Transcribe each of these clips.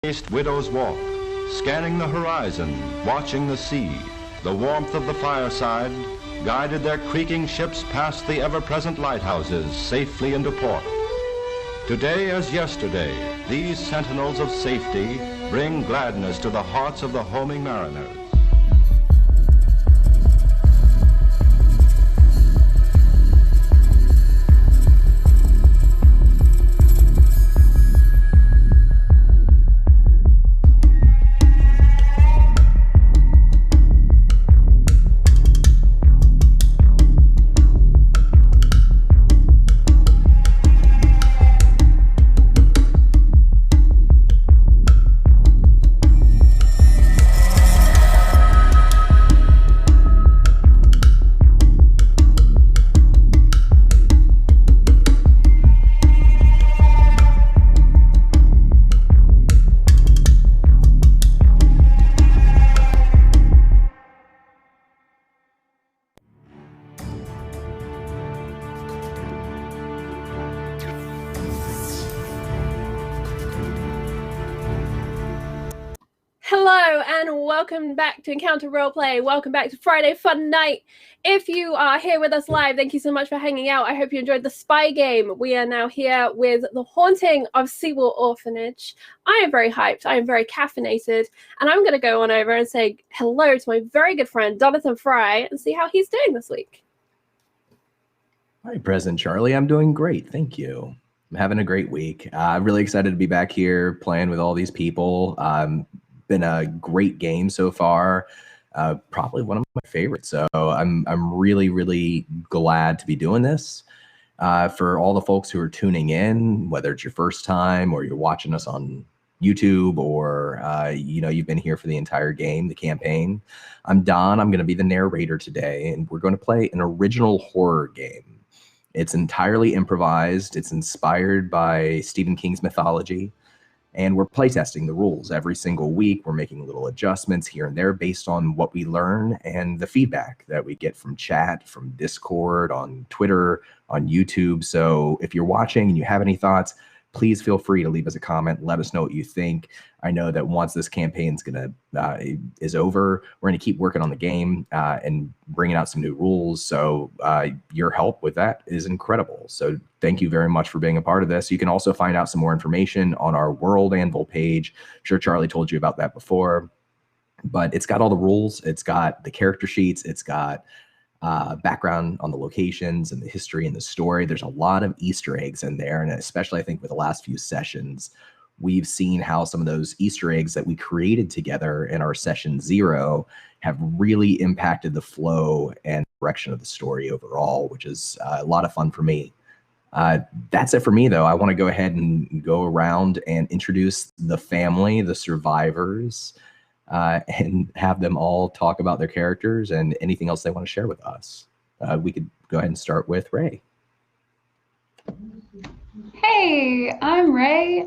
Widows walk, scanning the horizon, watching the sea. The warmth of the fireside guided their creaking ships past the ever-present lighthouses safely into port. Today as yesterday, these sentinels of safety bring gladness to the hearts of the homing mariners. Hello and welcome back to Encounter Roleplay. Welcome back to Friday Fun Night. If you are here with us live, thank you so much for hanging out. I hope you enjoyed the spy game. We are now here with The Haunting of Seawall Orphanage. I am very hyped. I am very caffeinated. And I'm going to go on over and say hello to my very good friend, Jonathan Fry, and see how he's doing this week. Hi, President Charlie. I'm doing great. Thank you. I'm having a great week. I'm really excited to be back here playing with all these people. Been a great game so far, probably one of my favorites. So I'm really glad to be doing this. For all the folks who are tuning in, whether it's your first time or you're watching us on YouTube or you've been here for the entire game, the campaign. I'm Don. I'm going to be the narrator today, and we're going to play an original horror game. It's entirely improvised. It's inspired by Stephen King's mythology. And we're playtesting the rules every single week. We're making little adjustments here and there based on what we learn and the feedback that we get from chat, from Discord, on Twitter, on YouTube. So if you're watching and you have any thoughts, please feel free to leave us a comment. Let us know what you think. I know that once this campaign's is over, we're gonna keep working on the game and bringing out some new rules. So your help with that is incredible. So thank you very much for being a part of this. You can also find out some more information on our World Anvil page. I'm sure Charlie told you about that before, but it's got all the rules. It's got the character sheets. It's got background on the locations and the history and the story. There's a lot of Easter eggs in there, and especially I think with the last few sessions, we've seen how some of those Easter eggs that we created together in our session 0 have really impacted the flow and direction of the story overall, which is a lot of fun for me. That's it for me, though. I want to go ahead and go around and introduce the family, the survivors, and have them all talk about their characters and anything else they want to share with us. We could go ahead and start with Ray. Hey, I'm Ray,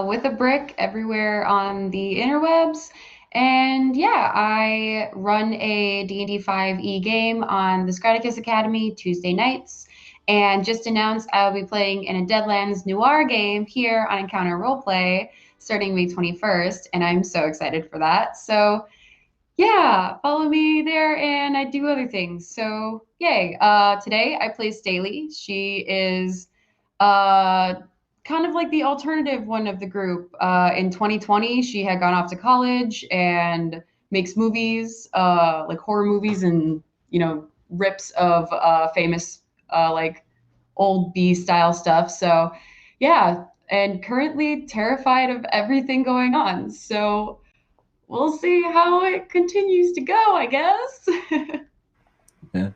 with a brick everywhere on the interwebs. And yeah, I run a D&D 5e game on the Scriticus Academy Tuesday nights. And just announced I'll be playing in a Deadlands Noir game here on Encounter Roleplay starting May 21st, and I'm so excited for that. So yeah, follow me there, and I do other things. So yay. Today I play Staley. She is kind of like the alternative one of the group. In 2020, she had gone off to college and makes movies, like horror movies and, rips of famous like old B style stuff. So yeah, and currently terrified of everything going on. So we'll see how it continues to go, I guess. Yeah.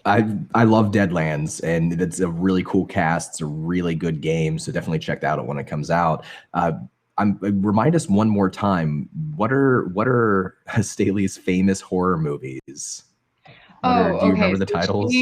I love Deadlands, and it's a really cool cast. It's a really good game, so definitely check that out when it comes out. Remind us one more time, what are Staley's famous horror movies? Do you remember the titles?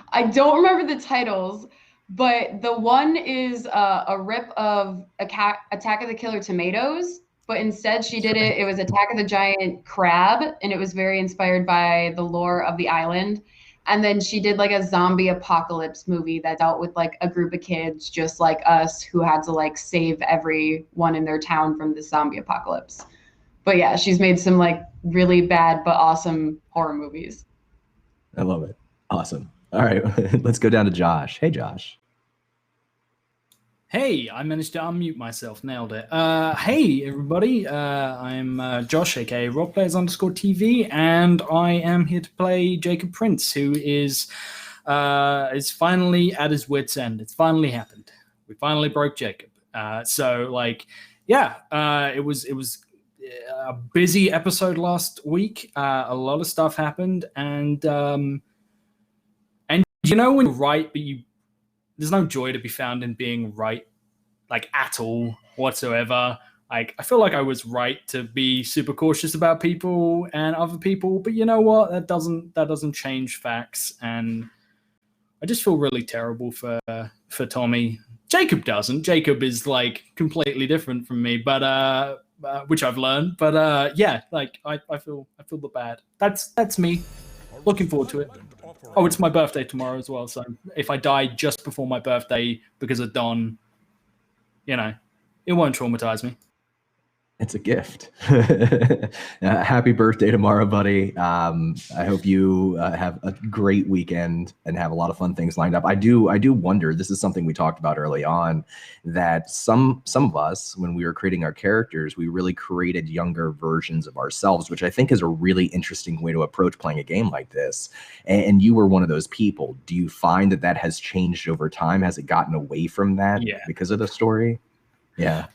I don't remember the titles, but the one is a rip of Attack of the Killer Tomatoes, but instead she did it was Attack of the Giant Crab, and it was very inspired by the lore of the island. And then she did like a zombie apocalypse movie that dealt with like a group of kids just like us who had to like save everyone in their town from the zombie apocalypse. But yeah, she's made some like really bad but awesome horror movies. I love it. Awesome. All right, let's go down to Josh. Hey, Josh. Hey, I managed to unmute myself. Nailed it. Hey, everybody. I'm Josh, aka RolePlayers_TV, and I am here to play Jacob Prince, who is finally at his wit's end. It's finally happened. We finally broke Jacob. It was a busy episode last week. A lot of stuff happened, and you know when you're right, but there's no joy to be found in being right, like at all whatsoever. Like I feel like I was right to be super cautious about people and other people, but you know what? That doesn't change facts, and I just feel really terrible for Tommy. Jacob doesn't. Jacob is like completely different from me, but which I've learned. But yeah, like I feel the bad. That's me. Looking forward to it. Oh, it's my birthday tomorrow as well. So if I die just before my birthday because of Don, you know, it won't traumatize me. It's a gift. Happy birthday tomorrow, buddy. I hope you have a great weekend and have a lot of fun things lined up. I do wonder, this is something we talked about early on, that some of us, when we were creating our characters, we really created younger versions of ourselves, which I think is a really interesting way to approach playing a game like this. And you were one of those people. Do you find that has changed over time? Has it gotten away from that because of the story? Yeah.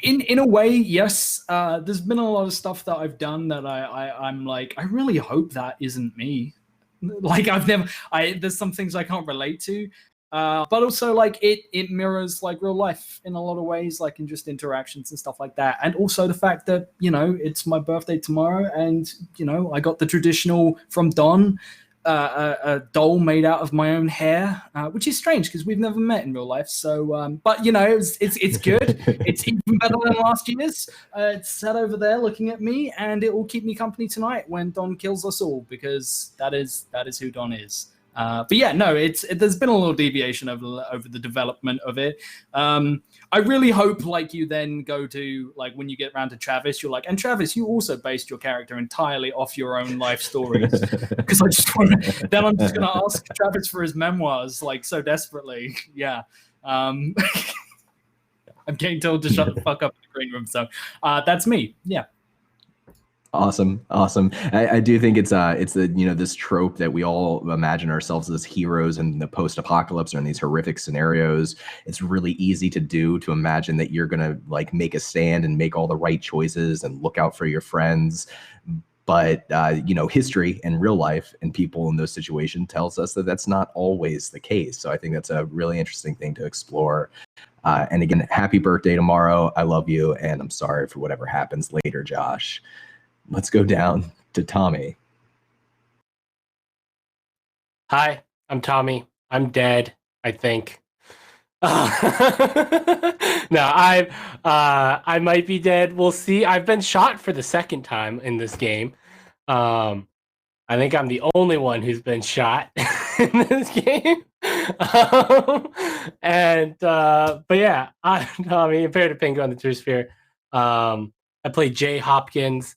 In a way, yes. There's been a lot of stuff that I've done that I'm like, I really hope that isn't me. Like there's some things I can't relate to. But also like it mirrors like real life in a lot of ways, like in just interactions and stuff like that. And also the fact that, you know, it's my birthday tomorrow and, you know, I got the traditional from Don, a doll made out of my own hair, which is strange because we've never met in real life. So, but you know, it's good. It's even better than last year's. It's sat over there looking at me, and it will keep me company tonight when Don kills us all, because that is who Don is. But yeah, no, there's been a little deviation over the development of it. I really hope like you then go to like when you get around to Travis, you're like, and Travis, you also based your character entirely off your own life stories, because I just want to. Then I'm just gonna ask Travis for his memoirs like so desperately. Yeah. I'm getting told to shut the fuck up in the green room, so that's me. Yeah. Awesome. I do think it's the, you know, this trope that we all imagine ourselves as heroes in the post-apocalypse or in these horrific scenarios. It's really easy to imagine that you're gonna like make a stand and make all the right choices and look out for your friends. But you know, history and real life and people in those situations tells us that that's not always the case. So I think that's a really interesting thing to explore. And again, happy birthday tomorrow. I love you, and I'm sorry for whatever happens later, Josh. Let's go down to Tommy. Hi, I'm Tommy. I'm dead, I think. No, I might be dead. We'll see. I've been shot for the second time in this game. I think I'm the only one who's been shot in this game. But yeah, I'm Tommy, a pair to Pingo on the True Sphere. I play Jay Hopkins.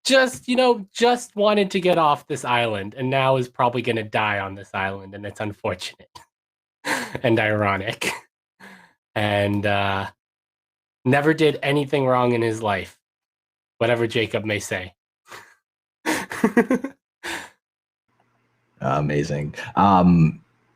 Just wanted to get off this island, and now is probably going to die on this island, and it's unfortunate and ironic. And never did anything wrong in his life, whatever Jacob may say. Amazing.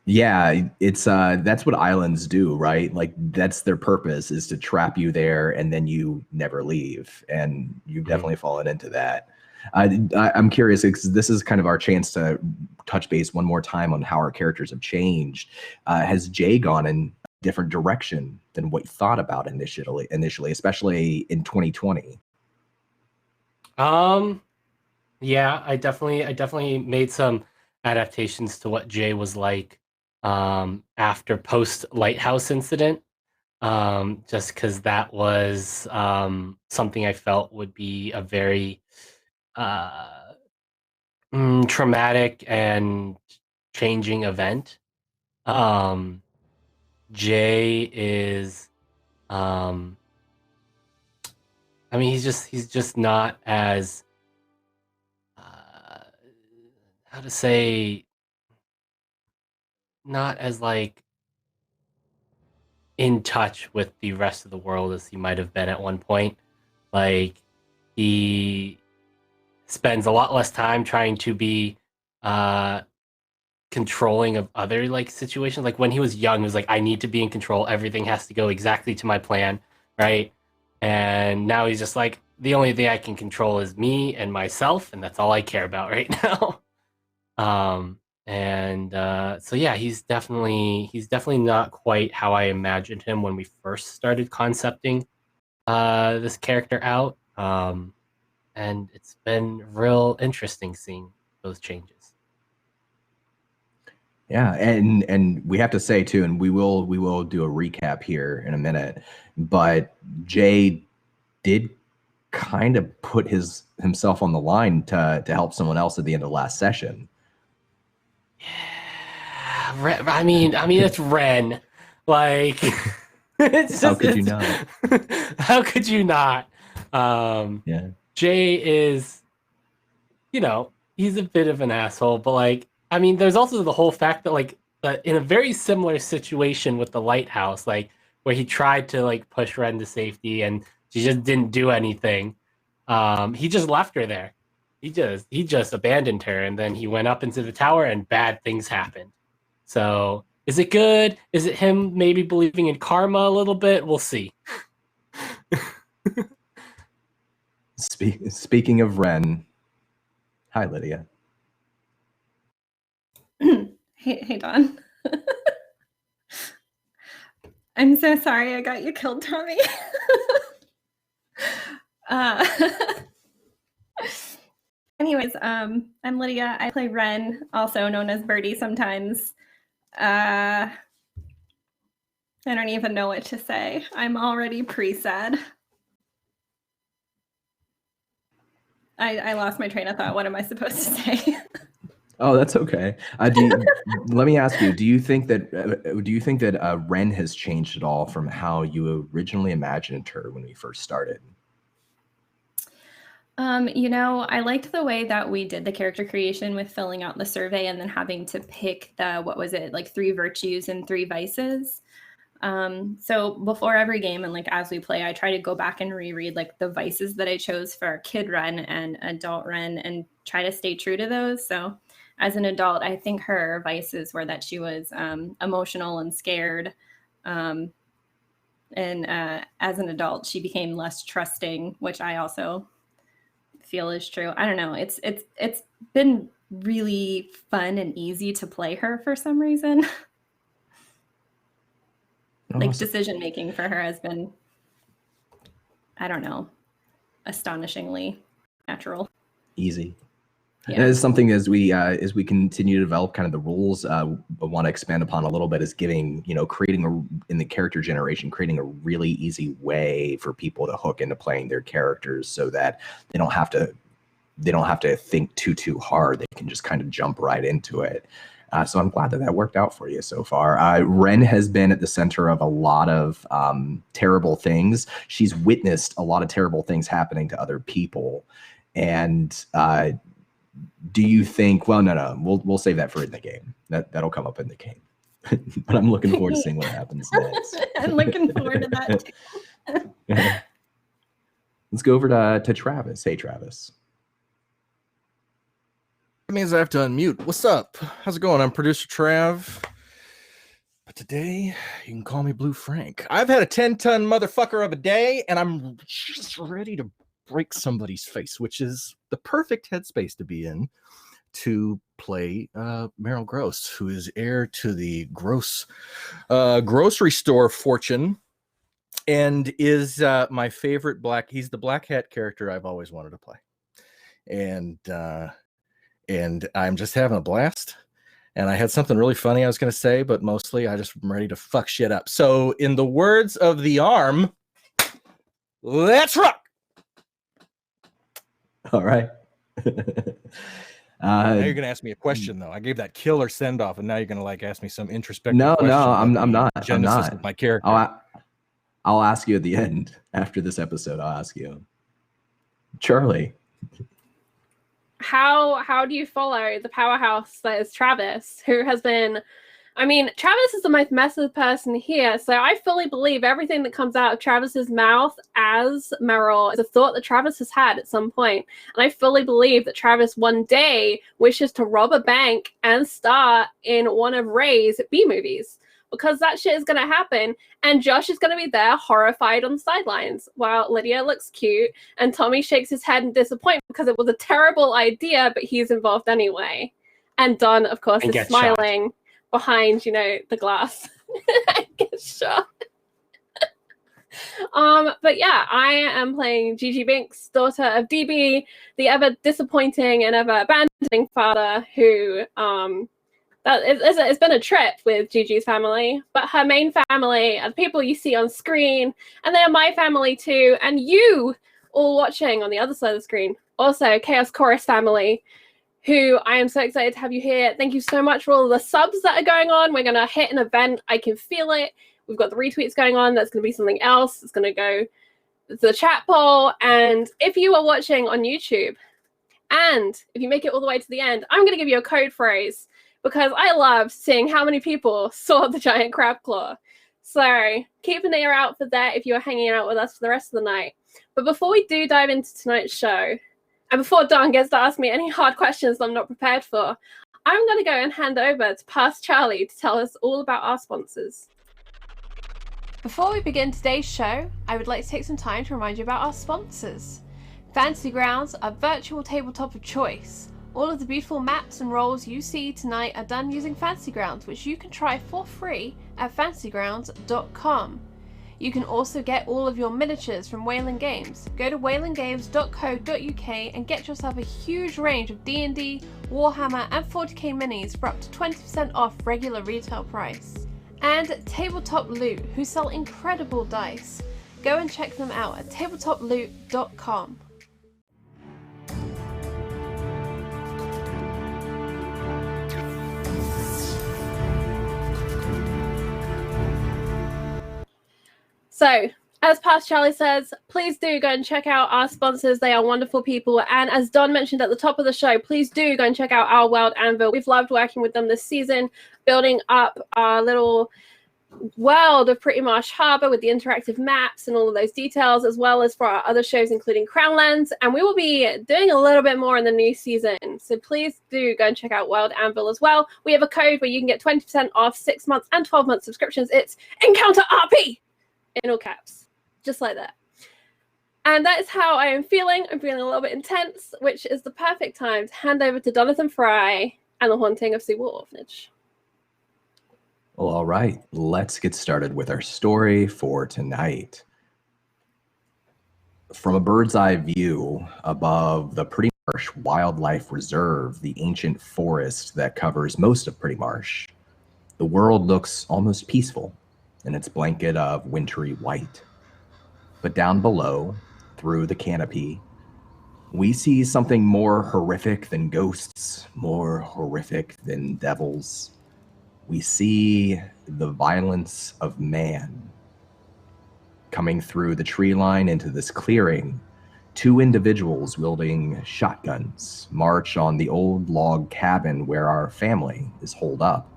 Yeah, it's that's what islands do, right? Like that's their purpose, is to trap you there and then you never leave. And you've definitely fallen into that. I'm curious, because this is kind of our chance to touch base one more time on how our characters have changed. Has Jay gone in a different direction than what you thought about initially, especially in 2020? Yeah, I definitely made some adaptations to what Jay was like after post Lighthouse incident, just because that was something I felt would be a very traumatic and changing event. Jay is, I mean, he's just not as, how to say, not as like in touch with the rest of the world as he might have been at one point. Like, he spends a lot less time trying to be controlling of other like situations. Like when he was young, he was like, I need to be in control. Everything has to go exactly to my plan, right? And now he's just like, the only thing I can control is me and myself, and that's all I care about right now. So yeah, he's definitely not quite how I imagined him when we first started concepting this character out. And it's been real interesting seeing those changes. Yeah, and we have to say too, and we will do a recap here in a minute, but Jay did kind of put himself on the line to help someone else at the end of last session. Yeah, I mean, it's Ren. Like, it's just, how could you not? How could you not? Yeah. Jay is, he's a bit of an asshole, but like, I mean, there's also the whole fact that like, in a very similar situation with the Lighthouse, like where he tried to like push Ren to safety and she just didn't do anything. He just left her there. He just abandoned her, and then he went up into the tower and bad things happened. So is it good? Is it him maybe believing in karma a little bit? We'll see. Speaking of Ren, hi Lydia. Hey Don. I'm so sorry I got you killed, Tommy. Anyways, I'm Lydia. I play Ren, also known as Birdie sometimes. I don't even know what to say. I'm already pre-sad. I lost my train of thought. What am I supposed to say? Oh, that's okay. Let me ask you: do you think that Ren has changed at all from how you originally imagined her when we first started? I liked the way that we did the character creation with filling out the survey and then having to pick like 3 virtues and 3 vices. So before every game and like as we play, I try to go back and reread like the vices that I chose for kid Ren and adult Ren and try to stay true to those. So as an adult, I think her vices were that she was emotional and scared. And as an adult, she became less trusting, which I also feel is true. I don't know. It's been really fun and easy to play her for some reason. Like decision making for her has been, I don't know, astonishingly natural. Easy. Yeah. And it's something as we continue to develop kind of the rules, I want to expand upon a little bit is creating in the character generation, creating a really easy way for people to hook into playing their characters so that they don't have to think too hard. They can just kind of jump right into it. So I'm glad that worked out for you so far. Ren has been at the center of a lot of terrible things. She's witnessed a lot of terrible things happening to other people. And do you think? Well, no, we'll save that for in the game. That'll come up in the game. But I'm looking forward to seeing what happens next. I'm looking forward to that too. Let's go over to Travis. Hey, Travis. That means I have to unmute. What's up? How's it going? I'm producer Trav. But today, you can call me Blue Frank. I've had a 10-ton motherfucker of a day, and I'm just ready to break somebody's face, which is the perfect headspace to be in to play Meryl Gross, who is heir to the grocery store fortune and is my favorite he's the black hat character I've always wanted to play. And I'm just having a blast. And I had something really funny I was going to say, but mostly I just am ready to fuck shit up. So in the words of the arm, let's rock. All right. Now you're gonna ask me a question though. I gave that killer send off, and now you're gonna like ask me some introspective No, question. I'm about the not. Genesis of my character. I'll ask you at the end after this episode. I'll ask you, Charlie. How do you follow the powerhouse that is Travis, who has been, I mean, Travis is the most messy person here, so I fully believe everything that comes out of Travis's mouth as Meryl is a thought that Travis has had at some point. And I fully believe that Travis one day wishes to rob a bank and star in one of Ray's B movies, because that shit is going to happen, and Josh is going to be there horrified on the sidelines while Lydia looks cute and Tommy shakes his head in disappointment because it was a terrible idea, but he's involved anyway. And Don, of course, is smiling behind, the glass. I get shot. But yeah, I am playing Gigi Binks, daughter of DB, the ever disappointing and ever abandoning father who, it's been a trip with Gigi's family, but her main family are the people you see on screen, and they are my family too, and you all watching on the other side of the screen. Also, Chaos Chorus family, who I am so excited to have you here. Thank you so much for all the subs that are going on. We're going to hit an event. I can feel it. We've got the retweets going on. That's going to be something else. It's going to go to the chat poll. And if you are watching on YouTube, and if you make it all the way to the end, I'm going to give you a code phrase, because I love seeing how many people saw the giant crab claw. So keep an ear out for that if you're hanging out with us for the rest of the night. But before we do dive into tonight's show, and before Don gets to ask me any hard questions that I'm not prepared for, I'm going to go and hand over to Past Charlie to tell us all about our sponsors. Before we begin today's show, I would like to take some time to remind you about our sponsors. Fantasy Grounds, our virtual tabletop of choice. All of the beautiful maps and roles you see tonight are done using Fantasy Grounds, which you can try for free at fantasygrounds.com. You can also get all of your miniatures from Wayland Games. Go to waylandgames.co.uk and get yourself a huge range of D&D, Warhammer and 40k minis for up to 20% off regular retail price. And Tabletop Loot, who sell incredible dice. Go and check them out at tabletoploot.com. So, as Past Charlie says, please do go and check out our sponsors. They are wonderful people. And as Don mentioned at the top of the show, please do go and check out Our World Anvil. We've loved working with them this season, building up our little world of Pretty Marsh Harbor with the interactive maps and all of those details, as well as for our other shows, including Crownlands. And we will be doing a little bit more in the new season. So please do go and check out World Anvil as well. We have a code where you can get 20% off 6 months and 12-month subscriptions. It's Encounter RP! In all caps, just like that. And that is how I am feeling. I'm feeling a little bit intense, which is the perfect time to hand over to Jonathan Fry and the Haunting of Seawall Orphanage. Well, all right, let's get started with our story for tonight. From a bird's eye view above the Pretty Marsh Wildlife Reserve, the ancient forest that covers most of Pretty Marsh, the world looks almost peaceful in its blanket of wintry white. But down below, through the canopy, we see something more horrific than ghosts, more horrific than devils. We see the violence of man. Coming through the tree line into this clearing, two individuals wielding shotguns march on the old log cabin where our family is holed up.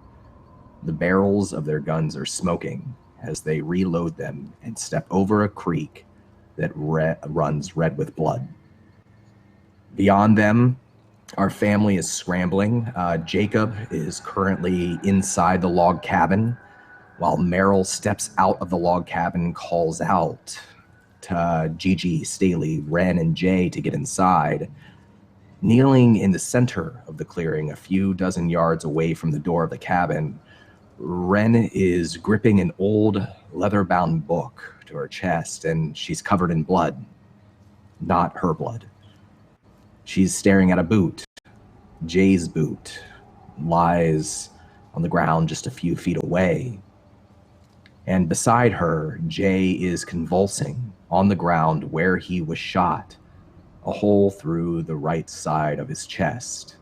The barrels of their guns are smoking as they reload them and step over a creek that runs red with blood. Beyond them, our family is scrambling. Jacob is currently inside the log cabin, while Meryl steps out of the log cabin and calls out to Gigi, Staley, Ren, and Jay to get inside. Kneeling in the center of the clearing, a few dozen yards away from the door of the cabin, Ren is gripping an old leather-bound book to her chest, and she's covered in blood. Not her blood. She's staring at a boot. Jay's boot lies on the ground just a few feet away. And beside her, Jay is convulsing on the ground where he was shot, a hole through the right side of his chest.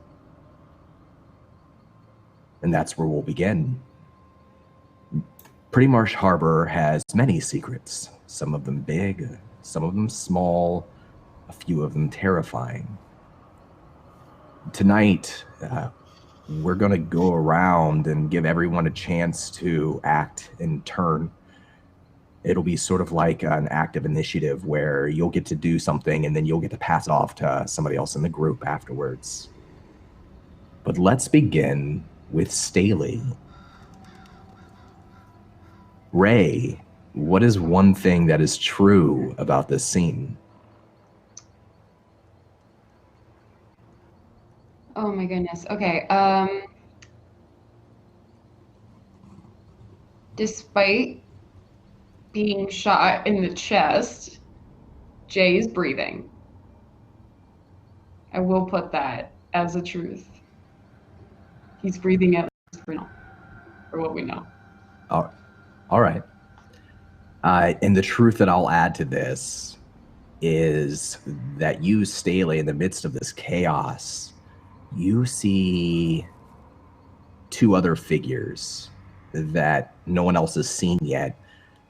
And that's where we'll begin. Pretty Marsh Harbor has many secrets, some of them big, some of them small, a few of them terrifying. Tonight, we're going to go around and give everyone a chance to act in turn. It'll be sort of like an active initiative where you'll get to do something and then you'll get to pass it off to somebody else in the group afterwards. But let's begin with Staley. Ray, what is one thing that is true about this scene? Oh my goodness. Okay. Despite being shot in the chest, Jay is breathing. I will put that as a truth. He's breathing at least for now, for what we know. Oh, all right. And the truth that I'll add to this is that you, Staley, in the midst of this chaos, you see two other figures that no one else has seen yet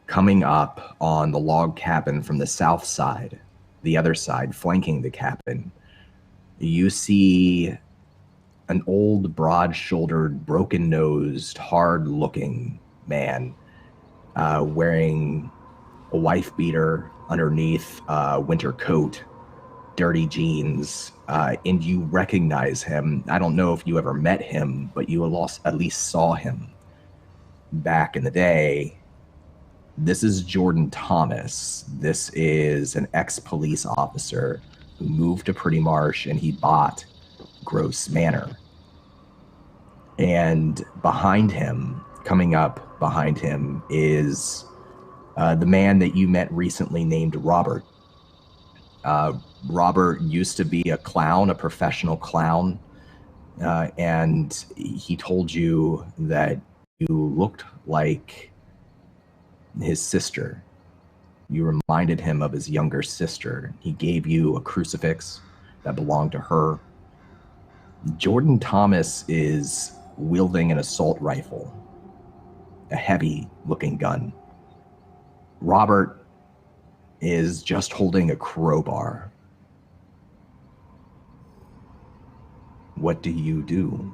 coming up on the log cabin from the south side, the other side, flanking the cabin. You see an old, broad-shouldered, broken-nosed, hard-looking man wearing a wife beater underneath a winter coat, dirty jeans, and you recognize him. I don't know if you ever met him, but you at least saw him back in the day. This is Jordan Thomas. This is an ex-police officer who moved to Pretty Marsh and he bought Gross Manor. And behind him, coming up behind him, is the man that you met recently named Robert. Robert used to be a clown, a professional clown, and he told you that you looked like his sister. You reminded him of his younger sister. He gave you a crucifix that belonged to her. Jordan Thomas is wielding an assault rifle, a heavy-looking gun. Robert is just holding a crowbar. What do you do?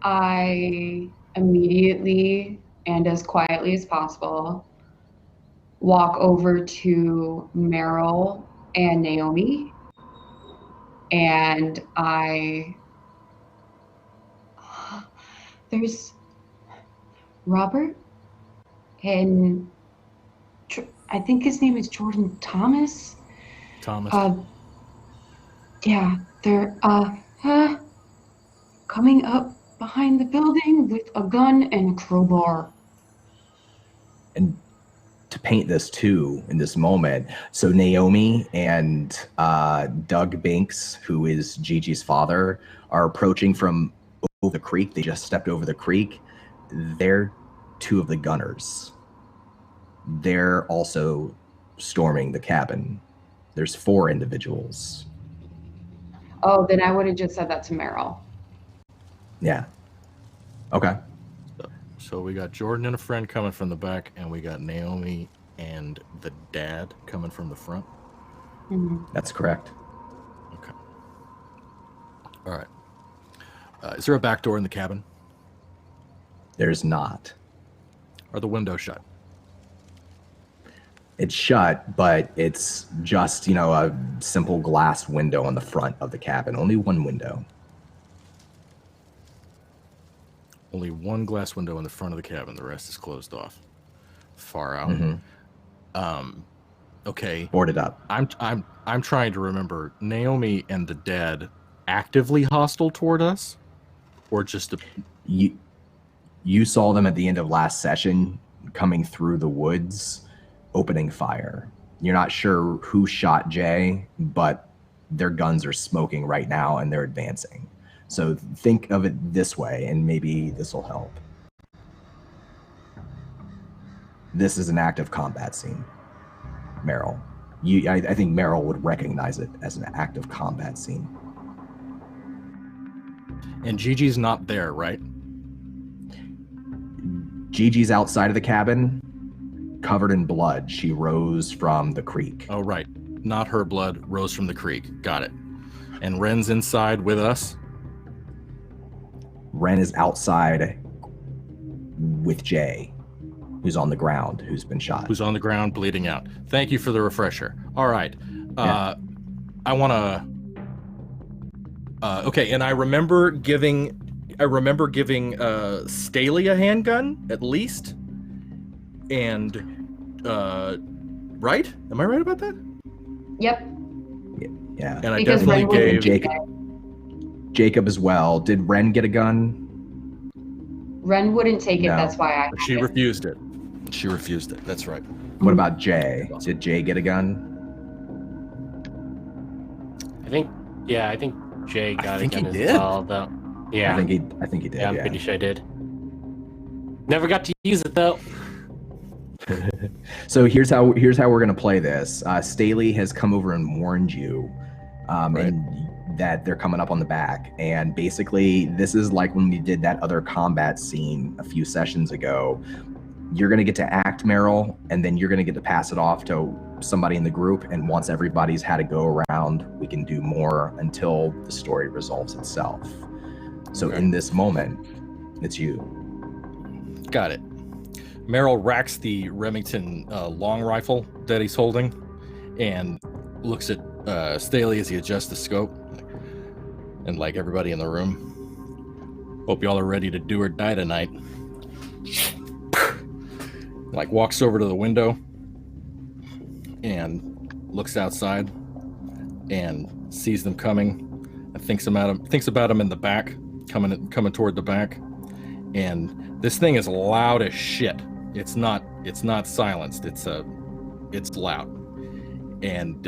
I immediately and as quietly as possible walk over to Meryl and Naomi, and there's Robert and I think his name is Jordan Thomas. Yeah, they're coming up behind the building with a gun and a crowbar. And to paint this too in this moment, so Naomi and Doug Binks, who is Gigi's father, are approaching from over the creek. They just stepped over the creek. They're two of the gunners. They're also storming the cabin. There's 4 individuals. Oh, then I would have just said that to Meryl. Yeah. Okay. So we got Jordan and a friend coming from the back, and we got Naomi and the dad coming from the front. Mm-hmm. That's correct. Okay. All right. Is there a back door in the cabin? There's not. Are the windows shut? It's shut, but it's just, a simple glass window on the front of the cabin. Only one window. Only one glass window in the front of the cabin. The rest is closed off. Far out. Mm-hmm. Okay. Boarded up. I'm trying to remember. Naomi and the dad actively hostile toward us, or just You saw them at the end of last session coming through the woods, opening fire. You're not sure who shot Jay, but their guns are smoking right now and they're advancing. So think of it this way, and maybe this will help. This is an active combat scene, Meryl. I think Meryl would recognize it as an active combat scene. And Gigi's not there, right? Gigi's outside of the cabin, covered in blood. She rose from the creek. Oh, right. Not her blood, rose from the creek. Got it. And Ren's inside with us? Ren is outside with Jay, who's on the ground, who's been shot. Who's on the ground, bleeding out. Thank you for the refresher. All right. I want to... okay, and I remember giving Staley a handgun, at least. And, right? Am I right about that? Yep. Yeah. And I Because definitely Ren gave... Jacob as well. Did Ren get a gun? Ren wouldn't take it. No. That's why I. She refused it. She refused it. That's right. What about Jay? Did Jay get a gun? I think Jay got think a gun he as did. well, though. Yeah, I think he did. yeah, I'm pretty sure I did. Never got to use it though. So here's how we're gonna play this. Staley has come over and warned you, Right. and that they're coming up on the back. And basically, this is like when we did that other combat scene a few sessions ago. You're gonna get to act, Meryl, and then you're gonna get to pass it off to somebody in the group. And once everybody's had a go around, we can do more until the story resolves itself. So Okay. in this moment, it's you. Got it. Meryl racks the Remington long rifle that he's holding and looks at Staley as he adjusts the scope. And like everybody in the room, hope y'all are ready to do or die tonight. Like walks over to the window and looks outside and sees them coming and thinks about him in the back, coming toward the back. And this thing is loud as shit. It's not silenced. It's loud. And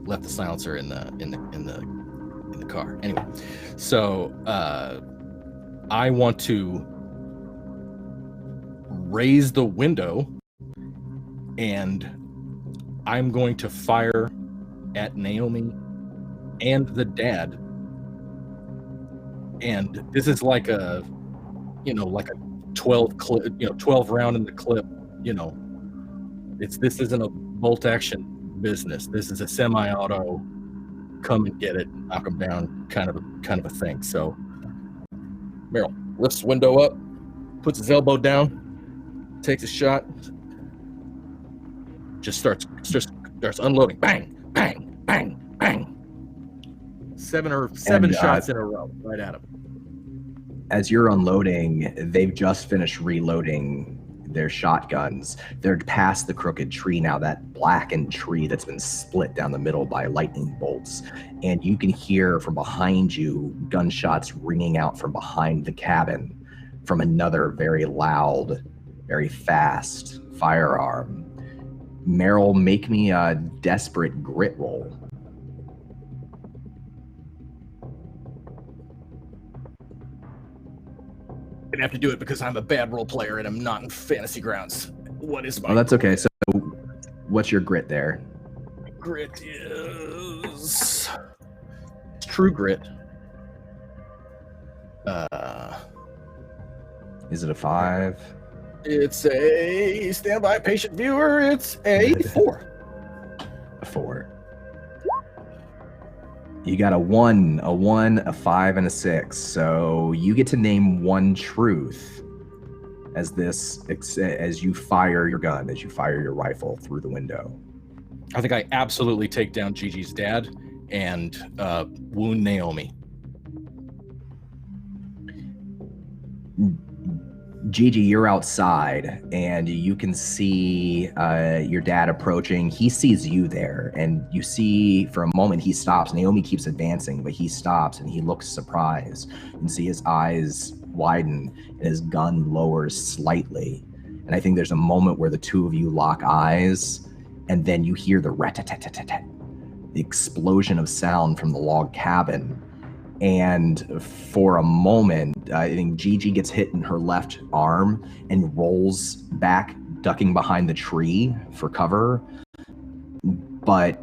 left the silencer in the car. Anyway, so I want to raise the window and I'm going to fire at Naomi and the dad. And this is like a 12 round in the clip, this isn't a bolt action business. This is a semi-auto, come and get it, knock them down kind of a thing. So Meryl lifts the window up, puts his elbow down, takes a shot, just starts unloading. Bang, bang, bang, bang. Seven shots in a row right at him. As you're unloading, they've just finished reloading their shotguns. They're past the crooked tree now, that blackened tree that's been split down the middle by lightning bolts. And you can hear from behind you gunshots ringing out from behind the cabin from another very loud, very fast firearm. Meryl, make me a desperate grit roll. Gonna have to do it because I'm a bad role player and I'm not in Fantasy Grounds. What is my Oh, that's okay. So what's your grit there? grit? Is true grit. Is it a 5? It's a standby patient viewer. It's a 4. A 4. You got a 1, a 5, and a 6. So you get to name one truth as you fire your gun, as you fire your rifle through the window. I think I absolutely take down Gigi's dad and wound Naomi. Gigi, you're outside and you can see your dad approaching. He sees you there and you see for a moment he stops. Naomi keeps advancing, but he stops and he looks surprised. You can see his eyes widen and his gun lowers slightly. And I think there's a moment where the two of you lock eyes and then you hear the rat-tat-tat-tat-tat, the explosion of sound from the log cabin. And for a moment, I think Gigi gets hit in her left arm and rolls back, ducking behind the tree for cover. But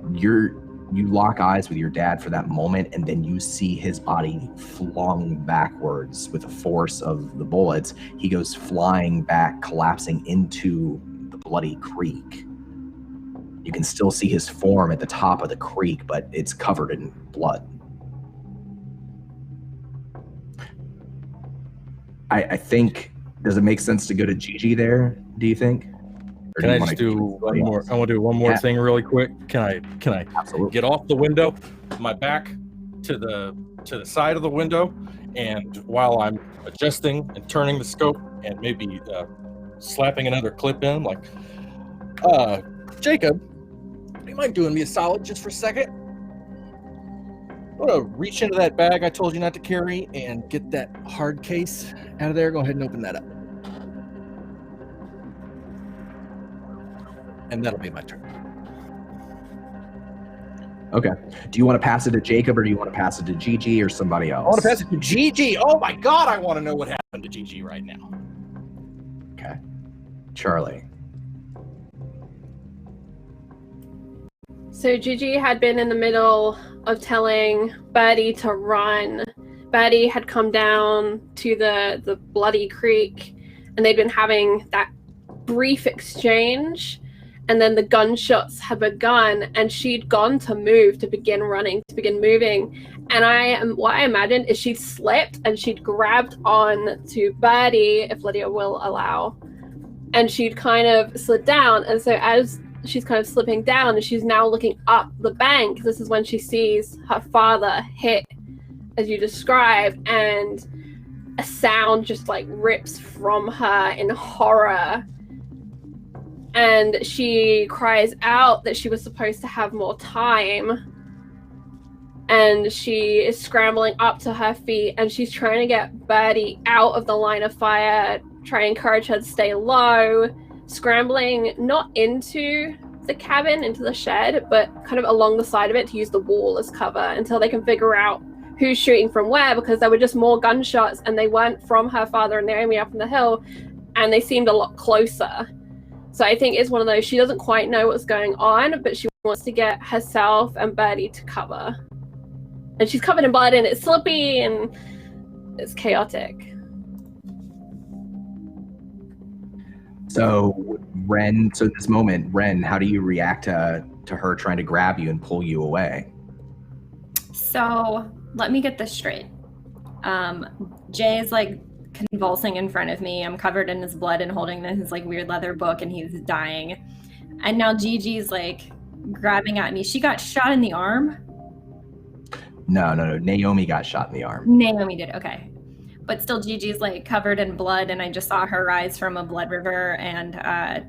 you lock eyes with your dad for that moment, and then you see his body flung backwards with the force of the bullets. He goes flying back, collapsing into the bloody creek. You can still see his form at the top of the creek, but it's covered in blood. I think, does it make sense to go to Gigi there, do you think? Or Can I you just wanna do go one somebody more? else? I want to do one more Yeah. thing really quick. Can I Absolutely. get off the window, my back to the side of the window, and while I'm adjusting and turning the scope and maybe slapping another clip in, like, Jacob, do you mind doing me a solid just for a second? I'm gonna reach into that bag I told you not to carry and get that hard case out of there. Go ahead and open that up. And that'll be my turn. Okay. Do you want to pass it to Jacob, or do you want to pass it to Gigi or somebody else? I want to pass it to Gigi. Oh my God, I want to know what happened to Gigi right now. Okay. Charlie. So Gigi had been in the middle of telling Birdie to run. Birdie had come down to the bloody creek, and they'd been having that brief exchange, and then the gunshots had begun, and she'd gone to move, to begin running, to begin moving. And what I imagined is she'd slipped and she'd grabbed on to Birdie, if Lydia will allow, and she'd kind of slid down. And so as she's kind of slipping down, and she's now looking up the bank, this is when she sees her father hit, as you described, and a sound just like rips from her in horror. And she cries out that she was supposed to have more time. And she is scrambling up to her feet, and she's trying to get Birdie out of the line of fire, try and encourage her to stay low, scrambling not into the cabin, into the shed, but kind of along the side of it to use the wall as cover until they can figure out who's shooting from where, because there were just more gunshots, and they weren't from her father and Naomi up in the hill, and they seemed a lot closer. So I think it's one of those, she doesn't quite know what's going on, but she wants to get herself and Birdie to cover. And she's covered in blood, and it's slippy, and it's chaotic. So Ren, so at this moment, Ren, how do you react to her trying to grab you and pull you away? So let me get this straight. Jay is like convulsing in front of me. I'm covered in his blood and holding his like weird leather book, and he's dying. And now Gigi's like grabbing at me. She got shot in the arm. No. Naomi got shot in the arm. Naomi did, okay. But still, Gigi's like covered in blood, and I just saw her rise from a blood river, and I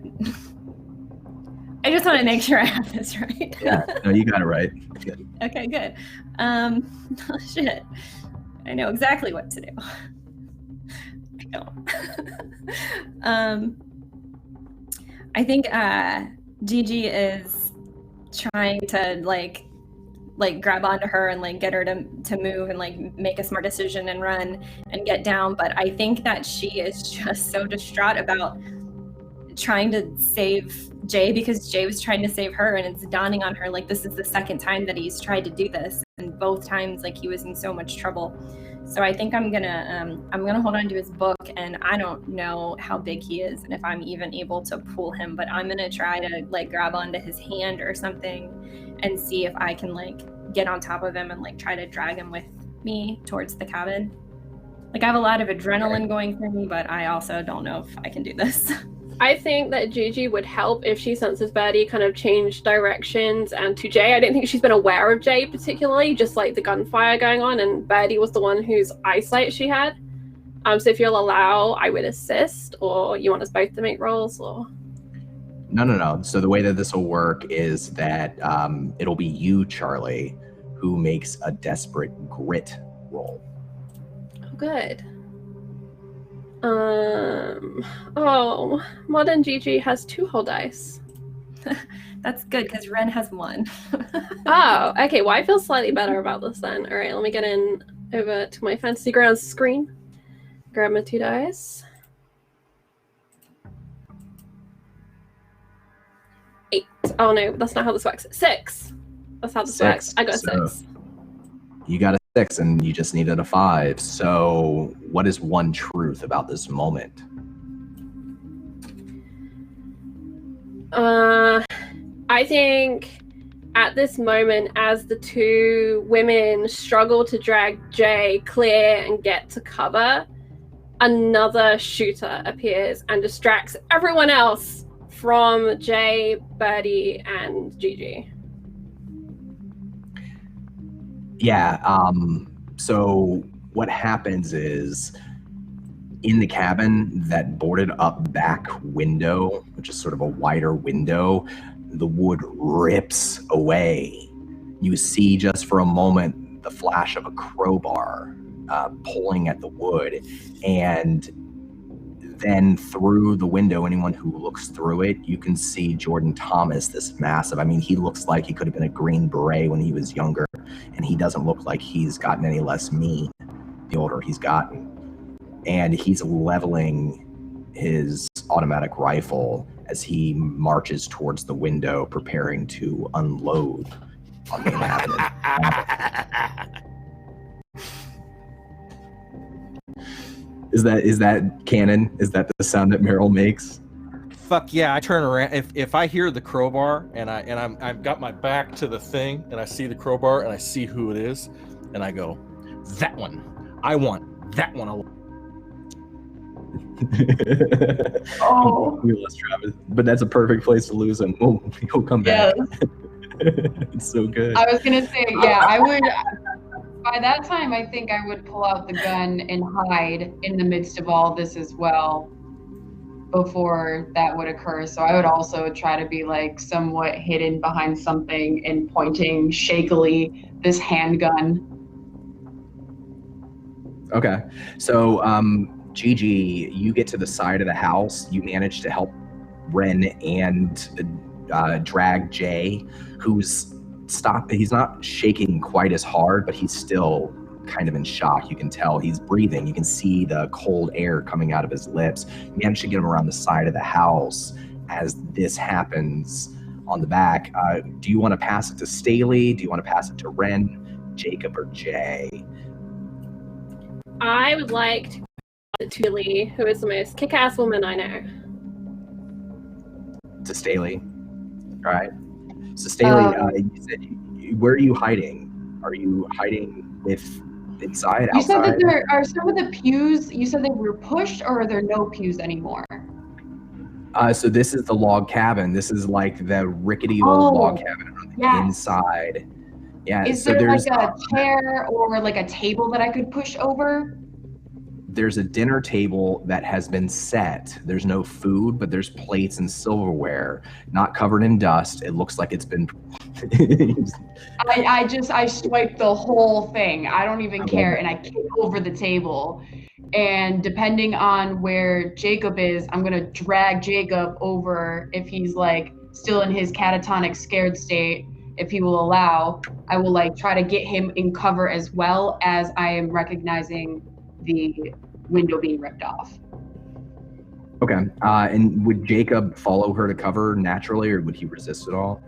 just want to make sure I have this right. Yeah, no, you got it right. Good. Okay, good. Shit. I know exactly what to do. I don't. I think Gigi is trying to like grab onto her and like get her to move and like make a smart decision and run and get down. But I think that she is just so distraught about trying to save Jay, because Jay was trying to save her, and it's dawning on her like this is the second time that he's tried to do this, and both times like he was in so much trouble. So I think I'm gonna hold on to his book, and I don't know how big he is and if I'm even able to pull him, but I'm gonna try to like grab onto his hand or something and see if I can like get on top of him and like try to drag him with me towards the cabin. Like I have a lot of adrenaline going through me, but I also don't know if I can do this. I think that Gigi would help if she senses Birdie kind of change directions and to Jay. I don't think she's been aware of Jay particularly, just like the gunfire going on, and Birdie was the one whose eyesight she had. So if you'll allow, I would assist, or you want us both to make rolls, or... No. So the way that this will work is that it'll be you, Charlie, who makes a desperate grit roll. Oh, good. Modern Gigi has 2 whole dice. That's good, because Ren has 1. Oh, okay. Well, I feel slightly better about this then. All right, let me get in over to my Fantasy Grounds screen. Grab my 2 dice. 8. Oh no, that's not how this works. 6. That's how this 6. works. I got a So 6. You got a 6 and you just needed a 5. So what is one truth about this moment? I think at this moment, as the two women struggle to drag Jay clear and get to cover, another shooter appears and distracts everyone else from Jay, Birdie, and Gigi. Yeah, so what happens is in the cabin, that boarded up back window, which is sort of a wider window, the wood rips away. You see just for a moment the flash of a crowbar pulling at the wood, and then through the window, anyone who looks through it, you can see Jordan Thomas, this massive, I mean, he looks like he could have been a Green Beret when he was younger, and he doesn't look like he's gotten any less mean the older he's gotten. And he's leveling his automatic rifle as he marches towards the window, preparing to unload on the inhabitant. Is that canon? Is that the sound that Meryl makes? Fuck yeah! I turn around if I hear the crowbar and I've got my back to the thing and I see the crowbar and I see who it is, and I go, that one. I want that one. Oh, We lost Travis, but that's a perfect place to lose him. He'll come back. Yes. It's so good. I was gonna say, yeah, I would. By that time, I think I would pull out the gun and hide in the midst of all this as well, before that would occur. So I would also try to be like somewhat hidden behind something and pointing shakily this handgun. Okay, so Gigi, you get to the side of the house. You manage to help Ren and drag Jay, who's stopped. He's not shaking quite as hard, but he's still kind of in shock. You can tell he's breathing. You can see the cold air coming out of his lips. You manage to get him around the side of the house as this happens on the back. Do you want to pass it to Staley? Do you want to pass it to Ren, Jacob, or Jay? I would like to pass it to Lee, who is the most kick-ass woman I know. To Staley. All right. So Staley, you said, where are you hiding? Are you hiding inside, outside? You said that there are some of the pews. You said they were pushed, or are there no pews anymore? So this is the log cabin. This is like the rickety old log cabin on the inside. Yeah. Is so there there's like a chair or like a table that I could push over? There's a dinner table that has been set. There's no food, but there's plates and silverware, not covered in dust. It looks like it's been. I swipe the whole thing. I don't even care, and I kick over the table. And depending on where Jacob is, I'm gonna drag Jacob over if he's like still in his catatonic scared state. If he will allow, I will like try to get him in cover as well as I am recognizing the window being ripped off. Okay. And would Jacob follow her to cover naturally, or would he resist at all?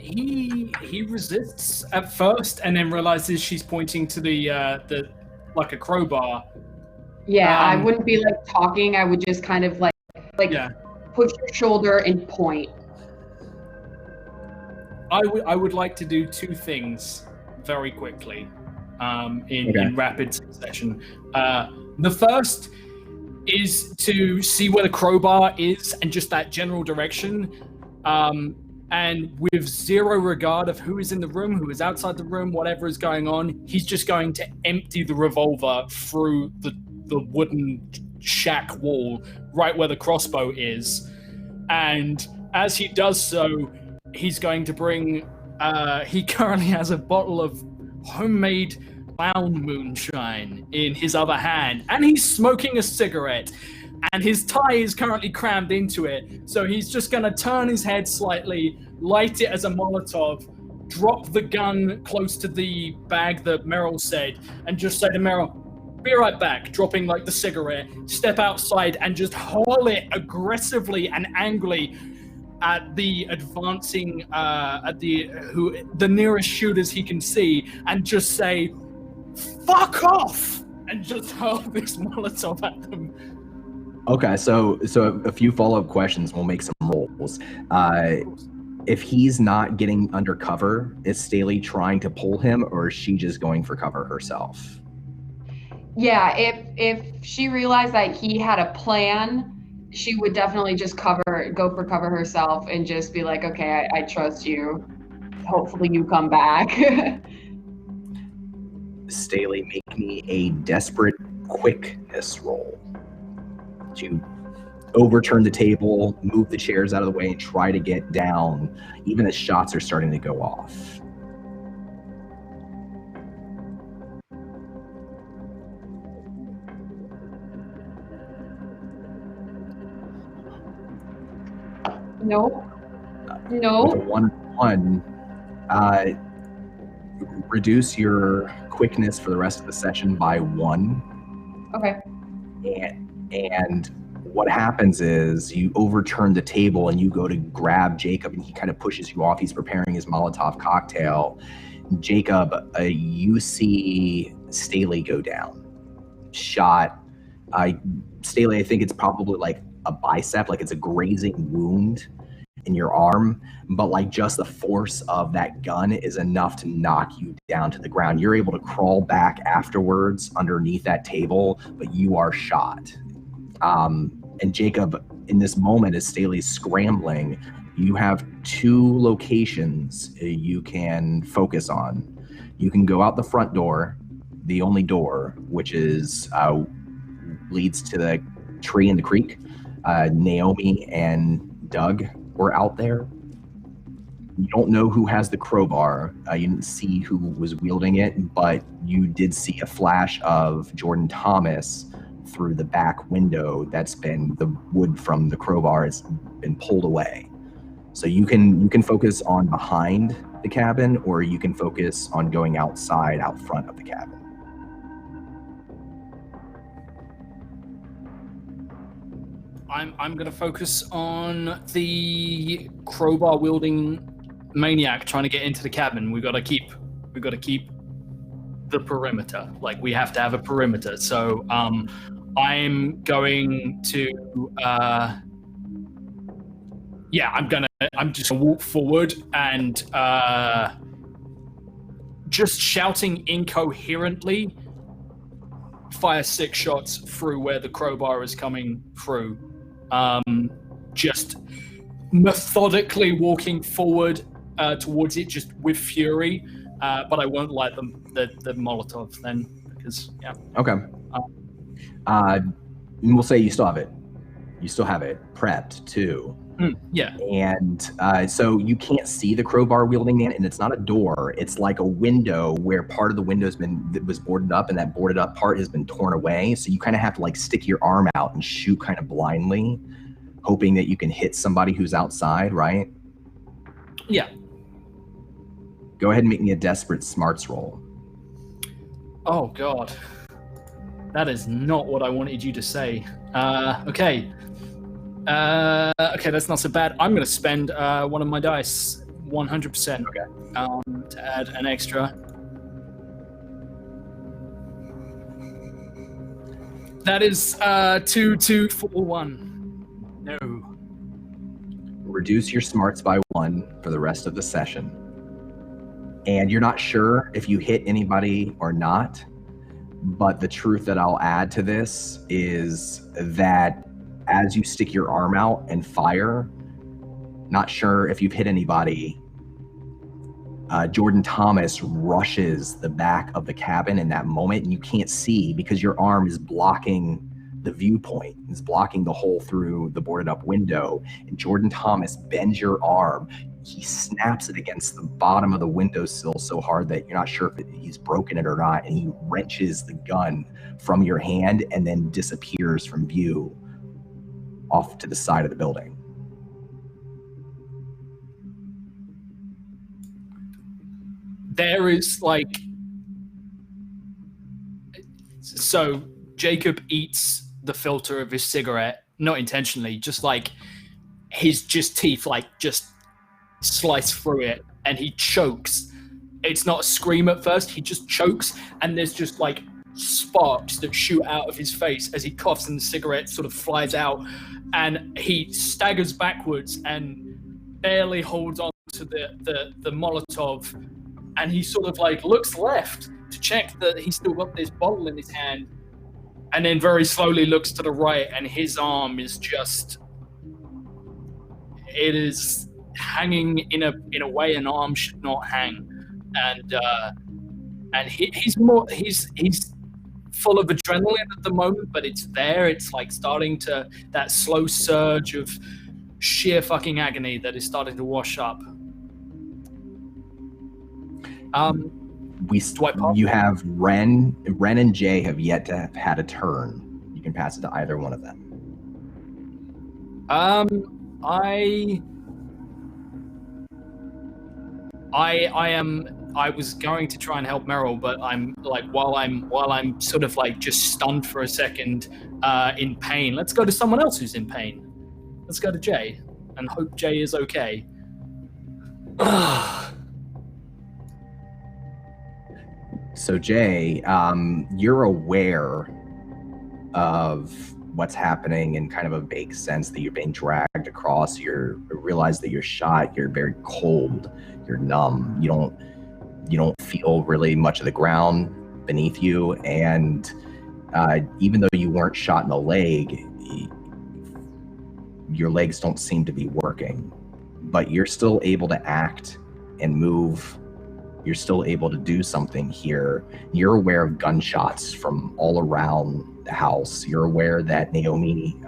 He resists at first, and then realizes she's pointing to the like a crowbar. Yeah, I wouldn't be like talking. I would just kind of like push your shoulder and point. I would like to do two things very quickly, in rapid succession. The first is to see where the crowbar is and just that general direction, and with zero regard of who is in the room, who is outside the room, whatever is going on, he's just going to empty the revolver through the wooden shack wall right where the crossbow is. And as he does so, he's going to bring, he currently has a bottle of homemade clown moonshine in his other hand, and he's smoking a cigarette, and his tie is currently crammed into it. So he's just going to turn his head slightly, light it as a Molotov, drop the gun close to the bag that Meryl said, and just say to Meryl, be right back, dropping like the cigarette, step outside and just hurl it aggressively and angrily at the advancing, the nearest shooters he can see, and just say, "Fuck off!" and just hurl this Molotov at them. Okay, so a few follow-up questions. We'll make some rolls. If he's not getting under cover, is Staley trying to pull him, or is she just going for cover herself? Yeah, if she realized that he had a plan, she would definitely just go for cover herself and just be like, okay, I trust you. Hopefully you come back. Staley, make me a desperate quickness roll to overturn the table, move the chairs out of the way, and try to get down, even as shots are starting to go off. Nope. With a 1-1, reduce your quickness for the rest of the session by 1. Okay. And what happens is you overturn the table and you go to grab Jacob, and he kind of pushes you off. He's preparing his Molotov cocktail. Jacob, you see Staley go down. Shot. Staley, I think it's probably like a bicep, like it's a grazing wound in your arm, but like just the force of that gun is enough to knock you down to the ground. You're able to crawl back afterwards underneath that table, but you are shot. And Jacob, in this moment, as Staley's scrambling, you have 2 locations you can focus on. You can go out the front door, the only door, which is leads to the tree in the creek. Naomi and Doug were out there. You don't know who has the crowbar. You didn't see who was wielding it, but you did see a flash of Jordan Thomas through the back window. The wood from the crowbar has been pulled away. So you can focus on behind the cabin, or you can focus on going outside, out front of the cabin. I'm gonna focus on the crowbar wielding maniac trying to get into the cabin. We've got to keep the perimeter. Like, we have to have a perimeter. So I'm going to I'm just gonna walk forward and just shouting incoherently, fire 6 shots through where the crowbar is coming through. Just methodically walking forward towards it, just with fury, but I won't light the Molotov then, because Okay. We'll say you still have it. You still have it prepped too. Yeah. And so you can't see the crowbar wielding man, and it's not a door. It's like a window where part of the window was boarded up, and that boarded up part has been torn away. So you kind of have to like stick your arm out and shoot kind of blindly, hoping that you can hit somebody who's outside, right? Yeah. Go ahead and make me a desperate smarts roll. Oh God. That is not what I wanted you to say. Okay. Okay, that's not so bad. I'm going to spend one of my dice, 100%. Okay. To add an extra. That is 2, 2, 4, 1. No. Reduce your smarts by 1 for the rest of the session. And you're not sure if you hit anybody or not, but the truth that I'll add to this is that as you stick your arm out and fire, not sure if you've hit anybody, Jordan Thomas rushes the back of the cabin in that moment, and you can't see because your arm is blocking the viewpoint. It's blocking the hole through the boarded up window, and Jordan Thomas bends your arm. He snaps it against the bottom of the windowsill so hard that you're not sure if he's broken it or not, and he wrenches the gun from your hand and then disappears from view off to the side of the building. There is so Jacob eats the filter of his cigarette, not intentionally, just like his teeth like just slice through it, and he chokes. It's not a scream at first, he just chokes, and there's just like sparks that shoot out of his face as he coughs, and the cigarette sort of flies out, and he staggers backwards and barely holds on to the Molotov, and he sort of like looks left to check that he's still got this bottle in his hand, and then very slowly looks to the right, and his arm is just, it is hanging in a way an arm should not hang, and he's full of adrenaline at the moment, but it's there. It's like starting to, that slow surge of sheer fucking agony that is starting to wash up. You have Ren and Jay have yet to have had a turn. You can pass it to either one of them. I was going to try and help Meryl, but I'm like, while I'm sort of like just stunned for a second, in pain. Let's go to someone else who's in pain. Let's go to Jay and hope Jay is okay. So Jay, you're aware of what's happening in kind of a vague sense, that you're being dragged across. You realize that you're shot. You're very cold. You're numb. You don't feel really much of the ground beneath you, and even though you weren't shot in the leg, your legs don't seem to be working, but you're still able to act and move. You're still able to do something here. You're aware of gunshots from all around the house. You're aware that Naomi,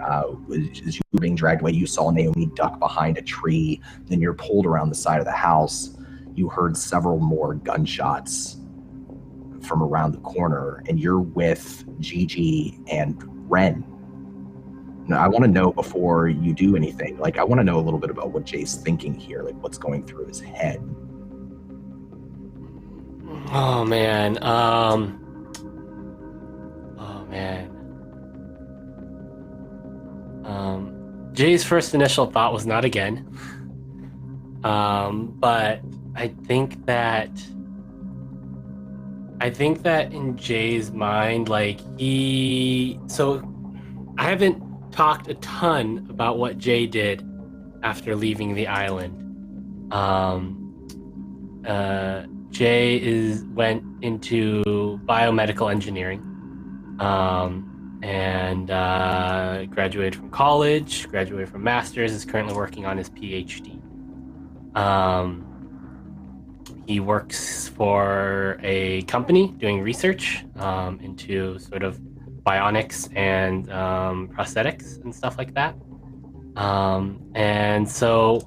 as you were being dragged away, you saw Naomi duck behind a tree. Then you're pulled around the side of the house. You heard several more gunshots from around the corner, and you're with Gigi and Ren. Now, I want to know, before you do anything, like, I want to know a little bit about what Jay's thinking here, like what's going through his head. Oh man. Jay's first initial thought was not again. But I think that in Jay's mind, like so I haven't talked a ton about what Jay did after leaving the island. Jay went into biomedical engineering, and graduated from college, graduated from master's, is currently working on his PhD. He works for a company doing research into sort of bionics and prosthetics and stuff like that. And so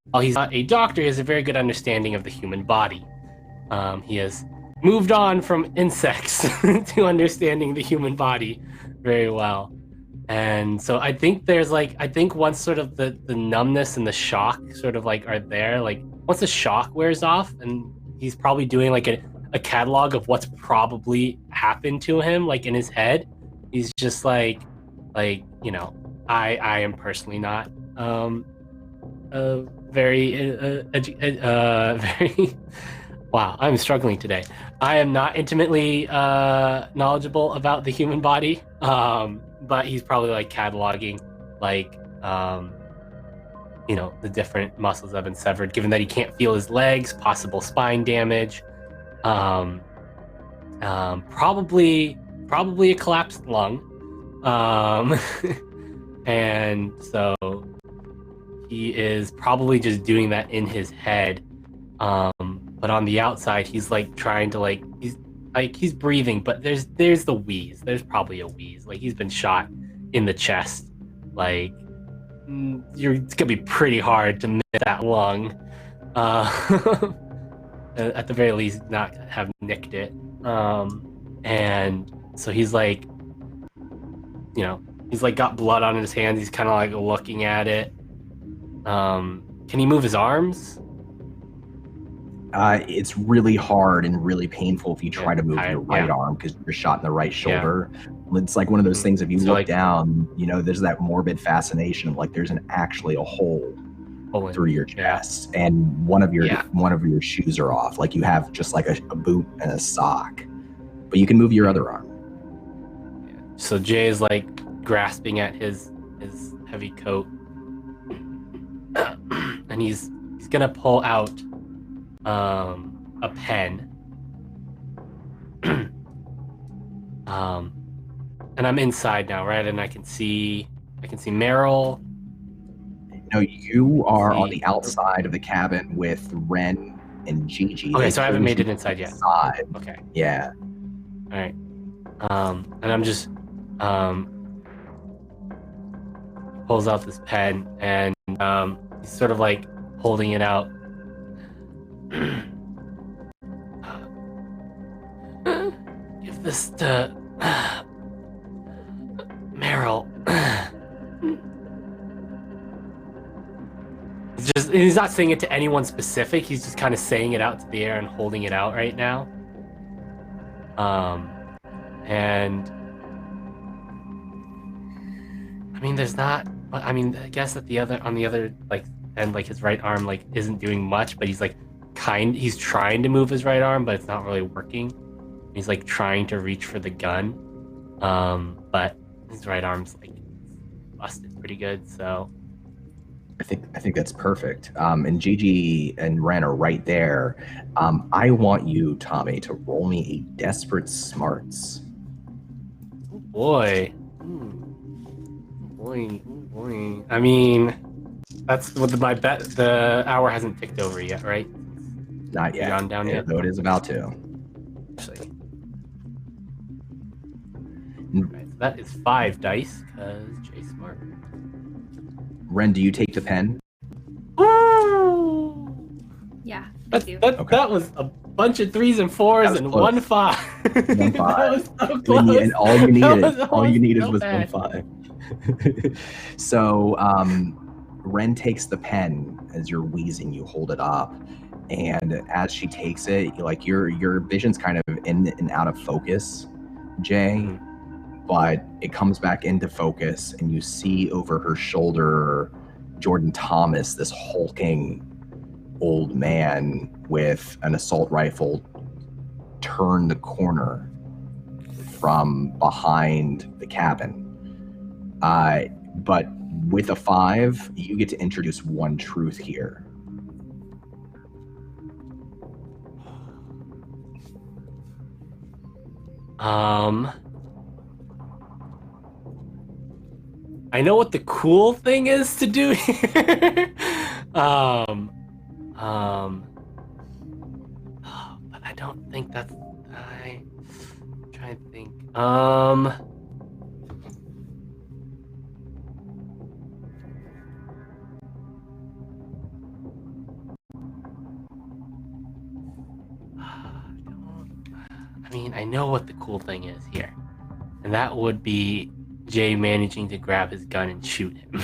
while he's not a doctor, he has a very good understanding of the human body. He has moved on from insects to understanding the human body very well. And so I think once sort of the numbness and the shock sort of like are there, like once the shock wears off, and he's probably doing like a catalog of what's probably happened to him, like in his head, he's just like, you know, I am personally not very wow, I'm struggling today. I am not intimately knowledgeable about the human body, but he's probably like cataloging, like, you know, the different muscles that have been severed, given that he can't feel his legs, possible spine damage, probably a collapsed lung, and so he is probably just doing that in his head. But on the outside, he's like trying to he's breathing, but there's the wheeze. There's probably a wheeze. Like he's been shot in the chest. Like it's gonna be pretty hard to miss that lung. At the very least, not have nicked it. And so he's like, you know, he's like got blood on his hands. He's kind of like looking at it. Can he move his arms? It's really hard and really painful if you try to move your right yeah. arm because you're shot in the right shoulder. It's like one of those things, if you So, look like- down, you know, there's that morbid fascination of like there's actually a hole through your chest, and one of your shoes are off. Like you have just like a boot and a sock, but you can move your other arm. So Jay is like grasping at his heavy coat, and he's gonna pull out a pen. And I'm inside now, right? And I can see Meryl. No, you are on the outside of the cabin with Ren and Gigi. Okay, so I haven't made it inside yet. Okay. Yeah. All right. And I'm just pulls out this pen, and he's sort of like holding it out. Give this to Meryl. He's not saying it to anyone specific. He's just kind of saying it out to the air and holding it out right now. And I mean, there's not. I mean, I guess that on the other like end, like his right arm like isn't doing much, but he's like he's trying to move his right arm, but it's not really working. He's like trying to reach for the gun, but his right arm's like busted pretty good. So I think that's perfect. And Gigi and Ren are right there. I want you, Tommy, to roll me a desperate smarts. Oh boy. Boy. I mean, that's what my bet. The hour hasn't ticked over yet, right? Not yet. Gone down yet? Though it is about to. Actually. Right, so that is 5 dice because Jay's smart. Ren, do you take the pen? Yeah. That was a bunch of 3s and 4s and close. 1 5. 1 5. That was so close. And all you needed so was bad. 1 5. So Ren takes the pen. As you're wheezing, you hold it up, and as she takes it, your vision's kind of in and out of focus, Jay. But it comes back into focus, and you see over her shoulder Jordan Thomas, this hulking old man with an assault rifle, turn the corner from behind the cabin. But with a 5, you get to introduce one truth here. I know what the cool thing is to do here. But I don't think that's. I'm trying to think. I mean, I know what the cool thing is here, and that would be Jay managing to grab his gun and shoot him.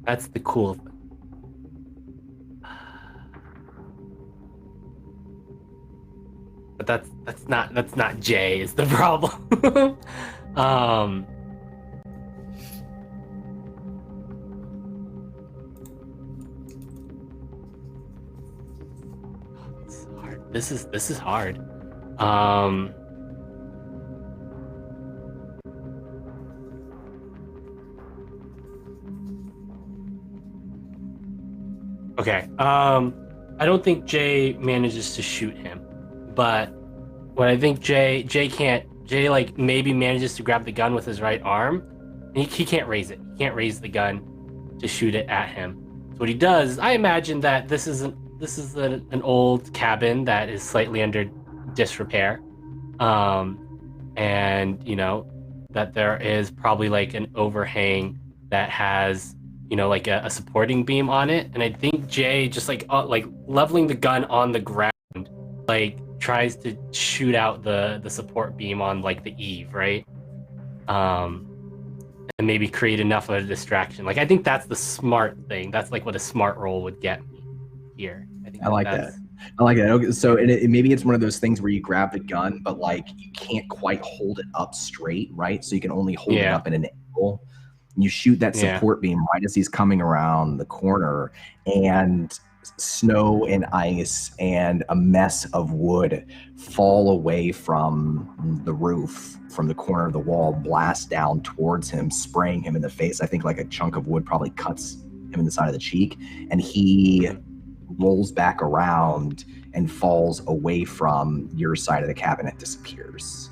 That's the cool thing. But that's not Jay is the problem. It's hard. This is hard. Okay. I don't think Jay manages to shoot him, but what I think Jay like maybe manages to grab the gun with his right arm, and he can't raise it. He can't raise the gun to shoot it at him. So what he does, I imagine that this is an old cabin that is slightly under disrepair, and you know that there is probably like an overhang that has like a supporting beam on it, and I think Jay just like leveling the gun on the ground, like tries to shoot out the support beam on like the eave, right? And maybe create enough of a distraction. Like I think that's the smart thing. That's like what a smart roll would get me here. I like that. I like that. Okay, so maybe it's one of those things where you grab the gun, but like you can't quite hold it up straight, right? So you can only hold it up in an angle. You shoot that support beam right as he's coming around the corner, and snow and ice and a mess of wood fall away from the roof, from the corner of the wall, blast down towards him, spraying him in the face. I think like a chunk of wood probably cuts him in the side of the cheek, and he rolls back around and falls away from your side of the cabin and disappears.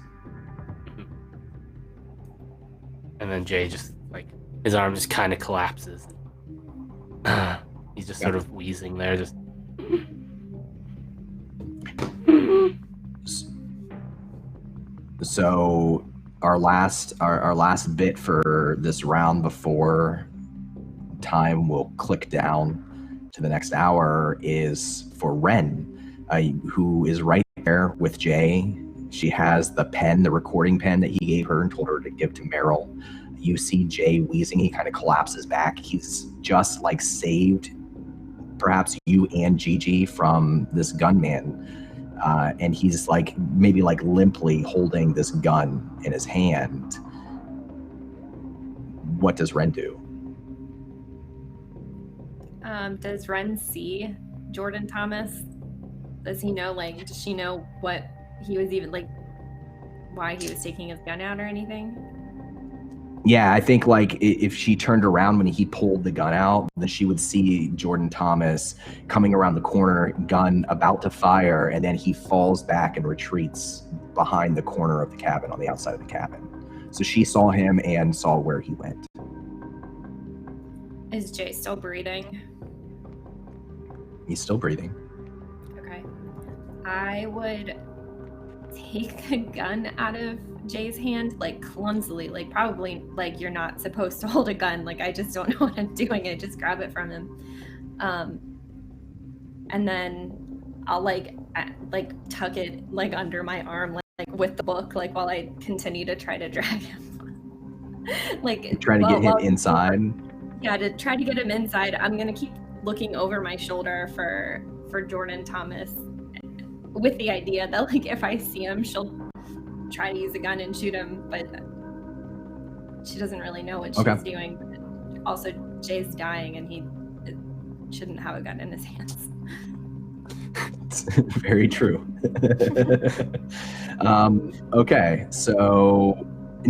And then Jay just like his arm just kind of collapses. He's just sort of wheezing there, just. So our last bit for this round before time will click down to the next hour is for Ren, who is right there with Jay. She has the pen, the recording pen that he gave her and told her to give to Meryl. You see Jay wheezing. He kind of collapses back. He's just like saved perhaps you and Gigi from this gunman. And he's like maybe like limply holding this gun in his hand. What does Ren do? Does Ren see Jordan Thomas? Does he know, like, does she know what he was even, like, why he was taking his gun out or anything? Yeah, I think like if she turned around when he pulled the gun out, then she would see Jordan Thomas coming around the corner, gun about to fire, and then he falls back and retreats behind the corner of the cabin on the outside of the cabin. So she saw him and saw where he went. Is Jay still breathing? He's still breathing. Okay. I would take the gun out of Jay's hand, like clumsily, like probably like you're not supposed to hold a gun. Like I just don't know what I'm doing. I just grab it from him. And then I'll like tuck it like under my arm, like with the book, like while I continue to try to drag him. Like trying to get him inside. Yeah, to try to get him inside. I'm gonna keep looking over my shoulder for Jordan Thomas, with the idea that like if I see him, she'll try to use a gun and shoot him, but she doesn't really know what she's doing. But also, Jay's dying, and he shouldn't have a gun in his hands. Very true. Okay, so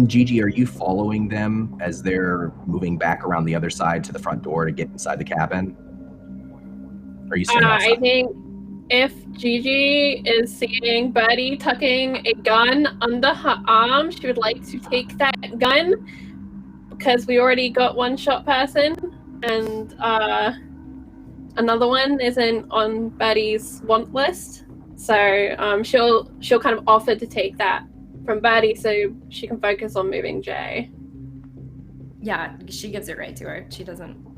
Gigi, are you following them as they're moving back around the other side to the front door to get inside the cabin? Or are you staying outside? I think if Gigi is seeing Birdie tucking a gun under her arm, she would like to take that gun because we already got one shot person, and another one isn't on Birdie's want list. So she'll kind of offer to take that from Birdie so she can focus on moving Jay. Yeah, she gives it right to her. She doesn't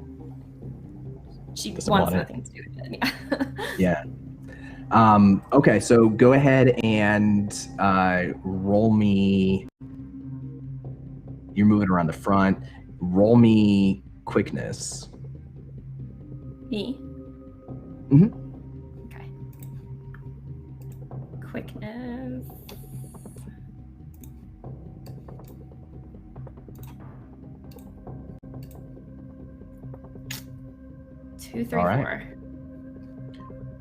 wants nothing to do with it. Yeah. Yeah. Okay, so go ahead and roll me. You're moving around the front. Roll me quickness. Me? Mm-hmm. Okay. Quickness. Two, three, All right. 4.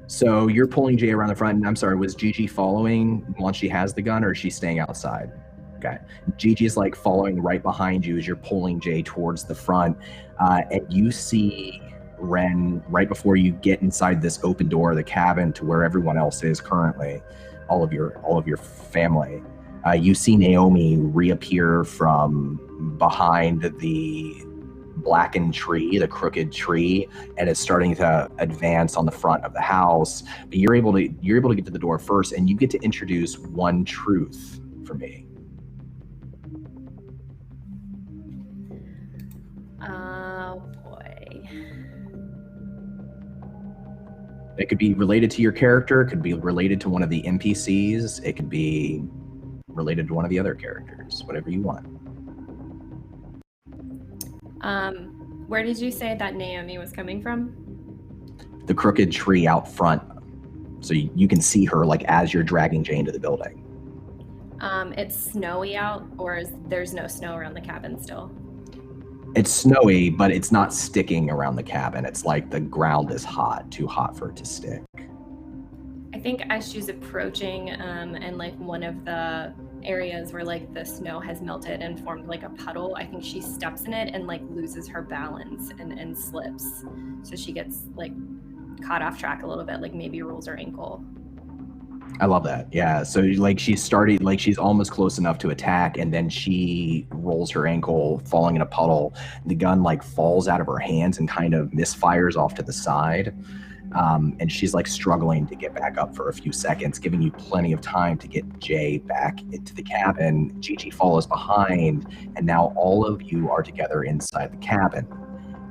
So you're pulling Jay around the front, and I'm sorry, was Gigi following once she has the gun, or is she staying outside? Okay. Gigi is like following right behind you as you're pulling Jay towards the front, and you see Ren right before you get inside this open door of the cabin to where everyone else is currently, all of your family. You see Naomi reappear from behind the blackened tree, the crooked tree, and is starting to advance on the front of the house. But you're able to get to the door first, and you get to introduce one truth for me. Oh boy. It could be related to your character, it could be related to one of the NPCs, it could be related to one of the other characters, whatever you want. Where did you say that Naomi was coming from? The crooked tree out front, So you can see her like as you're dragging Jay into the building. It's snowy out, or there's no snow around the cabin still? It's snowy, but it's not sticking around the cabin. It's like the ground is hot, too hot for it to stick. I think as she's approaching, and like one of the areas where like the snow has melted and formed like a puddle, I think she steps in it and like loses her balance and slips. So she gets like caught off track a little bit, like maybe rolls her ankle. I love that. Yeah. So like she's almost close enough to attack, and then she rolls her ankle, falling in a puddle. The gun like falls out of her hands and kind of misfires off to the side. And she's like struggling to get back up for a few seconds, giving you plenty of time to get Jay back into the cabin. Gigi follows behind, and now all of you are together inside the cabin.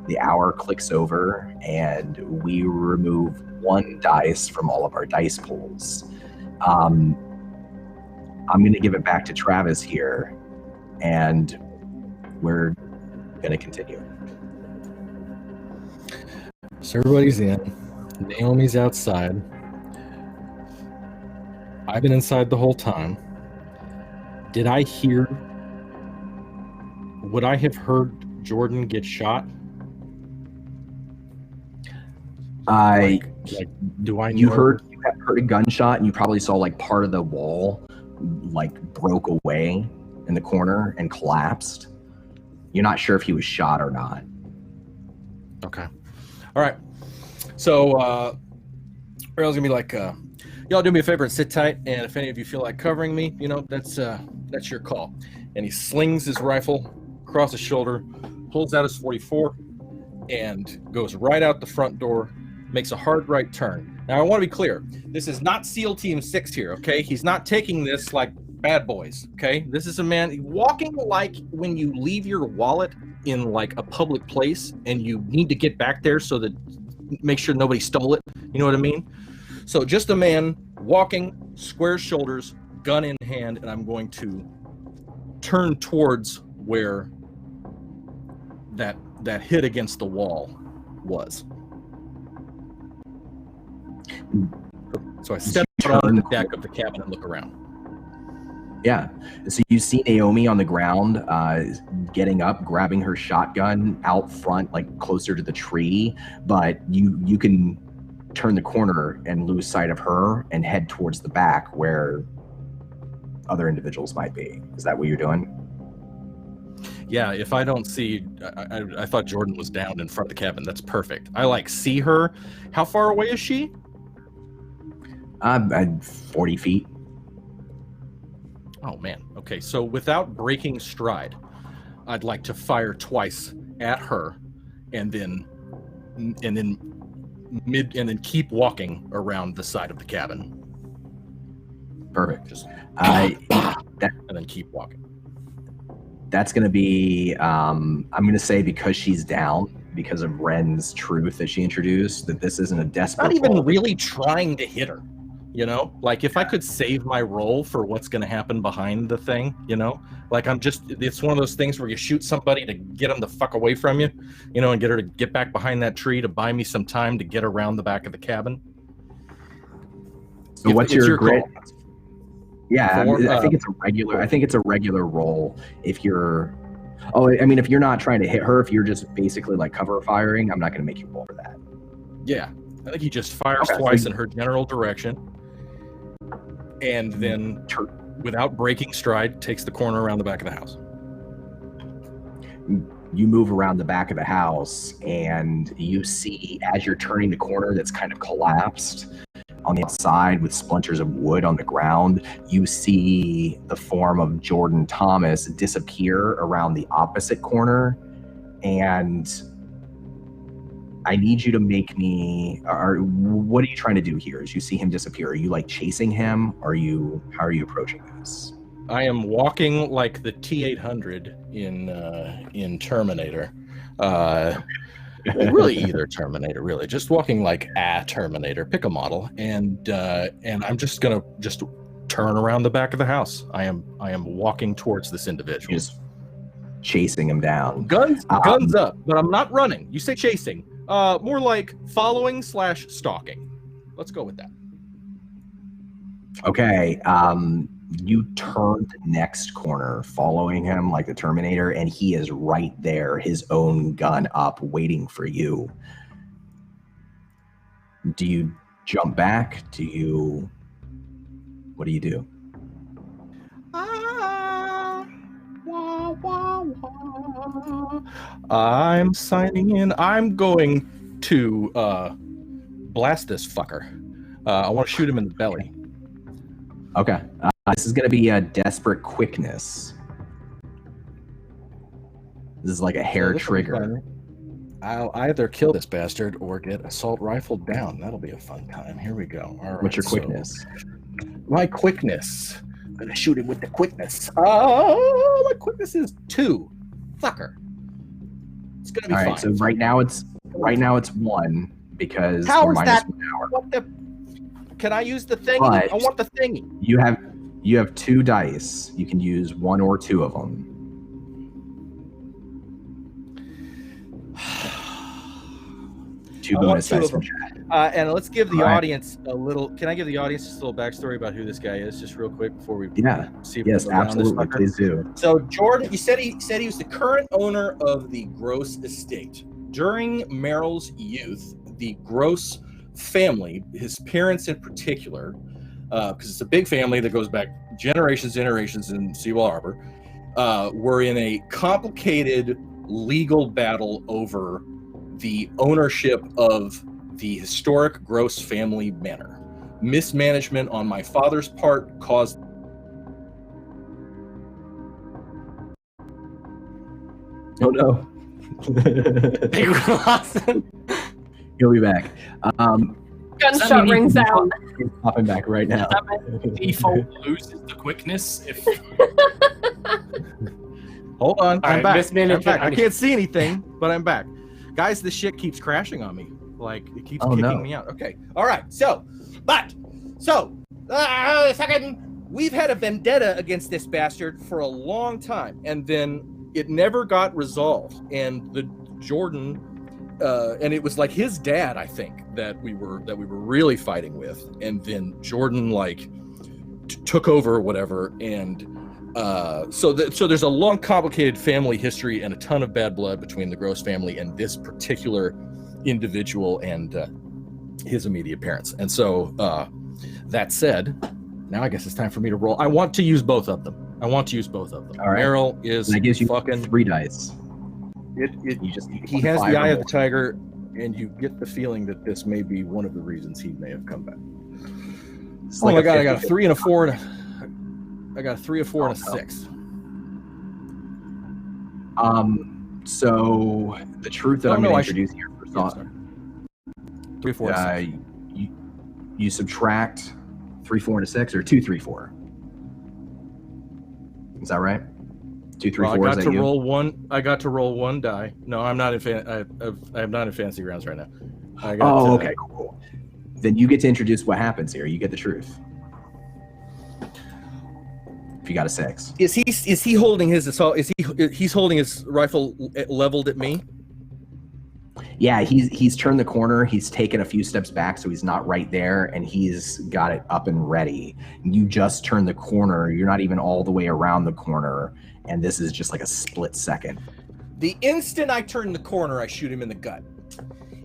The hour clicks over, and we remove 1 dice from all of our dice pools. I'm going to give it back to Travis here, and we're going to continue. So everybody's in. Naomi's outside. I've been inside the whole time. Would I have heard Jordan get shot? Do I know? You heard a gunshot, and you probably saw like part of the wall like broke away in the corner and collapsed. You're not sure if he was shot or not. Okay. All right. So Rail's gonna be like, y'all do me a favor and sit tight, and if any of you feel like covering me, that's your call. And he slings his rifle across his shoulder, pulls out his 44, and goes right out the front door, makes a hard right turn. Now I want to be clear, this is not SEAL Team 6 here, okay? He's not taking this like bad boys, okay? This is a man walking like when you leave your wallet in like a public place and you need to get back there so that make sure nobody stole it. You know what I mean? So just a man walking, square shoulders, gun in hand, and I'm going to turn towards where that hit against the wall was. So I step on the deck of the cabin and look around. Yeah. So you see Naomi on the ground, getting up, grabbing her shotgun out front, like closer to the tree, but you can turn the corner and lose sight of her and head towards the back where other individuals might be. Is that what you're doing? Yeah, if I don't see, I thought Jordan was down in front of the cabin. That's perfect. I like see her. How far away is she? 40 feet. Oh man. Okay, so without breaking stride, I'd like to fire twice at her, and then keep walking around the side of the cabin. Perfect. Just and then keep walking. That's going to be, I'm going to say, because she's down, because of Ren's truth that she introduced, that this isn't a desperate. Not even really trying to hit her. Like if I could save my roll for what's going to happen behind the thing, like it's one of those things where you shoot somebody to get them the fuck away from you, and get her to get back behind that tree to buy me some time to get around the back of the cabin. So what's your grit? Yeah, I think it's a regular roll. If you're not trying to hit her, if you're just basically like cover firing, I'm not going to make you roll for that. Yeah, I think he just fires twice in her general direction. And then, without breaking stride, takes the corner around the back of the house. You move around the back of the house, and you see, as you're turning the corner that's kind of collapsed on the outside with splinters of wood on the ground, you see the form of Jordan Thomas disappear around the opposite corner. And I need you to make me, or what are you trying to do here as you see him disappear? Are you like chasing him? How are you approaching this? I am walking like the T-800 in Terminator. Really either Terminator, really. Just walking like a Terminator, pick a model. And I'm just gonna turn around the back of the house. I am walking towards this individual. Just chasing him down. Guns up, but I'm not running. You say chasing. More like following / stalking. Let's go with that. Okay. You turn the next corner, following him like the Terminator, and he is right there, his own gun up, waiting for you. Do you jump back? What do you do? I'm signing in. I'm going to blast this fucker. I want to shoot him in the belly. Okay. This is going to be a desperate quickness. This is like a hair trigger. I'll either kill this bastard or get assault rifle down. That'll be a fun time. Here we go. All right, What's your quickness? My quickness. I'm gonna shoot him with the quickness. Oh, my quickness is 2. Fucker. It's gonna be fine. All right. So right now it's 1 because how we're is minus that? 1 hour. What the? Can I use the thingy? But I want the thingy. You have 2 dice. You can use 1 or 2 of them. Two bonus dice from chat. And let's give the audience a little. Can I give the audience just a little backstory about who this guy is, just real quick before we see? If Yes, absolutely. Please do. So Jordan, he said he was the current owner of the Gross estate. During Merrill's youth, the Gross family, his parents in particular, because it's a big family that goes back generations in Seawall Harbor, were in a complicated legal battle over the ownership of the historic Gross family manor. Mismanagement on my father's part caused... Oh no. He'll be back. Gunshot rings out. He's popping back right now. Default loses the quickness. If Hold on, I'm back. I'm back. I can't see anything, but I'm back. Guys, this shit keeps crashing on me. Like, it keeps kicking me out. Okay. All right. We've had a vendetta against this bastard for a long time, and then it never got resolved. And the Jordan, and it was like his dad, I think, that we were really fighting with. And then Jordan took over or whatever, and so there's a long, complicated family history and a ton of bad blood between the Gross family and this particular individual and his immediate parents. And so that said, now I guess it's time for me to roll. I want to use both of them. All right. Merrill is that gives you fucking 3 dice. He has the eye of the tiger, and you get the feeling that this may be one of the reasons he may have come back. Oh my god, I got a 3 and a 4 and I got a 3, a 4, and a 6. So the truth that I'm going to introduce here first off, 3, 4, and 6. You subtract 3, 4, and a 6, or 2, 3, 4. Is that right? 2, 3, 4. I got to roll one die. No, I'm not in. I'm not in fantasy grounds right now. Okay, cool. Then you get to introduce what happens here. You get the truth. If you got a 6, is he holding his assault? He's holding his rifle leveled at me? Yeah, he's turned the corner. He's taken a few steps back, so he's not right there, and he's got it up and ready. You just turn the corner. You're not even all the way around the corner, and this is just like a split second. The instant I turn the corner, I shoot him in the gut.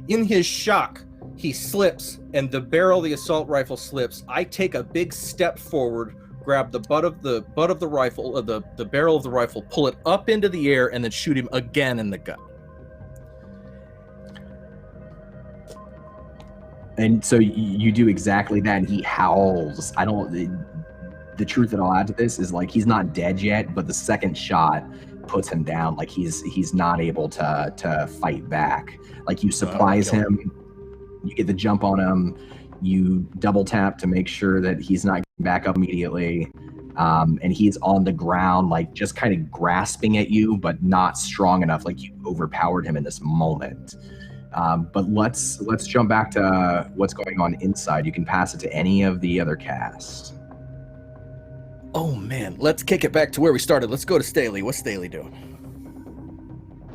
In his shock, he slips, and the barrel of the assault rifle slips. I take a big step forward, grab the butt of the rifle, the barrel of the rifle, pull it up into the air, and then shoot him again in the gut. And so you do exactly that, and he howls. The truth that I'll add to this is, like, he's not dead yet, but the second shot puts him down. Like, he's not able to fight back. Like, you surprise him, you get the jump on him, you double tap to make sure that he's not getting back up immediately, and he's on the ground, like, just kind of grasping at you, but not strong enough. Like, you overpowered him in this moment. But let's jump back to what's going on inside. You can pass it to any of the other cast. Oh man, let's kick it back to where we started. Let's go to Staley. What's Staley doing?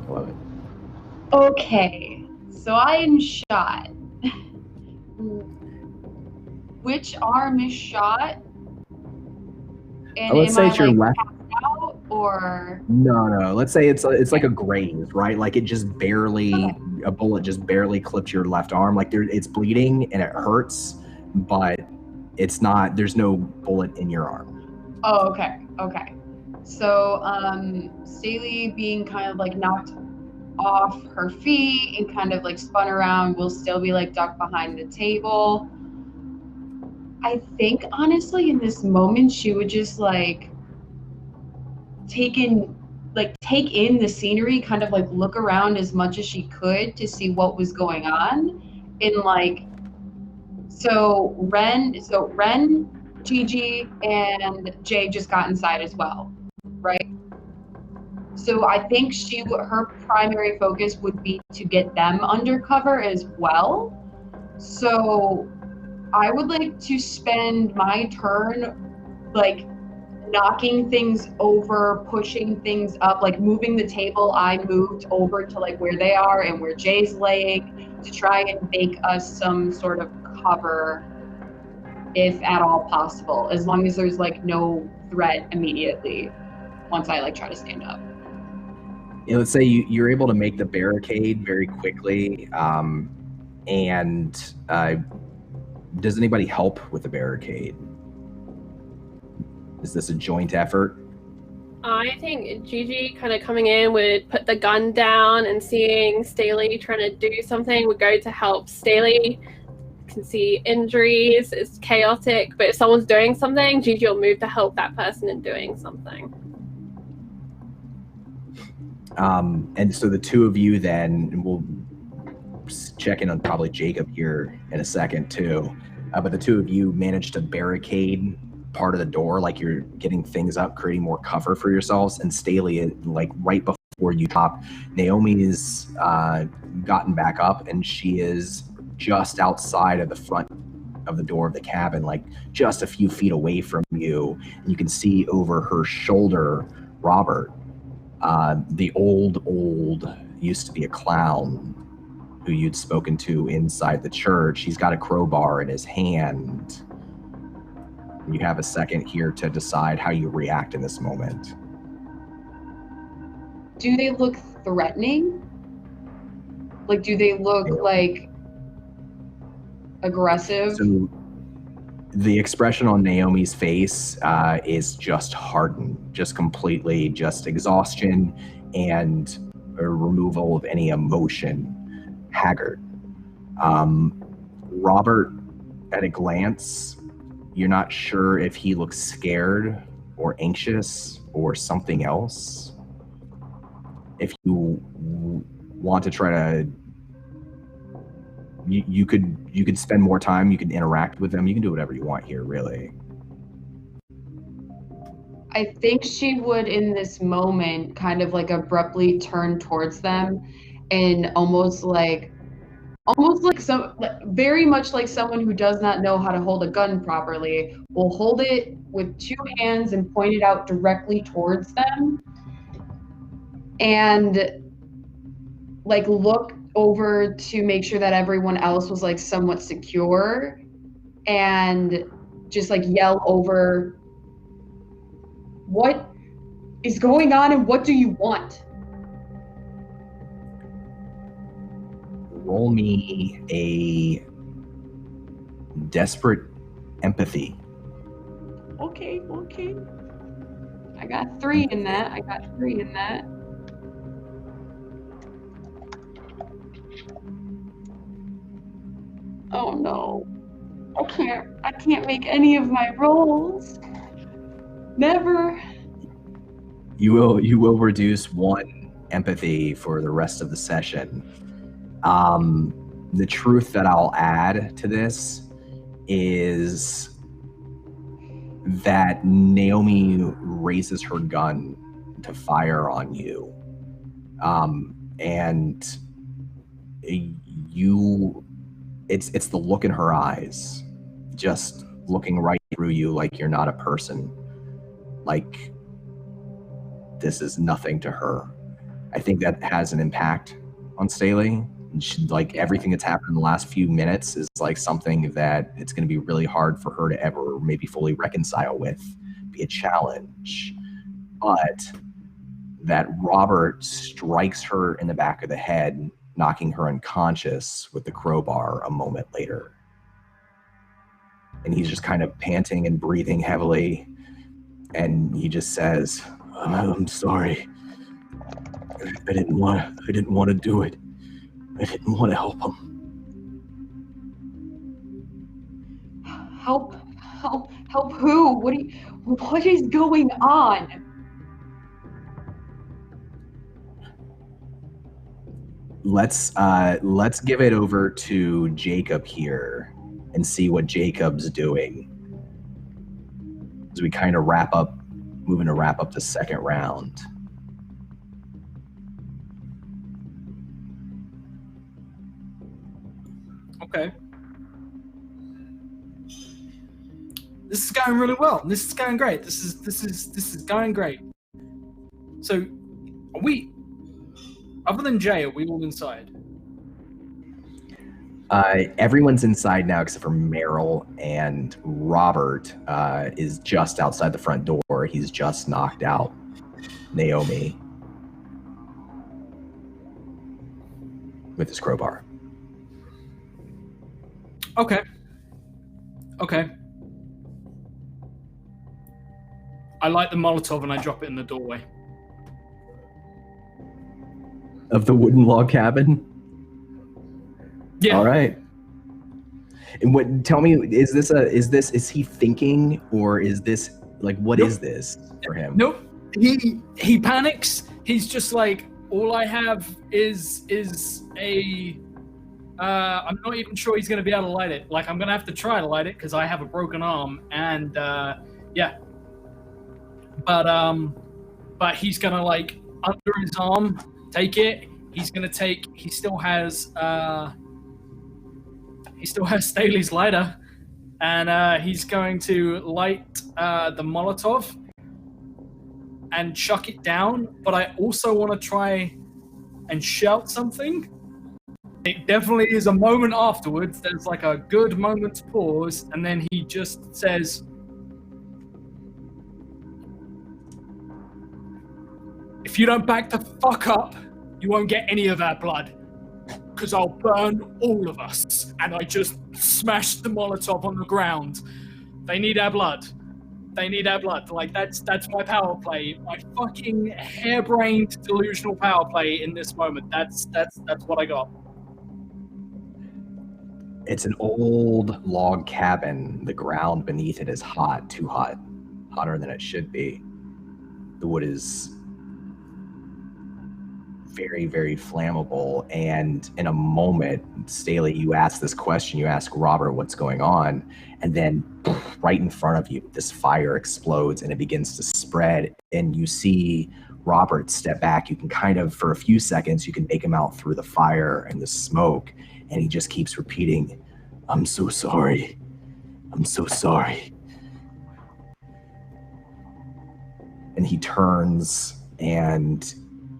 Love it. Okay, so I am shot. Which arm is shot? And Let's am say I it's your like left. passed out or? No. Let's say it's like a graze, right? Like it just barely, a bullet just barely clipped your left arm. Like it's bleeding and it hurts, but it's not. There's no bullet in your arm. Oh, okay. So, Staley being kind of like knocked off her feet and kind of like spun around will still be like ducked behind the table. I think honestly in this moment she would just like take in the scenery, kind of like look around as much as she could to see what was going on. And like so Ren, Gigi, and Jay just got inside as well, right? So I think her primary focus would be to get them undercover as well. So I would like to spend my turn like knocking things over, pushing things up, like moving the table I moved over to like where they are and where Jay's laying to try and make us some sort of cover if at all possible, as long as there's like no threat immediately once I like try to stand up. Yeah, let's say you're able to make the barricade very quickly, and does anybody help with the barricade? Is this a joint effort? I think Gigi kind of coming in would put the gun down and seeing Staley trying to do something would go to help Staley. Can see injuries, it's chaotic, but if someone's doing something, Gigi will move to help that person in doing something. And so the two of you then, we'll check in on probably Jacob here in a second too, but the two of you managed to barricade part of the door, like you're getting things up, creating more cover for yourselves. And Staley, like right before you top, Naomi's gotten back up and she is just outside of the front of the door of the cabin, like just a few feet away from you. And you can see over her shoulder, Robert, the old used to be a clown who you'd spoken to inside the church. He's got a crowbar in his hand. You have a second here to decide how you react in this moment. Do they look threatening? Like, do they look like aggressive? So the expression on Naomi's face is just hardened, just completely, just exhaustion and a removal of any emotion, haggard. Robert, at a glance, you're not sure if he looks scared or anxious or something else. If you want to try to, you could spend more time, you can interact with them, you can do whatever you want here, really. I think she would in this moment kind of like abruptly turn towards them and almost like very much like someone who does not know how to hold a gun properly will hold it with two hands and point it out directly towards them and like look over to make sure that everyone else was like somewhat secure and just like yell over, what is going on and what do you want? Roll me a desperate empathy. Okay. I got 3 in that. Oh no. I can't make any of my rolls. Never. You will reduce 1 empathy for the rest of the session. The truth that I'll add to this is that Naomi raises her gun to fire on you. And it's the look in her eyes, just looking right through you like you're not a person. Like this is nothing to her. I think that has an impact on Staley. She, like everything that's happened in the last few minutes is like something that it's going to be really hard for her to ever maybe fully reconcile with, be a challenge, but that Robert strikes her in the back of the head, knocking her unconscious with the crowbar a moment later. And he's just kind of panting and breathing heavily, and he just says, I'm sorry. I didn't want to do it. I didn't want to help him. Help who? What is going on? Let's give it over to Jacob here and see what Jacob's doing as we kind of moving to wrap up the second round. Okay. This is going really well. This is going great. This is going great. So, are we, other than Jay, are we all inside? Everyone's inside now except for Meryl, and Robert is just outside the front door. He's just knocked out Naomi with his crowbar. Okay. I light the Molotov and I drop it in the doorway. Of the wooden log cabin? Yeah. All right. And tell me, is he thinking, or is this like, what is this for him? Nope. He panics. He's just like, all I have is a I'm not even sure he's gonna be able to light it. Like, I'm gonna have to try to light it because I have a broken arm, and yeah. But he's gonna, like, under his arm, take it. He's gonna take. He still has Staley's lighter, and he's going to light the Molotov and chuck it down. But I also want to try and shout something. It definitely is a moment afterwards. There's like a good moment's pause, and then he just says, "If you don't back the fuck up, you won't get any of our blood. Because I'll burn all of us." And I just smashed the Molotov on the ground. They need our blood. They need our blood. Like, that's my power play. My fucking harebrained delusional power play in this moment. That's what I got. It's an old log cabin. The ground beneath it is hot, too hot, hotter than it should be. The wood is very, very flammable. And in a moment, Staley, you ask this question, you ask Robert what's going on, and then right in front of you, this fire explodes and it begins to spread. And you see Robert step back. You can kind of, for a few seconds, you can make him out through the fire and the smoke. And he just keeps repeating, "I'm so sorry. I'm so sorry." And he turns and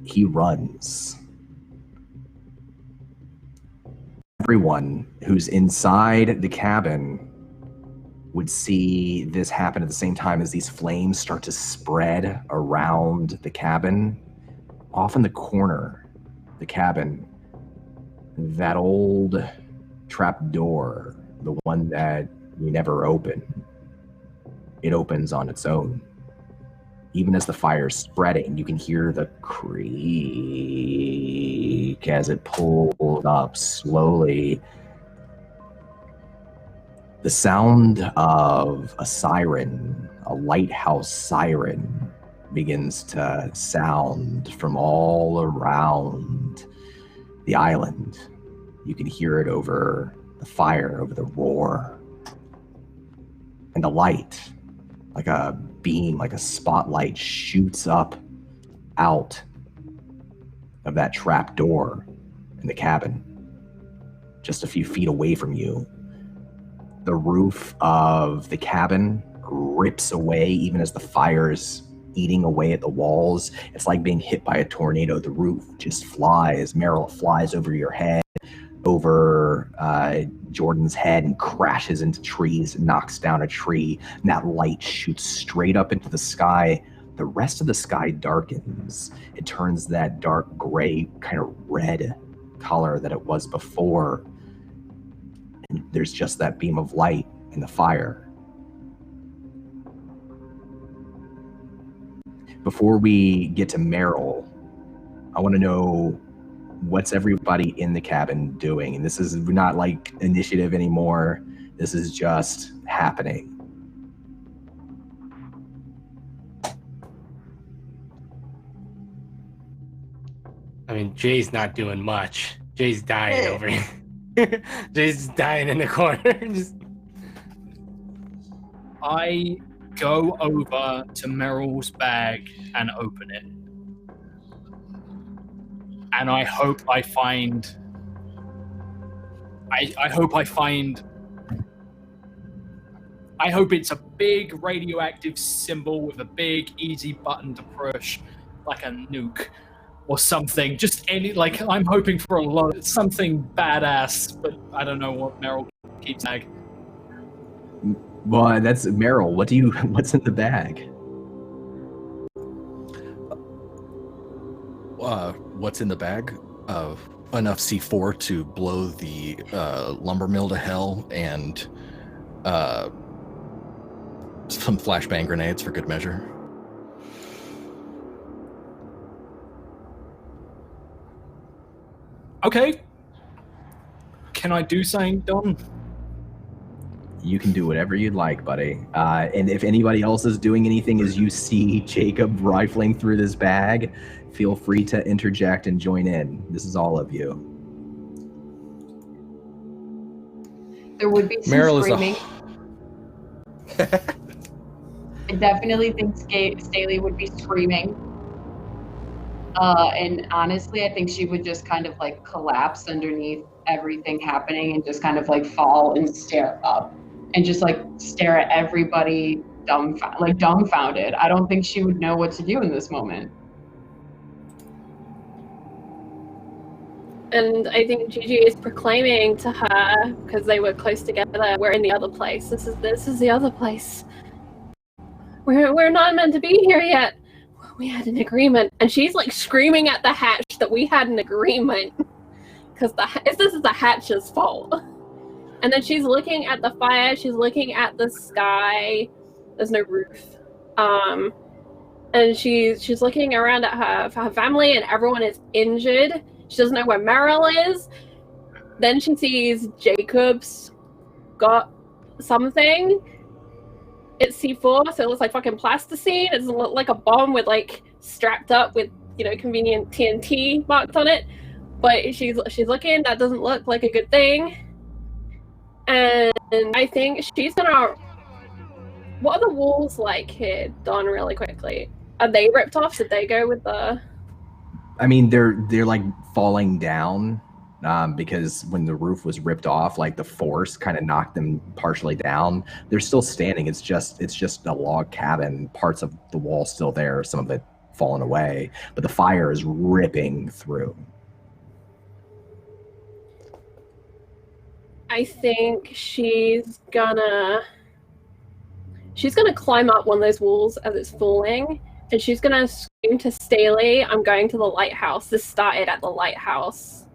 he runs. Everyone who's inside the cabin would see this happen at the same time as these flames start to spread around the cabin. Off in the corner, the cabin, that old trap door, the one that we never open, it opens on its own. Even as the fire's spreading, you can hear the creak as it pulls up slowly. The sound of a siren, a lighthouse siren, begins to sound from all around the island. You can hear it over the fire, over the roar. And the light, like a beam, like a spotlight, shoots up out of that trap door in the cabin, just a few feet away from you. The roof of the cabin rips away even as the fire's eating away at the walls. It's like being hit by a tornado. The roof just flies. Meryl, flies over your head, over Jordan's head and crashes into trees, knocks down a tree, and that light shoots straight up into the sky. The rest of the sky darkens. It turns that dark gray, kind of red color that it was before. And there's just that beam of light in the fire. Before we get to Meryl, I want to know, what's everybody in the cabin doing? And this is not like initiative anymore. This is just happening. I mean, Jay's not doing much. Jay's dying over here. Jay's dying in the corner. I go over to Meryl's bag and open it. And I hope I find... I hope it's a big radioactive symbol with a big easy button to push, like a nuke or something. Just any, like, I'm hoping for a lot, something badass, but I don't know what Meryl keeps saying. Well, that's Meryl. What's in the bag? What's in the bag? Enough C4 to blow the lumber mill to hell, and some flashbang grenades for good measure. Okay. Can I do something, Don? You can do whatever you'd like, buddy. And if anybody else is doing anything as you see Jacob rifling through this bag, feel free to interject and join in. This is all of you. There would be some Meryl screaming. I definitely think Staley would be screaming. And honestly, I think she would just kind of like collapse underneath everything happening and just kind of like fall and stare up and just like stare at everybody dumbfounded. I don't think she would know what to do in this moment. And I think Gigi is proclaiming to her, because they were close together, we're in the other place. This is the other place. We're not meant to be here yet. We had an agreement. And she's like screaming at the hatch that we had an agreement. Because this is the hatch's fault. And then she's looking at the fire, she's looking at the sky. There's no roof. And she's looking around at her family, and everyone is injured. She doesn't know where Meryl is. Then she sees Jacob's got something. It's C4, so it looks like fucking plasticine. It doesn't look like a bomb with like strapped up with, convenient TNT marked on it. But she's looking, that doesn't look like a good thing. And I think she's gonna... What are the walls like here, Don, really quickly? Are they ripped off? Did they go with the... I mean, they're like falling down because when the roof was ripped off, like the force kind of knocked them partially down. They're still standing. It's just a log cabin. Parts of the wall still there. Some of it fallen away, but the fire is ripping through. I think she's gonna climb up one of those walls as it's falling, and she's gonna scream to Staley, I'm going to the lighthouse. This started at the lighthouse.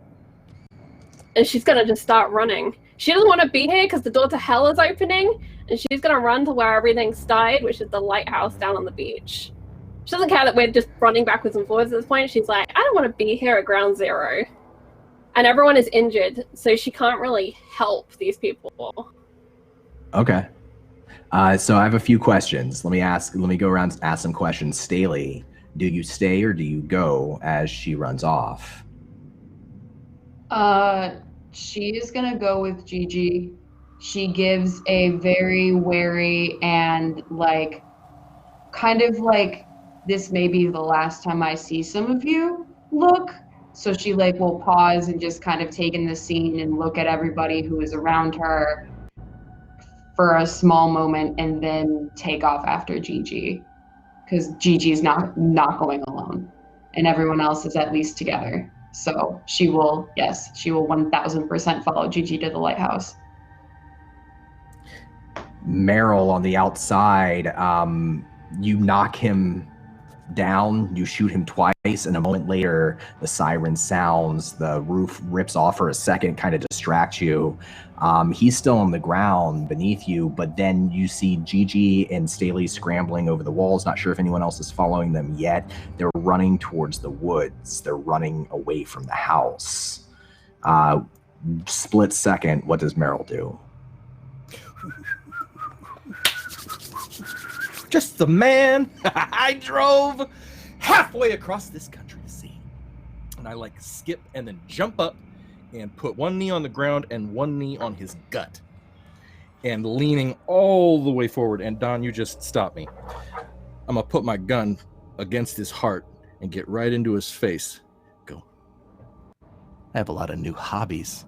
And she's gonna just start running. She doesn't want to be here because the door to hell is opening, and she's gonna run to where everything started, which is the lighthouse down on the beach. She doesn't care that we're just running backwards and forwards at this point. She's like, I don't want to be here at ground zero. And everyone is injured, so she can't really help these people. Okay. So I have a few questions. Let me go around and ask some questions. Staley, do you stay or do you go as she runs off? She is gonna go with Gigi. She gives a very wary and like, kind of like, this may be the last time I see some of you look. So she like will pause and just kind of take in the scene and look at everybody who is around her for a small moment and then take off after Gigi, because Gigi's not going alone and everyone else is at least together. So she will 1000% follow Gigi to the lighthouse. Meryl on the outside, you knock him down, you shoot him twice, and a moment later the siren sounds, the roof rips off for a second, kind of distracts you. He's still on the ground beneath you, but then you see Gigi and Staley scrambling over the walls. Not sure if anyone else is following them yet. They're running towards the woods. They're running away from the house. Split second, what does Meryl do? Just the man I drove halfway across this country to see. And I like skip and then jump up and put one knee on the ground and one knee on his gut. And leaning all the way forward. And Don, you just stop me. I'm going to put my gun against his heart and get right into his face. Go. I have a lot of new hobbies,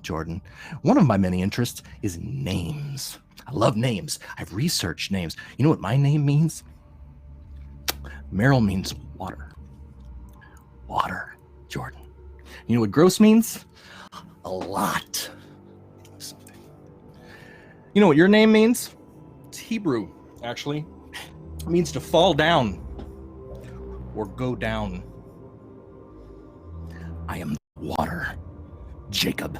Jordan. One of my many interests is names. I love names. I've researched names. You know what my name means? Meryl means water. Water, Jordan. You know what gross means? A lot. Something. You know what your name means? It's Hebrew, actually. It means to fall down or go down. I am water, Jacob,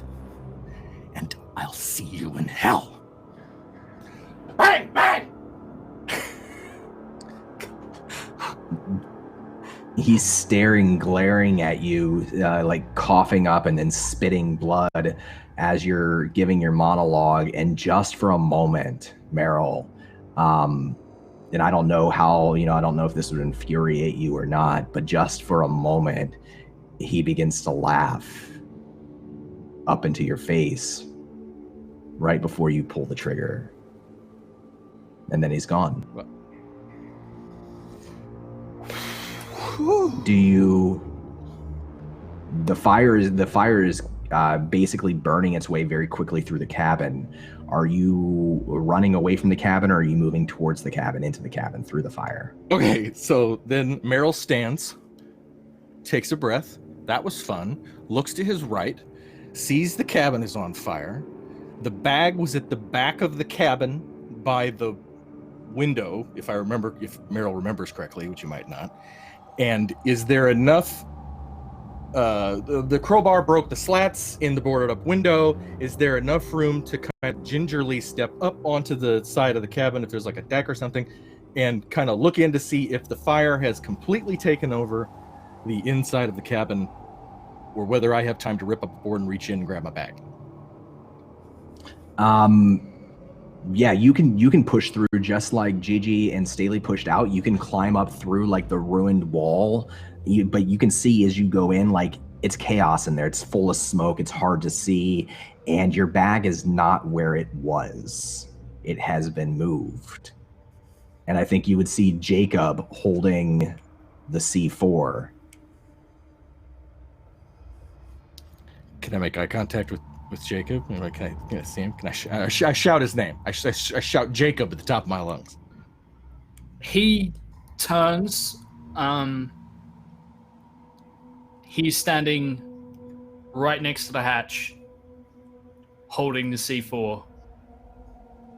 and I'll see you in hell. Bang, bang! He's staring, glaring at you, like coughing up and then spitting blood as you're giving your monologue. And just for a moment, Meryl, and I don't know how, I don't know if this would infuriate you or not, but just for a moment, he begins to laugh up into your face right before you pull the trigger. And then he's gone. The fire is basically burning its way very quickly through the cabin. Are you running away from the cabin, or are you moving towards the cabin, into the cabin, through the fire? Okay, so then Meryl stands, takes a breath. That was fun. Looks to his right, sees the cabin is on fire. The bag was at the back of the cabin by the window, if Meryl remembers correctly, which you might not. And is there enough, the crowbar broke the slats in the boarded up window. Is there enough room to kind of gingerly step up onto the side of the cabin if there's like a deck or something, and kind of look in to see if the fire has completely taken over the inside of the cabin, or whether I have time to rip up the board and reach in and grab my bag? Yeah, you can push through just like Gigi and Staley pushed out. You can climb up through like the ruined wall, but you can see as you go in, like it's chaos in there. It's full of smoke. It's hard to see, and your bag is not where it was. It has been moved. And I think you would see Jacob holding the C4. Can I make eye contact with Jacob? Can I see him? Can I shout his name? I shout Jacob at the top of my lungs. He turns. He's standing right next to the hatch, holding the C4,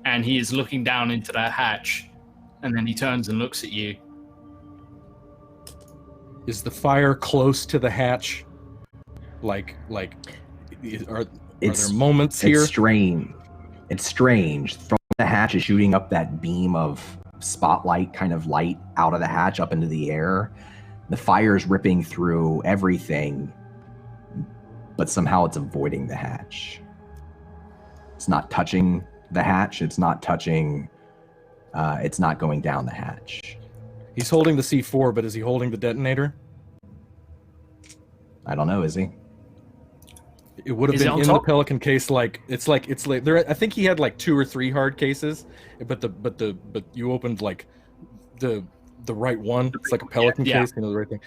and he is looking down into that hatch, and then he turns and looks at you. Is the fire close to the hatch? Are there moments here? It's strange. From the hatch is shooting up that beam of spotlight kind of light out of the hatch up into the air. The fire's ripping through everything, but somehow it's avoiding the hatch. It's not touching the hatch. It's not touching, it's not going down the hatch. He's holding the C4, but is he holding the detonator? I don't know, is he? It would have been in the Pelican case. It's like there. I think he had like 2 or 3 hard cases, but you opened like the right one. It's like a Pelican case, the right thing.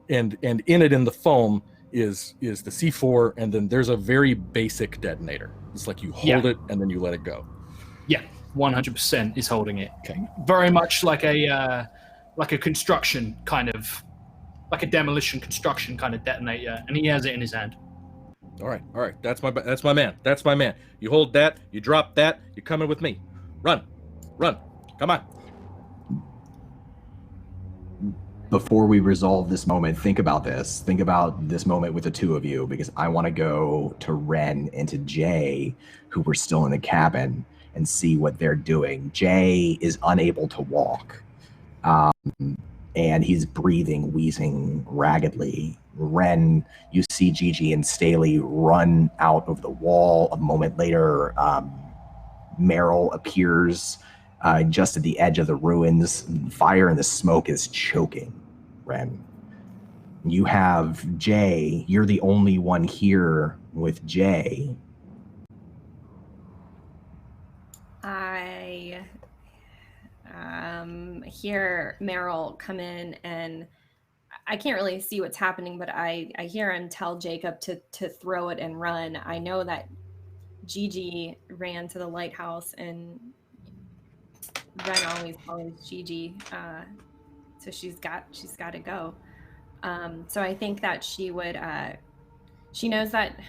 And in it, in the foam, is the C4, and then there's a very basic detonator. It's like you hold it and then you let it go. Yeah, 100% is holding it. Okay. Very much like a construction kind of like a demolition construction kind of detonator, and he has it in his hand. All right. That's my man. You hold that. You drop that. You're coming with me. Run. Come on. Before we resolve this moment, think about this. Think about this moment with the two of you, because I want to go to Ren and to Jay, who were still in the cabin, and see what they're doing. Jay is unable to walk, and he's breathing, wheezing raggedly. Ren, you see Gigi and Staley run out of the wall. A moment later, Meryl appears just at the edge of the ruins. Fire and the smoke is choking Ren. You have Jay. You're the only one here with Jay. I hear Meryl come in, and I can't really see what's happening, but I hear him tell Jacob to throw it and run. I know that Gigi ran to the lighthouse, and Ren always follows Gigi, so she's got to go. So I think that she would. She knows that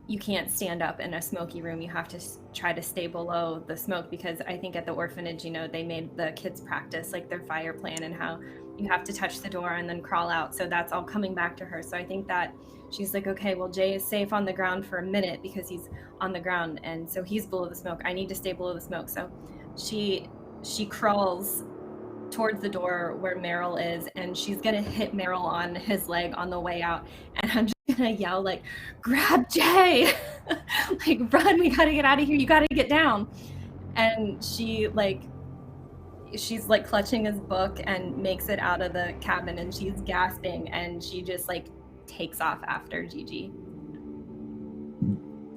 you can't stand up in a smoky room. You have to try to stay below the smoke, because I think at the orphanage, they made the kids practice like their fire plan and how you have to touch the door and then crawl out. So that's all coming back to her. So I think that she's like, okay, well, Jay is safe on the ground for a minute because he's on the ground, and so he's below the smoke. I need to stay below the smoke. So she crawls towards the door where Meryl is, and she's gonna hit Meryl on his leg on the way out, and I'm just gonna yell like, grab Jay. Like, run, we gotta get out of here, you gotta get down. And she's clutching his book and makes it out of the cabin, and she's gasping, and she just takes off after Gigi.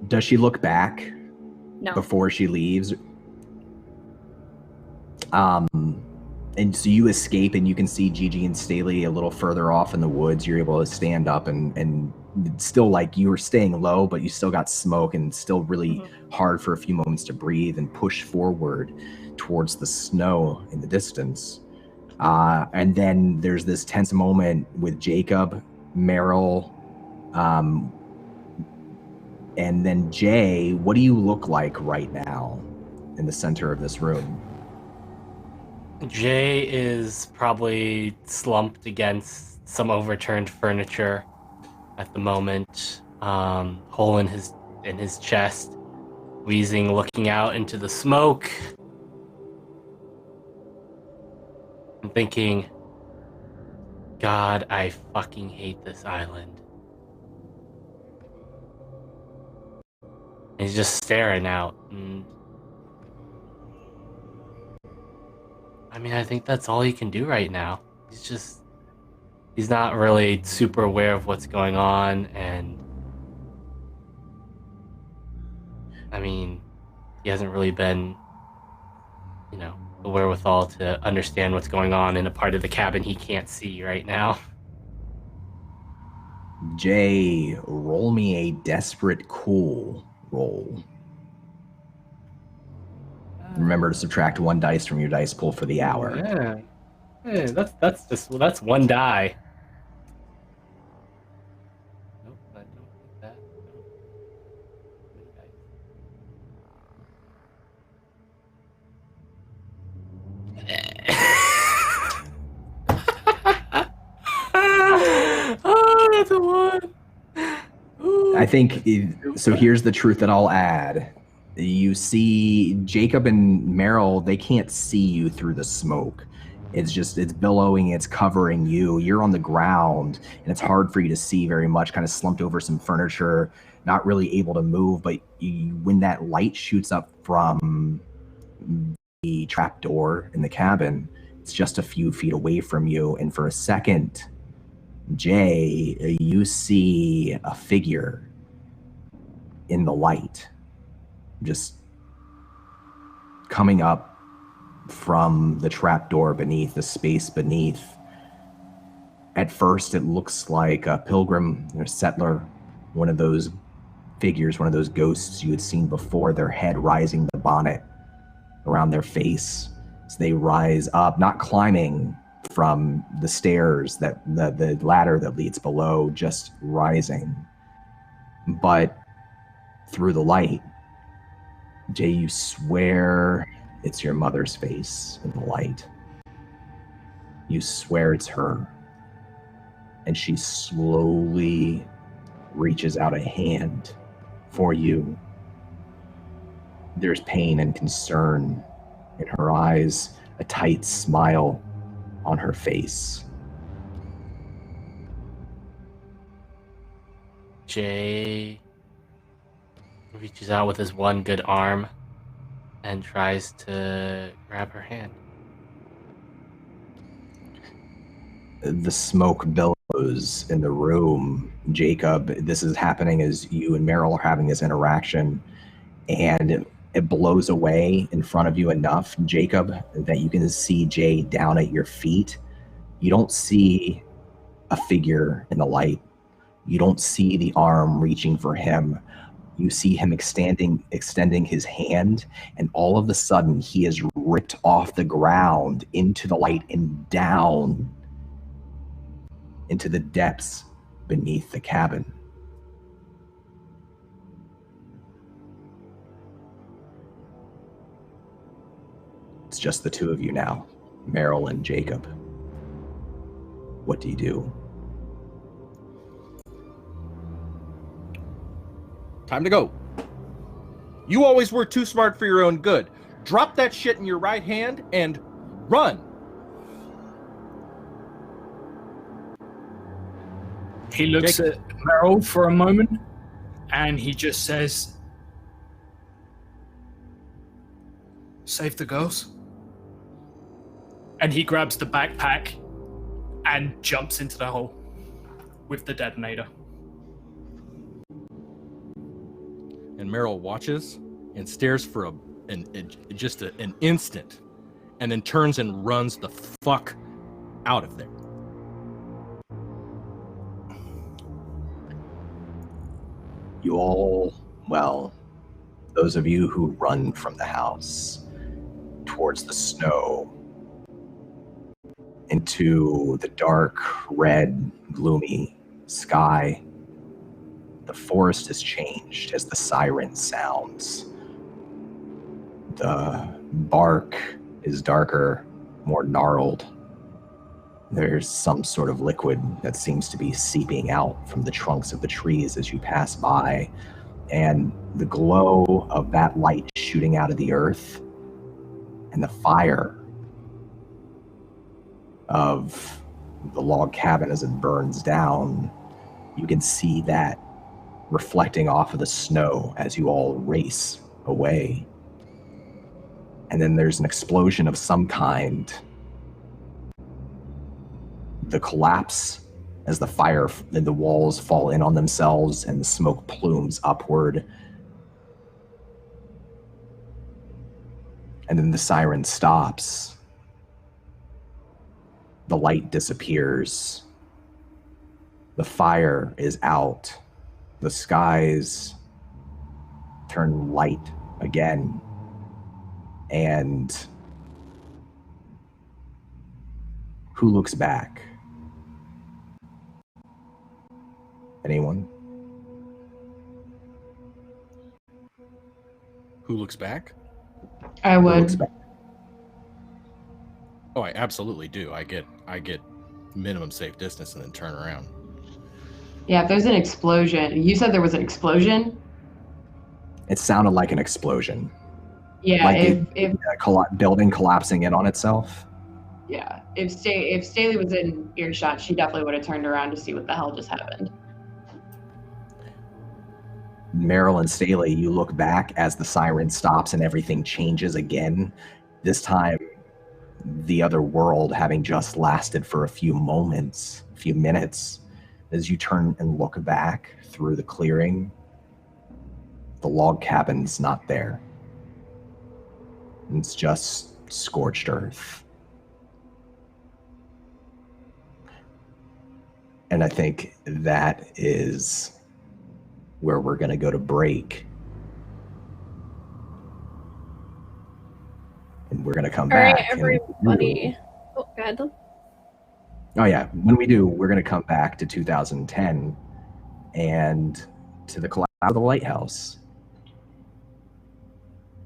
Does she look back? No. Before she leaves? And so you escape, and you can see Gigi and Staley a little further off in the woods. You're able to stand up, and still you were staying low, but you still got smoke, and still really hard for a few moments to breathe and push forward towards the snow in the distance. And then there's this tense moment with Jacob, Meryl, and then Jay. What do you look like right now in the center of this room? Jay is probably slumped against some overturned furniture at the moment, hole in his chest, wheezing, looking out into the smoke. I'm thinking, God, I fucking hate this island. And he's just staring out. And I think that's all he can do right now. He's not really super aware of what's going on, and he hasn't really been, the wherewithal to understand what's going on in a part of the cabin he can't see right now. Jay, roll me a desperate cool roll. Remember to subtract 1 dice from your dice pool for the hour. Yeah. Hey, that's 1 die. Nope, I don't think that. Oh, that's a 1. Ooh. I think so. Here's the truth that I'll add. You see Jacob and Meryl, they can't see you through the smoke. It's billowing, it's covering you. You're on the ground, and it's hard for you to see very much, kind of slumped over some furniture, not really able to move. But when that light shoots up from the trapdoor in the cabin, it's just a few feet away from you. And for a second, Jay, you see a figure in the light, just coming up from the trapdoor beneath, the space beneath. At first, it looks like a pilgrim or settler, one of those figures, one of those ghosts you had seen before, their head rising the bonnet around their face. As they rise up, not climbing from the stairs, that the ladder that leads below, just rising. But through the light, Jay, you swear it's your mother's face in the light. You swear it's her. And she slowly reaches out a hand for you. There's pain and concern in her eyes, a tight smile on her face. Jay reaches out with his one good arm and tries to grab her hand. The smoke billows in the room. Jacob, this is happening as you and Meryl are having this interaction, and it blows away in front of you enough, Jacob, that you can see Jay down at your feet. You don't see a figure in the light. You don't see the arm reaching for him. You see him extending his hand, and all of a sudden he is ripped off the ground into the light and down into the depths beneath the cabin. It's just the two of you now, Meryl and Jacob. What do you do? Time to go. You always were too smart for your own good. Drop that shit in your right hand and run. He looks at Meryl for a moment, and he just says, "Save the girls." And he grabs the backpack and jumps into the hole with the detonator. And Meryl watches and stares for an instant, and then turns and runs the fuck out of there. You all, well, those of you who run from the house towards the snow, into the dark, red, gloomy sky, the forest has changed as the siren sounds. The bark is darker, more gnarled. There's some sort of liquid that seems to be seeping out from the trunks of the trees as you pass by, and the glow of that light shooting out of the earth and the fire of the log cabin as it burns down, you can see that reflecting off of the snow as you all race away. And then there's an explosion of some kind. The collapse as the fire and the walls fall in on themselves and the smoke plumes upward. And then the siren stops. The light disappears. The fire is out. The skies turn light again. And who looks back? Anyone? Who looks back? I Who would. looks back? Oh, I absolutely do. I get minimum safe distance and then turn around. Yeah, if there's an explosion. You said there was an explosion? It sounded like an explosion. Yeah, Like if a building collapsing in on itself. yeah, if Staley was in earshot, she definitely would have turned around to see what the hell just happened. Meryl and Staley, you look back as the siren stops and everything changes again. This time, the other world having just lasted for a few moments, a few minutes. As you turn and look back through the clearing, the log cabin's not there. It's just scorched earth. And I think that is where we're going to go to break. And we're going to come All back. right, everybody. Oh, go ahead. Oh yeah, when we do, we're going to come back to 2010 and to the collapse of the Lighthouse.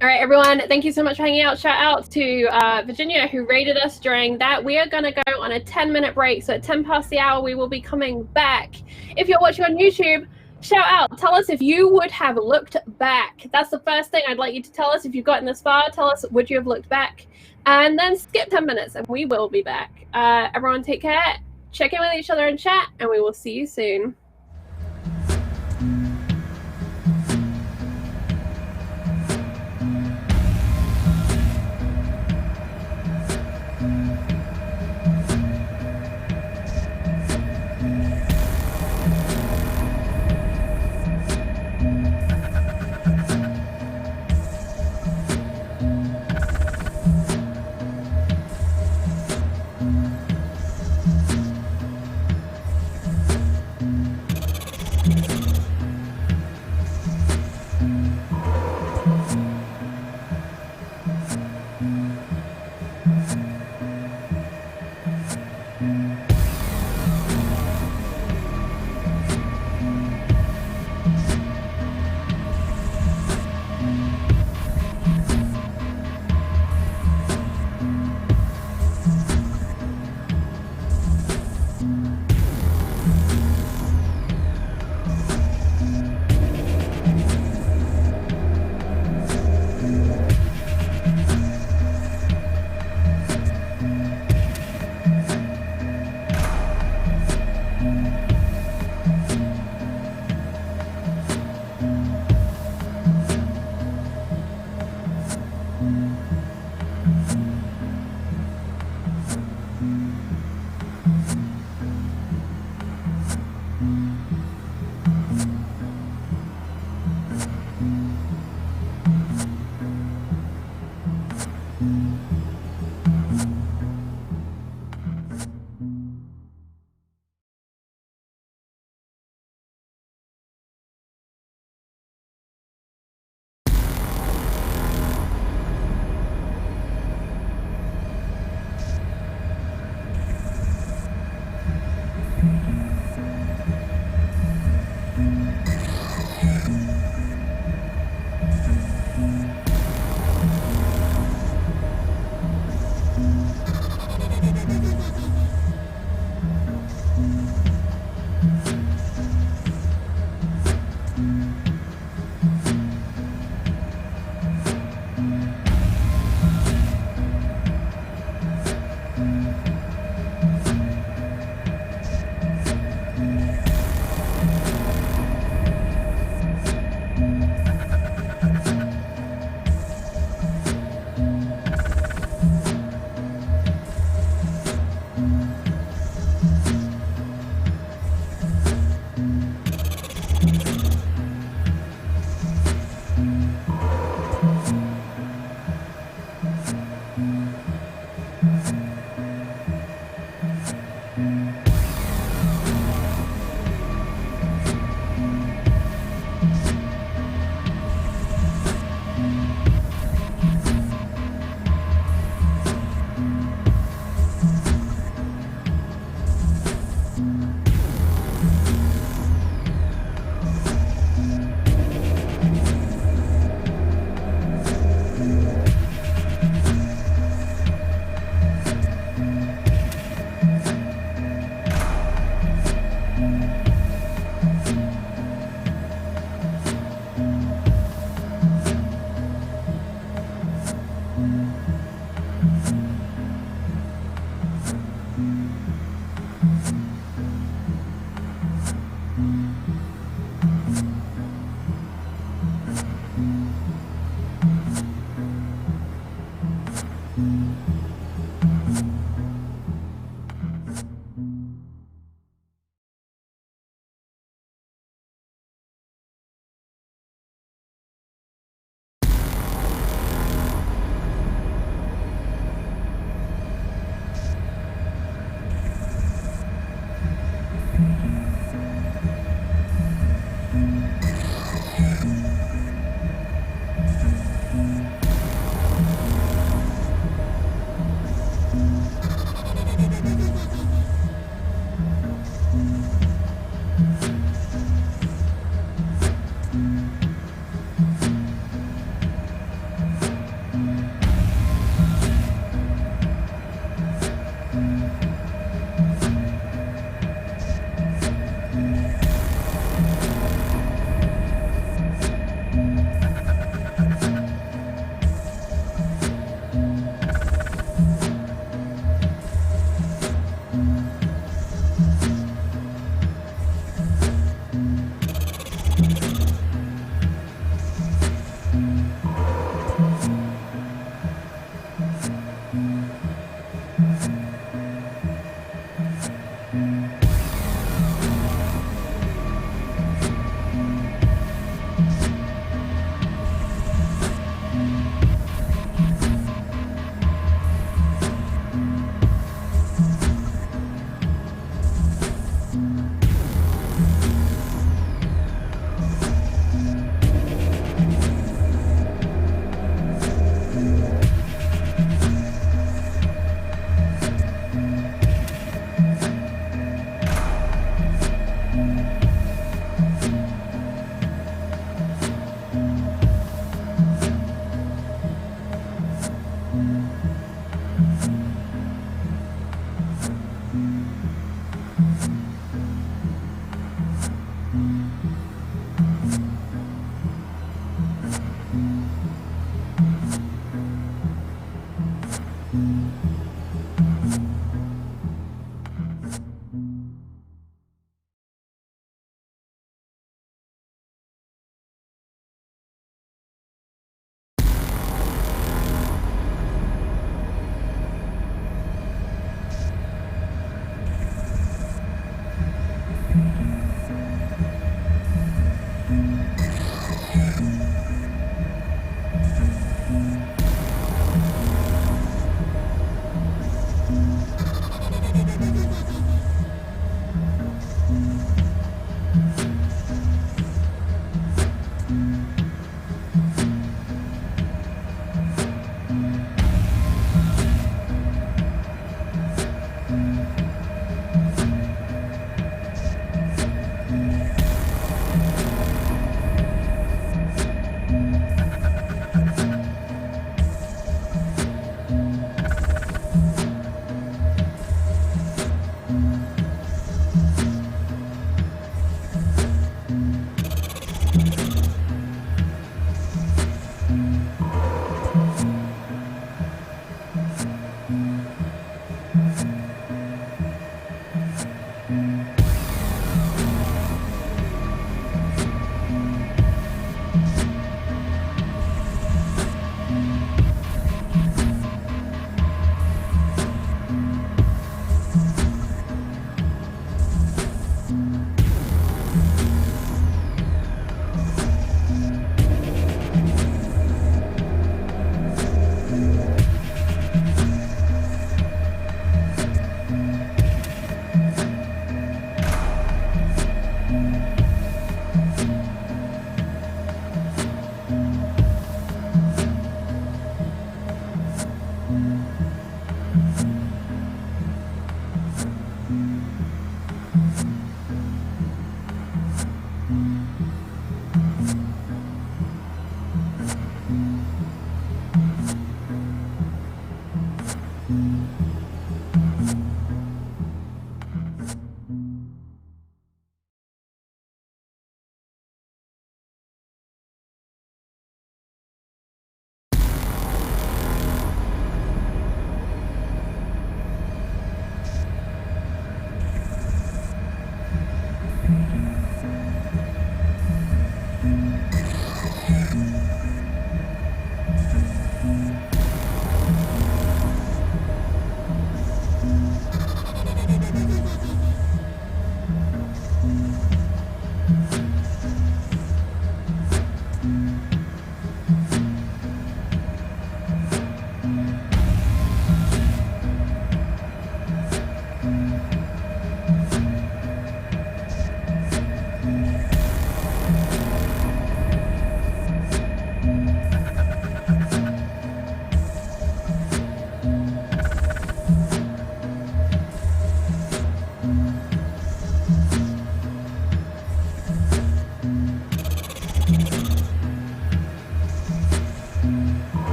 All right, everyone, thank you so much for hanging out. Shout out to Virginia, who raided us during that. We are going to go on a 10-minute break. So at 10 past the hour, we will be coming back. If you're watching on YouTube, shout out. Tell us if you would have looked back. That's the first thing I'd like you to tell us. If you've gotten this far, tell us, would you have looked back? And then skip 10 minutes, and we will be back. Everyone take care. Check in with each other in chat, and we will see you soon.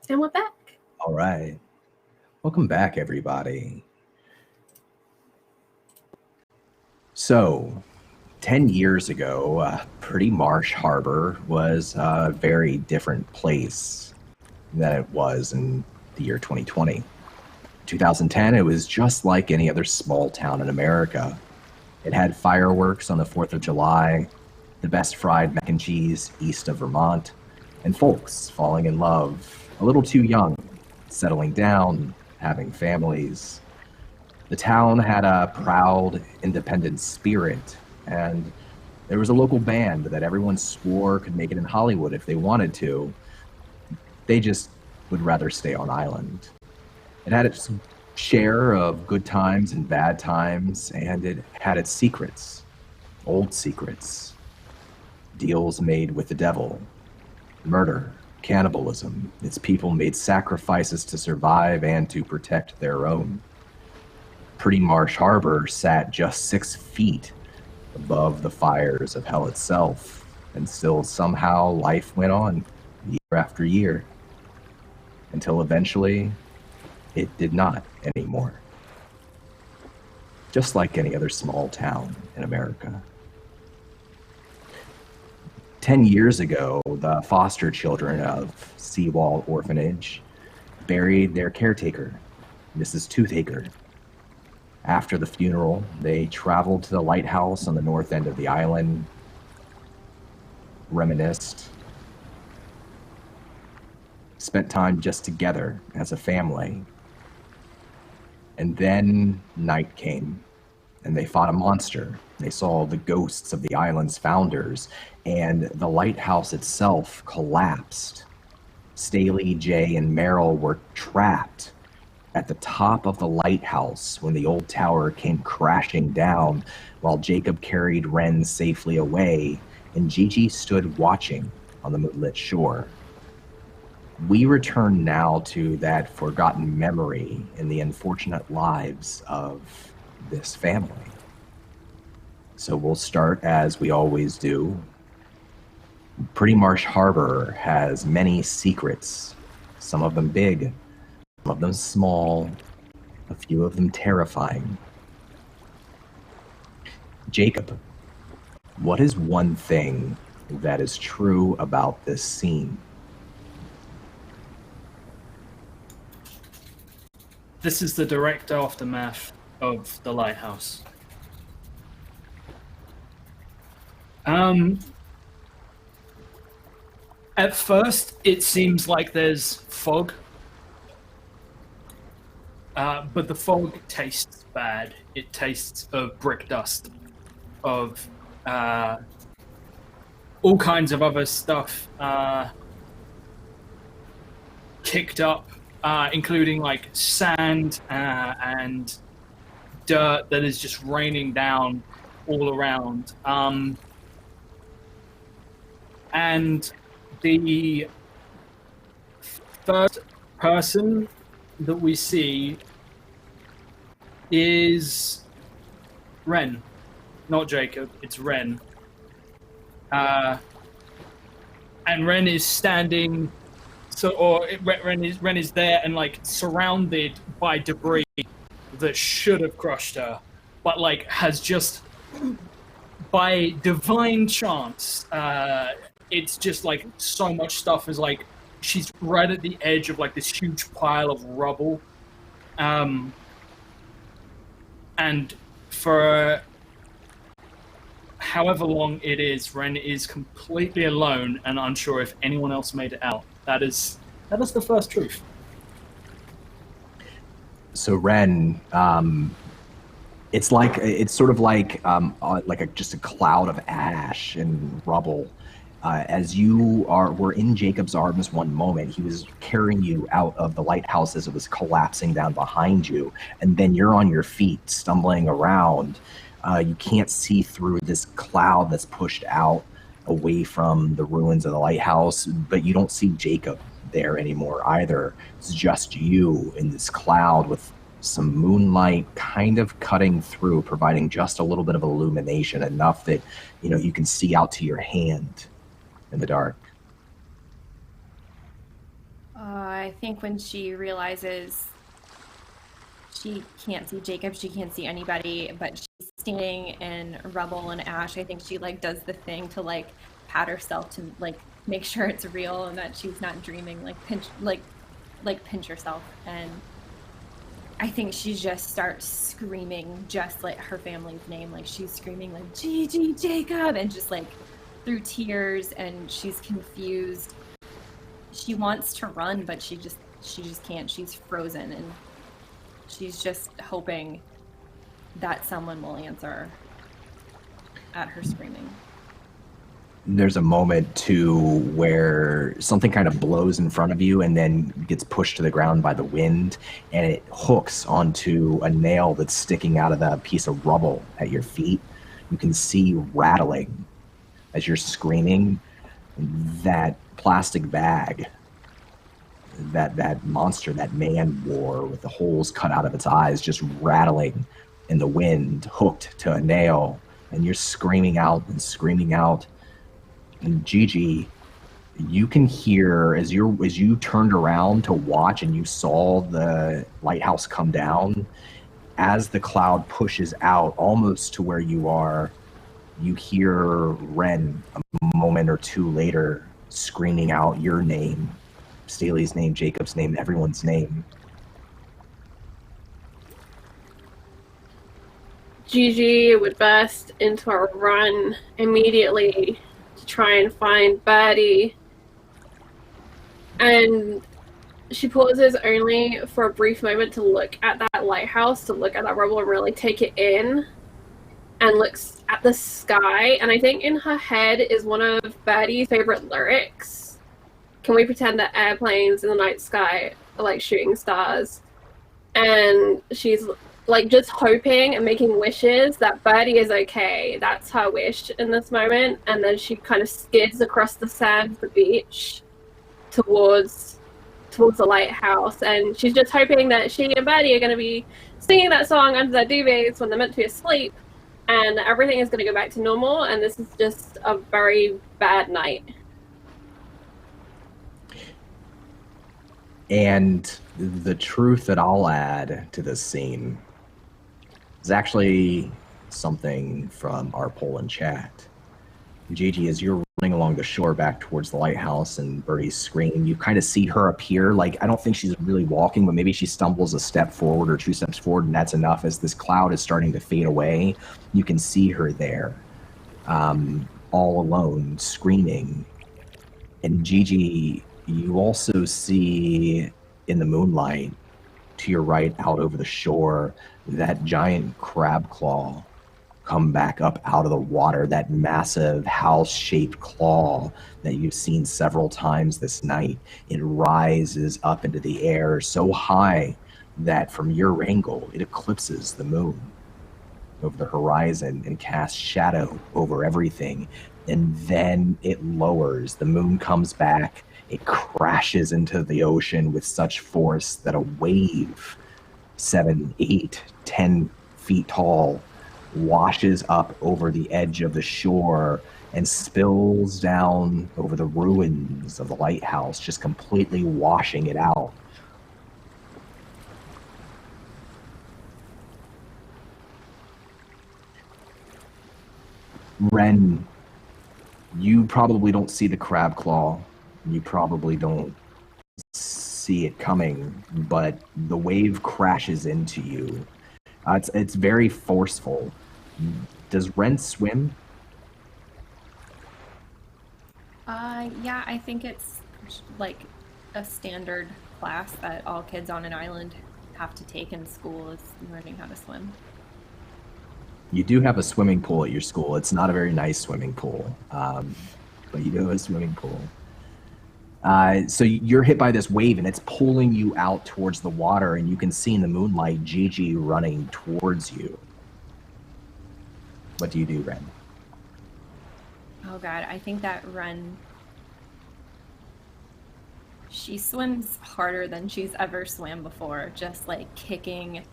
And we're back. All right. Welcome back, everybody. So, 10 years ago, Pretty Marsh Harbor was a very different place than it was in the year 2020. 2010, it was just like any other small town in America. It had fireworks on the 4th of July, the best fried mac and cheese east of Vermont, and folks falling in love, a little too young, settling down, having families. The town had a proud, independent spirit, and there was a local band that everyone swore could make it in Hollywood if they wanted to. They just would rather stay on island. It had its share of good times and bad times, and it had its secrets, old secrets, deals made with the devil, murder, cannibalism. Its people made sacrifices to survive and to protect their own. Pretty Marsh Harbor sat just 6 feet above the fires of hell itself, and still somehow life went on year after year, until eventually it did not anymore. Just like any other small town in America. 10 years ago, the foster children of Seawall Orphanage buried their caretaker, Mrs. Toothaker. After the funeral, they traveled to the Lighthouse on the north end of the island, reminisced, spent time just together as a family. And then night came, and they fought a monster. They saw the ghosts of the island's founders, and the lighthouse itself collapsed. Staley, Jay, and Meryl were trapped at the top of the lighthouse when the old tower came crashing down, while Jacob carried Ren safely away, and Gigi stood watching on the moonlit shore. We return now to that forgotten memory in the unfortunate lives of this family. So we'll start as we always do. Pretty Marsh Harbor has many secrets, some of them big, some of them small, a few of them terrifying. Jacob, what is one thing that is true about this scene? This is the direct aftermath of the lighthouse. At first, it seems like there's fog, but the fog tastes bad. It tastes of brick dust, of all kinds of other stuff kicked up, including like sand and dirt that is just raining down all around. And the first person that we see is Ren, not Jacob, it's Ren. And Ren is standing, Ren is there and like surrounded by debris that should have crushed her, but like has just, by divine chance, it's just like so much stuff is like, she's right at the edge of like this huge pile of rubble. And for however long it is, Ren is completely alone and unsure if anyone else made it out. That is the first truth. So Ren, it's sort of like just a cloud of ash and rubble. As you were in Jacob's arms one moment, he was carrying you out of the lighthouse as it was collapsing down behind you, and then you're on your feet, stumbling around. You can't see through this cloud that's pushed out away from the ruins of the lighthouse, but you don't see Jacob there anymore either. It's just you in this cloud with some moonlight kind of cutting through, providing just a little bit of illumination, enough that you can see out to your hand in the dark. I think when she realizes she can't see Jacob, she can't see anybody, but she's standing in rubble and ash. I think she like does the thing to like pat herself to like make sure it's real and that she's not dreaming, like pinch herself. And I think she just starts screaming just like her family's name, like she's screaming like Gigi, Jacob, and just like through tears, and she's confused. She wants to run, but she just can't. She's frozen, and she's just hoping that someone will answer at her screaming. There's a moment too where something kind of blows in front of you and then gets pushed to the ground by the wind, and it hooks onto a nail that's sticking out of the piece of rubble at your feet. You can see rattling as you're screaming that plastic bag that monster that man wore with the holes cut out of its eyes just rattling in the wind, hooked to a nail, and you're screaming out and screaming out. And Gigi, you can hear as you turned around to watch and you saw the lighthouse come down, as the cloud pushes out almost to where you are, you hear Ren a moment or two later screaming out your name, Staley's name, Jacob's name, everyone's name. Gigi would burst into a run immediately to try and find Birdie. And she pauses only for a brief moment to look at that lighthouse, to look at that rubble and really take it in, and looks at the sky. And I think in her head is one of Birdie's favorite lyrics. Can we pretend that airplanes in the night sky are like shooting stars? And she's like just hoping and making wishes that Birdie is okay. That's her wish in this moment. And then she kind of skids across the sand of the beach towards the lighthouse. And she's just hoping that she and Birdie are going to be singing that song under their duvets when they're meant to be asleep. And everything is going to go back to normal. And this is just a very bad night. And the truth that I'll add to this scene is actually something from our poll in chat. Gigi, as you're running along the shore back towards the lighthouse and Birdie's screaming, you kind of see her appear. Like, I don't think she's really walking, but maybe she stumbles a step forward or 2 steps forward, and that's enough. As this cloud is starting to fade away, you can see her there, all alone, screaming. And Gigi, you also see in the moonlight to your right out over the shore that giant crab claw come back up out of the water, that massive house-shaped claw that you've seen several times this night. It rises up into the air so high that from your angle it eclipses the moon over the horizon and casts shadow over everything. And then it lowers. The moon comes back. It crashes into the ocean with such force that a wave 7, 8, 10 feet tall washes up over the edge of the shore and spills down over the ruins of the lighthouse, just completely washing it out. Ren, you probably don't see the crab claw. You probably don't see it coming, but the wave crashes into you. It's very forceful. Does Ren swim? Yeah, I think it's like a standard class that all kids on an island have to take in school, is learning how to swim. You do have a swimming pool at your school. It's not a very nice swimming pool, but you do have a swimming pool. So you're hit by this wave and it's pulling you out towards the water, and you can see in the moonlight Gigi running towards you. What do you do, Ren? Oh god, I think that Ren, she swims harder than she's ever swam before, just like kicking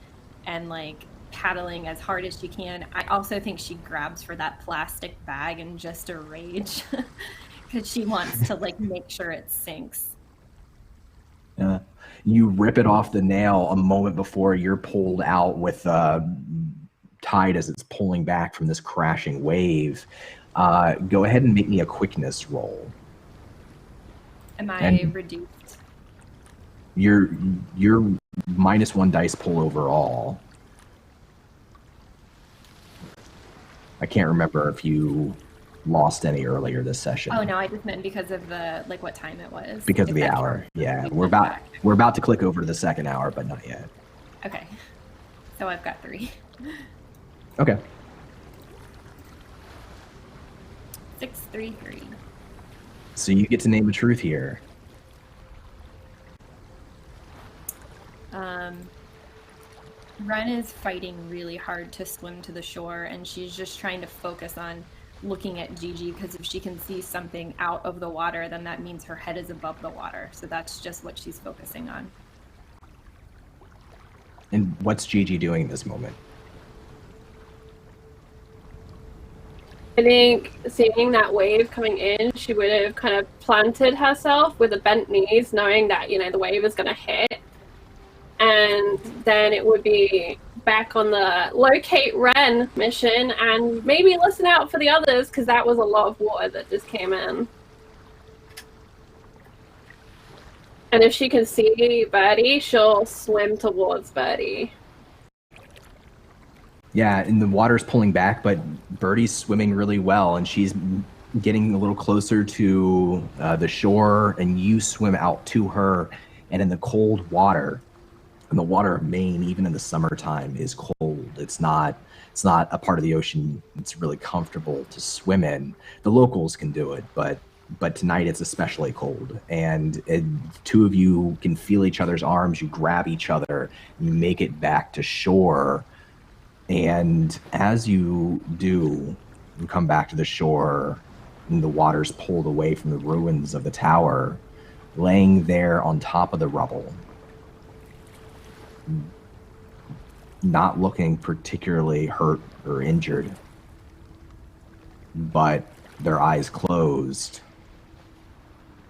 and like paddling as hard as she can. I also think she grabs for that plastic bag in just a rage because she wants to like make sure it sinks. You rip it off the nail a moment before you're pulled out with tide as it's pulling back from this crashing wave. Go ahead and make me a quickness roll. Am I reduced? You're -1 dice pull overall. I can't remember if you lost any earlier this session. Oh no, I just meant because of the what time it was. Because of the hour. Yeah, we're about to click over to the second hour, but not yet. Okay. So I've got 3. Okay. 6, 3, 3. So you get to name a truth here. Ren is fighting really hard to swim to the shore, and she's just trying to focus on looking at Gigi, because if she can see something out of the water, then that means her head is above the water. So that's just what she's focusing on. And what's Gigi doing in this moment? I think seeing that wave coming in, she would have kind of planted herself with the bent knees, knowing that, the wave is going to hit. And then it would be back on the locate Ren mission and maybe listen out for the others, because that was a lot of water that just came in. And if she can see Birdie, she'll swim towards Birdie. Yeah, and the water's pulling back, but Birdie's swimming really well, and she's getting a little closer to the shore, and you swim out to her, and in the cold water, and the water of Maine, even in the summertime, is cold. It's not a part of the ocean it's really comfortable to swim in. The locals can do it, but tonight it's especially cold. And two of you can feel each other's arms. You grab each other. You make it back to shore. And as you do, you come back to the shore, and the water's pulled away from the ruins of the tower, laying there on top of the rubble, not looking particularly hurt or injured, but their eyes closed.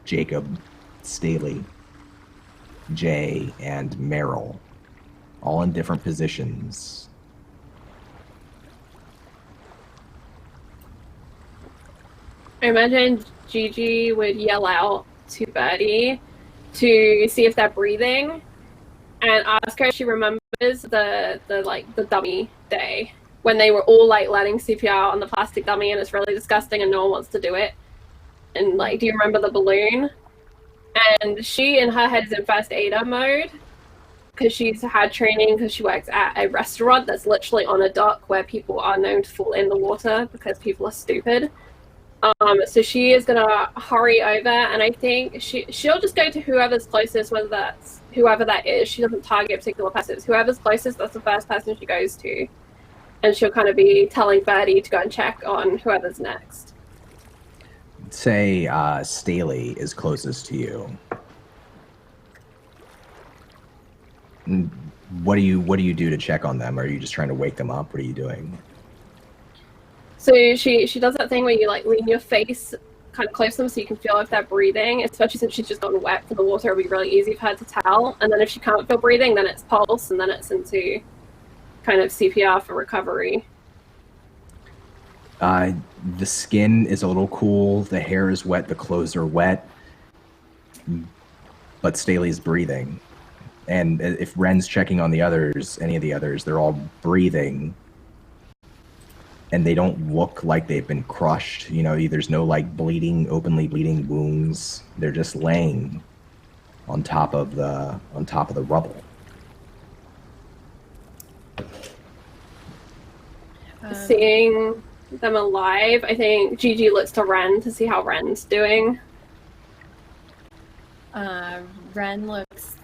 Jacob, Staley, Jay, and Meryl, all in different positions. I imagine Gigi would yell out to Birdie to see if they're breathing, and ask her if she remembers the dummy day when they were all letting CPR on the plastic dummy, and it's really disgusting and no one wants to do it. And do you remember the balloon? And she in her head is in first aider mode, because she's had training, because she works at a restaurant that's literally on a dock where people are known to fall in the water because people are stupid. So she is gonna hurry over, and I think she'll just go to whoever's closest, whether that's whoever that is. She doesn't target particular passives. Whoever's closest, that's the first person she goes to, and she'll kind of be telling Birdie to go and check on whoever's next. Say Staley is closest to you. What do you do to check on them? Are you just trying to wake them up? What are you doing? So she does that thing where you lean your face kind of close to them so you can feel if they're breathing, especially since she's just gotten wet from the water. It'll be really easy for her to tell. And then if she can't feel breathing, then it's pulse, and then it's into kind of CPR for recovery. The skin is a little cool, the hair is wet, the clothes are wet, but Staley's breathing. And if Ren's checking on the others, any of the others, they're all breathing. And they don't look like they've been crushed. There's no openly bleeding wounds. They're just laying on top of the rubble. Seeing them alive, I think Gigi looks to Ren to see how Ren's doing. Ren looks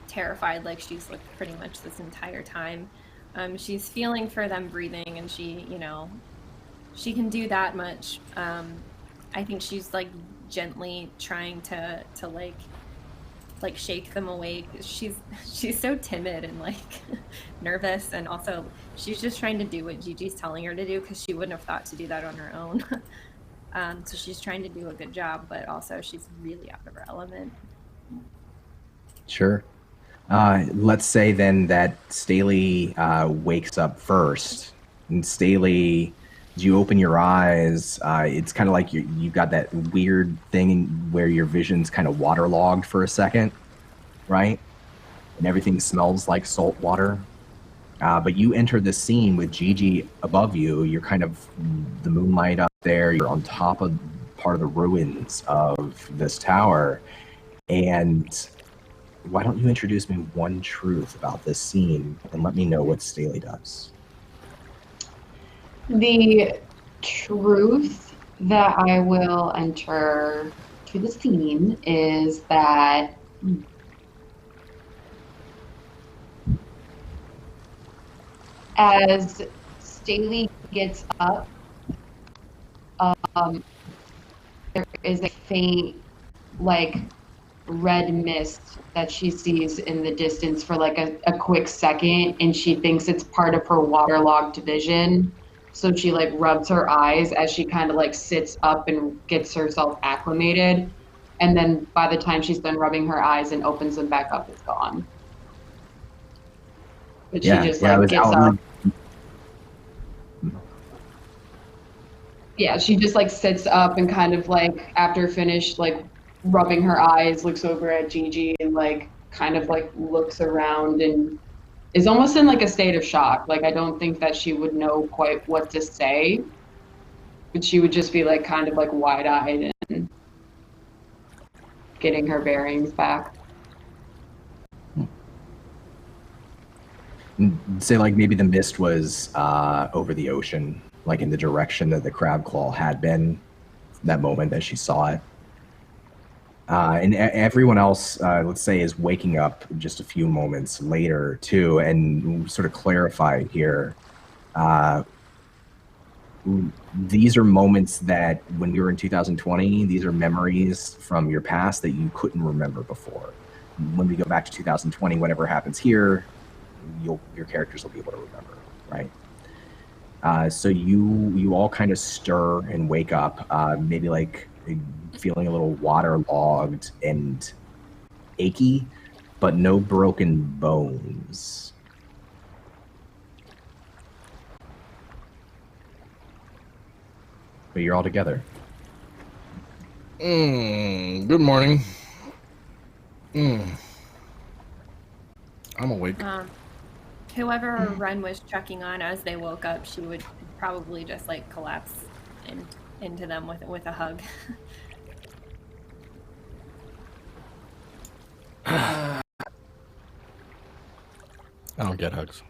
terrified, like she's looked pretty much this entire time. She's feeling for them breathing, and she can do that much. I think she's gently trying to shake them awake. She's so timid and nervous, and also she's just trying to do what Gigi's telling her to do, because she wouldn't have thought to do that on her own. So she's trying to do a good job, but also she's really out of her element. Sure. Let's say then that Staley wakes up first. And Staley, as you open your eyes, it's kind of like you've got that weird thing where your vision's kind of waterlogged for a second, right? And everything smells like salt water. But you enter the scene with Gigi above you. You're kind of the moonlight up there. You're on top of part of the ruins of this tower. And why don't you introduce me one truth about this scene and let me know what Staley does? The truth that I will enter to the scene is that as Staley gets up, there is a faint, like, red mist that she sees in the distance for like a quick second, and she thinks it's part of her waterlogged vision. So she like rubs her eyes as she kind of like sits up and gets herself acclimated. And then by the time she's done rubbing her eyes and opens them back up, it's gone. But she just like gets up. Yeah, she just like sits up and kind of like after finished like rubbing her eyes, looks over at Gigi and like kind of like looks around and is almost in like a state of shock. Like I don't think that she would know quite what to say, but she would just be like kind of like wide-eyed and getting her bearings back. Say like maybe the mist was over the ocean, like in the direction that the crab claw had been that moment that she saw it. And everyone else, let's say, is waking up just a few moments later, too, and sort of clarify here. These are moments that, when you were in 2020, these are memories from your past that you couldn't remember before. When we go back to 2020, whatever happens here, your characters will be able to remember, right? So you all kind of stir and wake up, maybe like feeling a little waterlogged and achy, but no broken bones. But you're all together. Good morning. I'm awake. Whoever Ren was checking on as they woke up, she would probably just like collapse into them with a hug. I don't get hugs.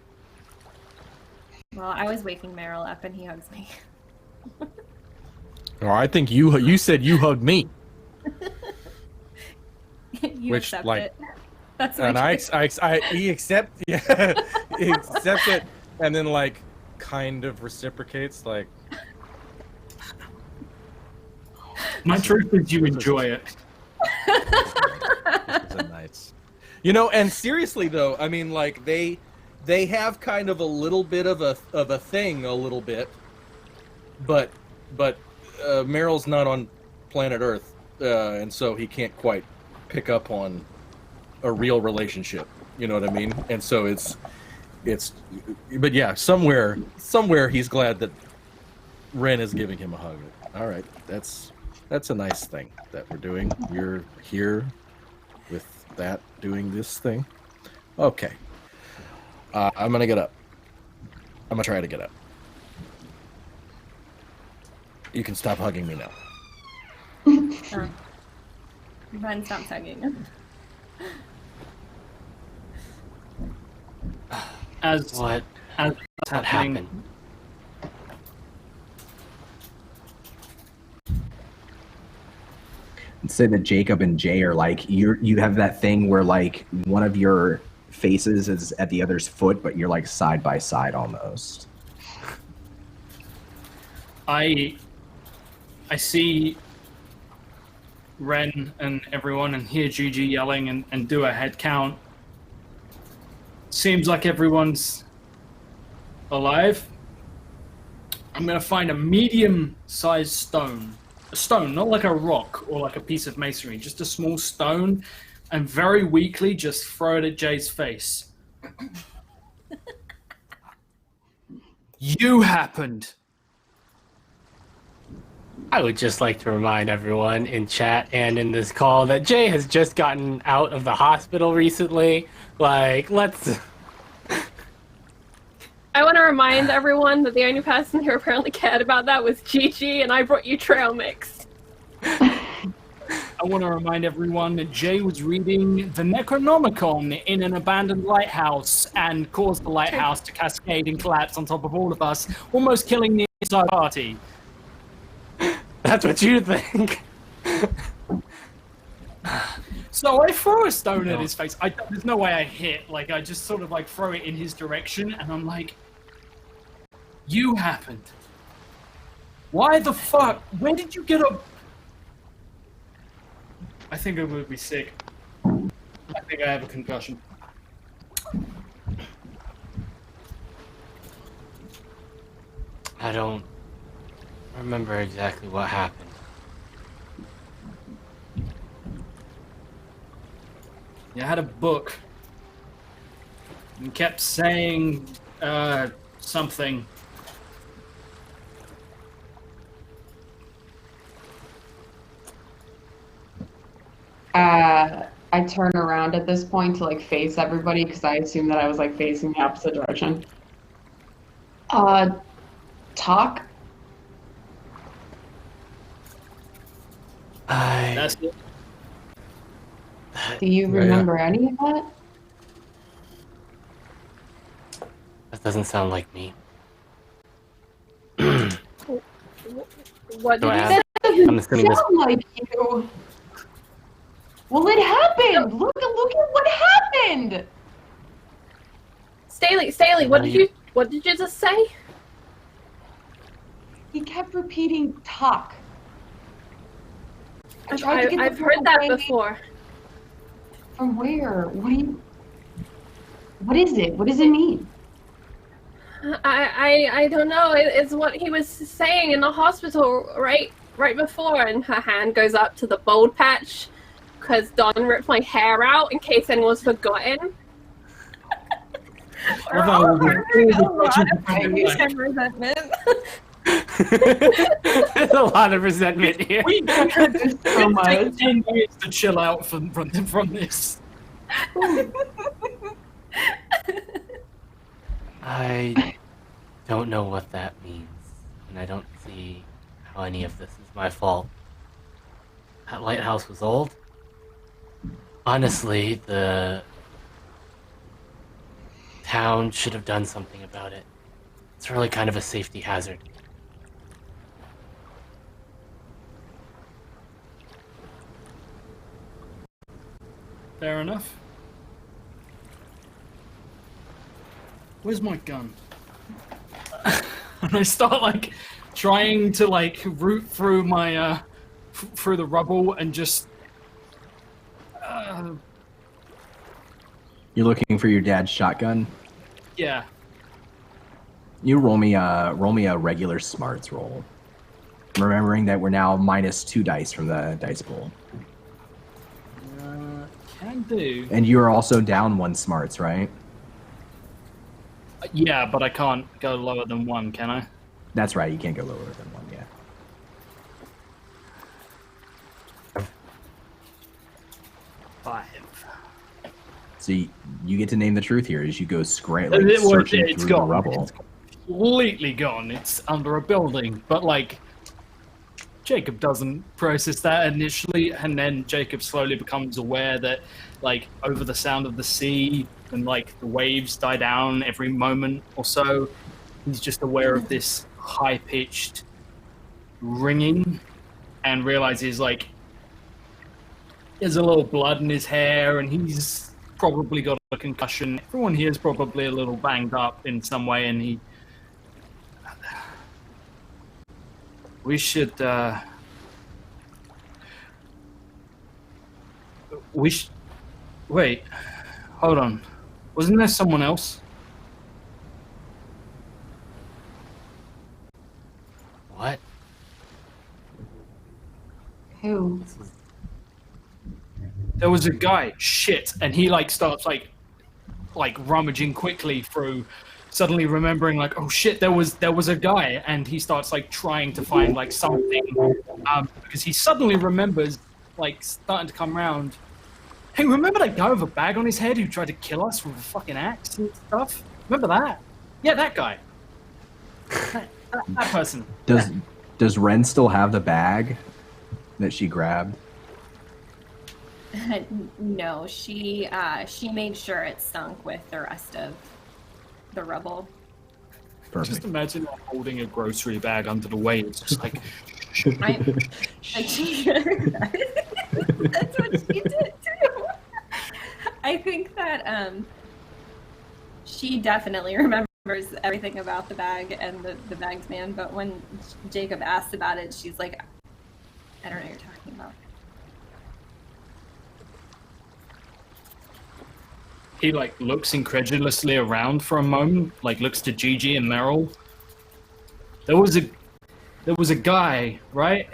Well, I was waking Meryl up and he hugs me. Oh, I think you said you hugged me. You Which, accept like, it. That's and my he accepts it, and then like kind of reciprocates, like. My truth is you enjoy it. This is nice. You know, and seriously though, I mean, like they have kind of a little bit of a thing, a little bit, but Meryl's not on planet Earth, and so he can't quite pick up on a real relationship. You know what I mean? And so it's, but yeah, somewhere he's glad that Ren is giving him a hug. All right, that's a nice thing that we're doing. You're here with that, doing this thing. Okay. I'm gonna get up. I'm gonna try to get up. You can stop hugging me now. Ren stops hugging. What happened? Say that Jacob and Jay are like you have that thing where like one of your faces is at the other's foot, but you're like side by side almost. I see Ren and everyone and hear Gigi yelling and do a head count. Seems like everyone's alive. I'm gonna find a medium-sized stone. A stone, not like a rock or like a piece of masonry, just a small stone and very weakly just throw it at Jay's face. You happened. I would just like to remind everyone in chat and in this call that Jay has just gotten out of the hospital recently. Like, let's... I want to remind everyone that the only person who apparently cared about that was Gigi, and I brought you trail mix. I want to remind everyone that Jay was reading the Necronomicon in an abandoned lighthouse and caused the lighthouse to cascade and collapse on top of all of us, almost killing the entire party. That's what you think. So I throw a stone at his face. There's no way I hit. Like, I just sort of like throw it in his direction, and I'm like, you happened. Why the fuck? Where did you get a... I think I'm gonna be sick. I think I have a concussion. I don't remember exactly what happened. You had a book. And kept saying, something. I turn around at this point to like face everybody because I assume that I was like facing the opposite direction. Talk? That's it. Do you remember any of that? That doesn't sound like me. What did you That say? I'm assuming this... Sound like you. Well, it happened. Look at what happened. Staley, what did you just say? He kept repeating talk. I've heard that before. From where? What is it? What does it mean? I don't know. It's what he was saying in the hospital right before, and her hand goes up to the bald patch because Don ripped my hair out in case anyone's forgotten. A lot of angst and resentment. There's a lot of resentment here. We had so much 10 minutes to chill out from this. I don't know what that means, and I don't see how any of this is my fault. That lighthouse was old. Honestly, the town should have done something about it. It's really kind of a safety hazard. Fair enough. Where's my gun? And I start like trying to like root through my through the rubble and just You're looking for your dad's shotgun? yeah. You roll me a regular smarts roll. Remembering that we're now -2 dice from the dice pool. Can do. And you're also down 1 smarts, right? Yeah, but I can't go lower than 1, can I? That's right, you can't go lower than 1, yeah. Five. So you get to name the truth here as you go searching It's through the gone. rubble. It's completely gone. It's under a building, but like Jacob doesn't process that initially, and then Jacob slowly becomes aware that like over the sound of the sea and like the waves die down every moment or so, he's just aware of this high-pitched ringing and realizes like there's a little blood in his hair and he's probably got a concussion. Everyone here is probably a little banged up in some way, and we should wait, hold on. Wasn't there someone else? What? Who? there was a guy, shit, and he like starts like rummaging quickly through, suddenly remembering like, oh shit, there was a guy, and he starts like trying to find like something, because he suddenly remembers, like starting to come around. Hey, remember that guy with a bag on his head who tried to kill us with a fucking axe and stuff? Remember that? Yeah, that guy. That person. Does Ren still have the bag that she grabbed? No, she made sure it sunk with the rest of the rubble. Perfect. Just imagine her holding a grocery bag under the weight. It's just like... That's what she did too. I think that she definitely remembers everything about the bag and the bagged man, but when Jacob asked about it, she's like, I don't know what you're talking about. He like looks incredulously around for a moment, like looks to Gigi and Meryl. There was a guy, right?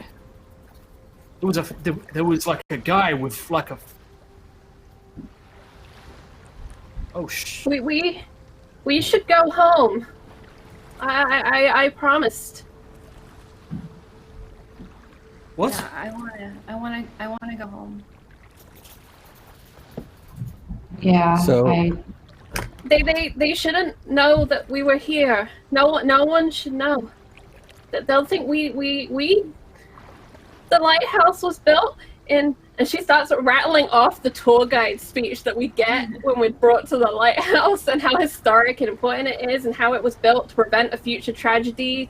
There was like a guy with like a... Oh shit. We should go home. I promised. What? Yeah, I wanna go home. Yeah. So- They shouldn't know that we were here. No one should know. They'll think we the lighthouse was built in, and she starts rattling off the tour guide speech that we get when we're brought to the lighthouse and how historic and important it is and how it was built to prevent a future tragedy.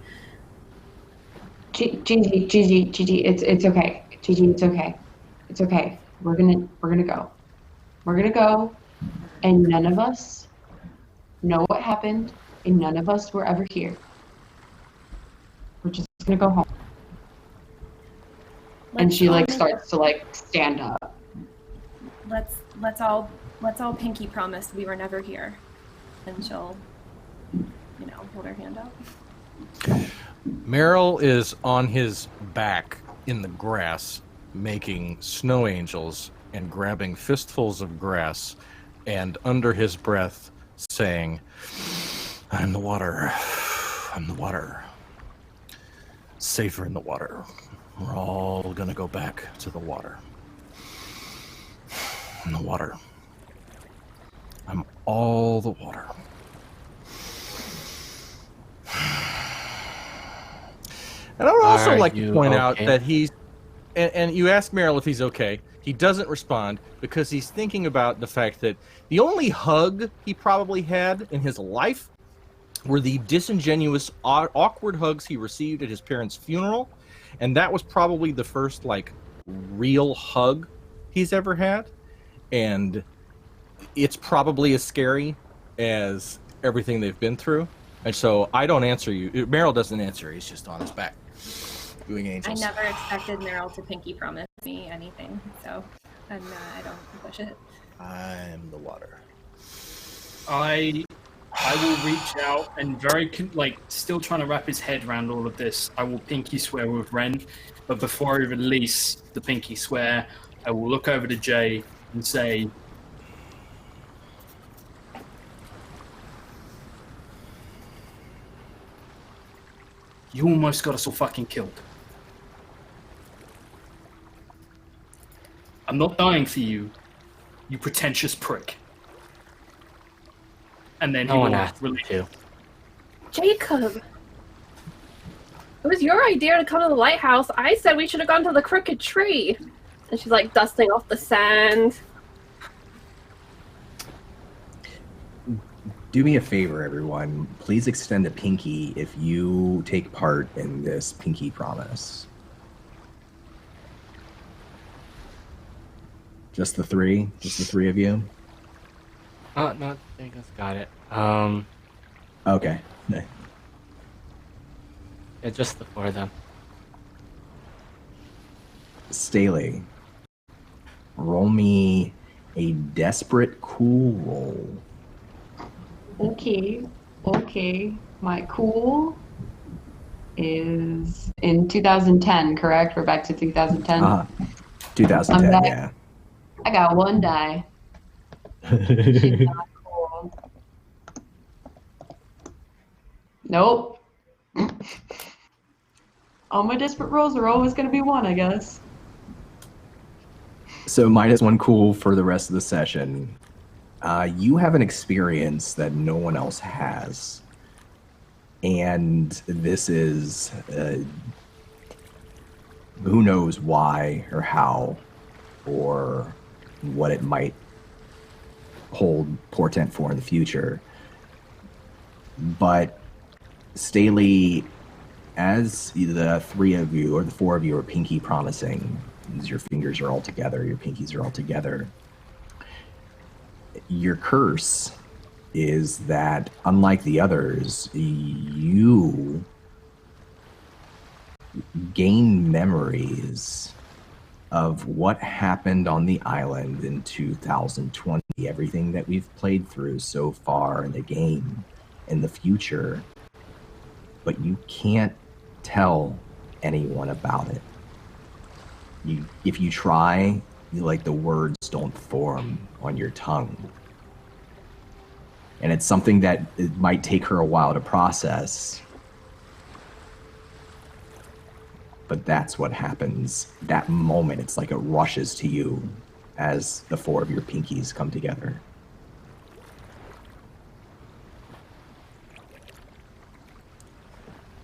Gigi, it's okay. Gigi, it's okay. It's okay. We're gonna go. We're gonna go, and none of us know what happened, and none of us were ever here. We're just gonna go home. And she like starts to like stand up. Let's all pinky promise we were never here, and she'll, hold her hand out. Meryl is on his back in the grass, making snow angels and grabbing fistfuls of grass, and under his breath saying, I'm the water. I'm the water. Safer in the water. We're all gonna go back to the water. I'm the water. I'm all the water. And I would also like to point out that he's, and you ask Meryl if he's okay. He doesn't respond because he's thinking about the fact that the only hug he probably had in his life were the disingenuous, awkward hugs he received at his parents' funeral. And that was probably the first, like, real hug he's ever had. And it's probably as scary as everything they've been through. And so I don't answer you. Meryl doesn't answer. He's just on his back doing angels. I never expected Meryl to pinky promise me anything, so I don't push it. I'm the water. I will reach out and still trying to wrap his head around all of this. I will pinky swear with Ren, but before I release the pinky swear, I will look over to Jay and say, you almost got us all fucking killed. I'm not dying for you, you pretentious prick. And then No one asked me to. Jacob, it was your idea to come to the lighthouse. I said we should have gone to the crooked tree. And she's like dusting off the sand. Do me a favor, everyone. Please extend a pinky if you take part in this pinky promise. Just the three? Just the three of you? Oh, no, Jacob's got it. Okay. It's just the four of them. Staley, roll me a desperate cool roll. Okay. My cool is in 2010, correct? We're back to 2010. 2010, I'm back. yeah. I got 1 die. She's not cool. Nope. All my desperate rolls are always going to be 1, I guess. So -1 cool for the rest of the session. You have an experience that no one else has. And this is who knows why or how or what it might hold portent for in the future. But Staley, as the 3 of you or the 4 of you are pinky promising, as your fingers are all together, your pinkies are all together, your curse is that, unlike the others, you gain memories of what happened on the island in 2020, everything that we've played through so far in the game, in the future, but you can't tell anyone about it. If you try, the words don't form on your tongue. And it's something that it might take her a while to process. But that's what happens. That moment, it's like it rushes to you as the 4 of your pinkies come together.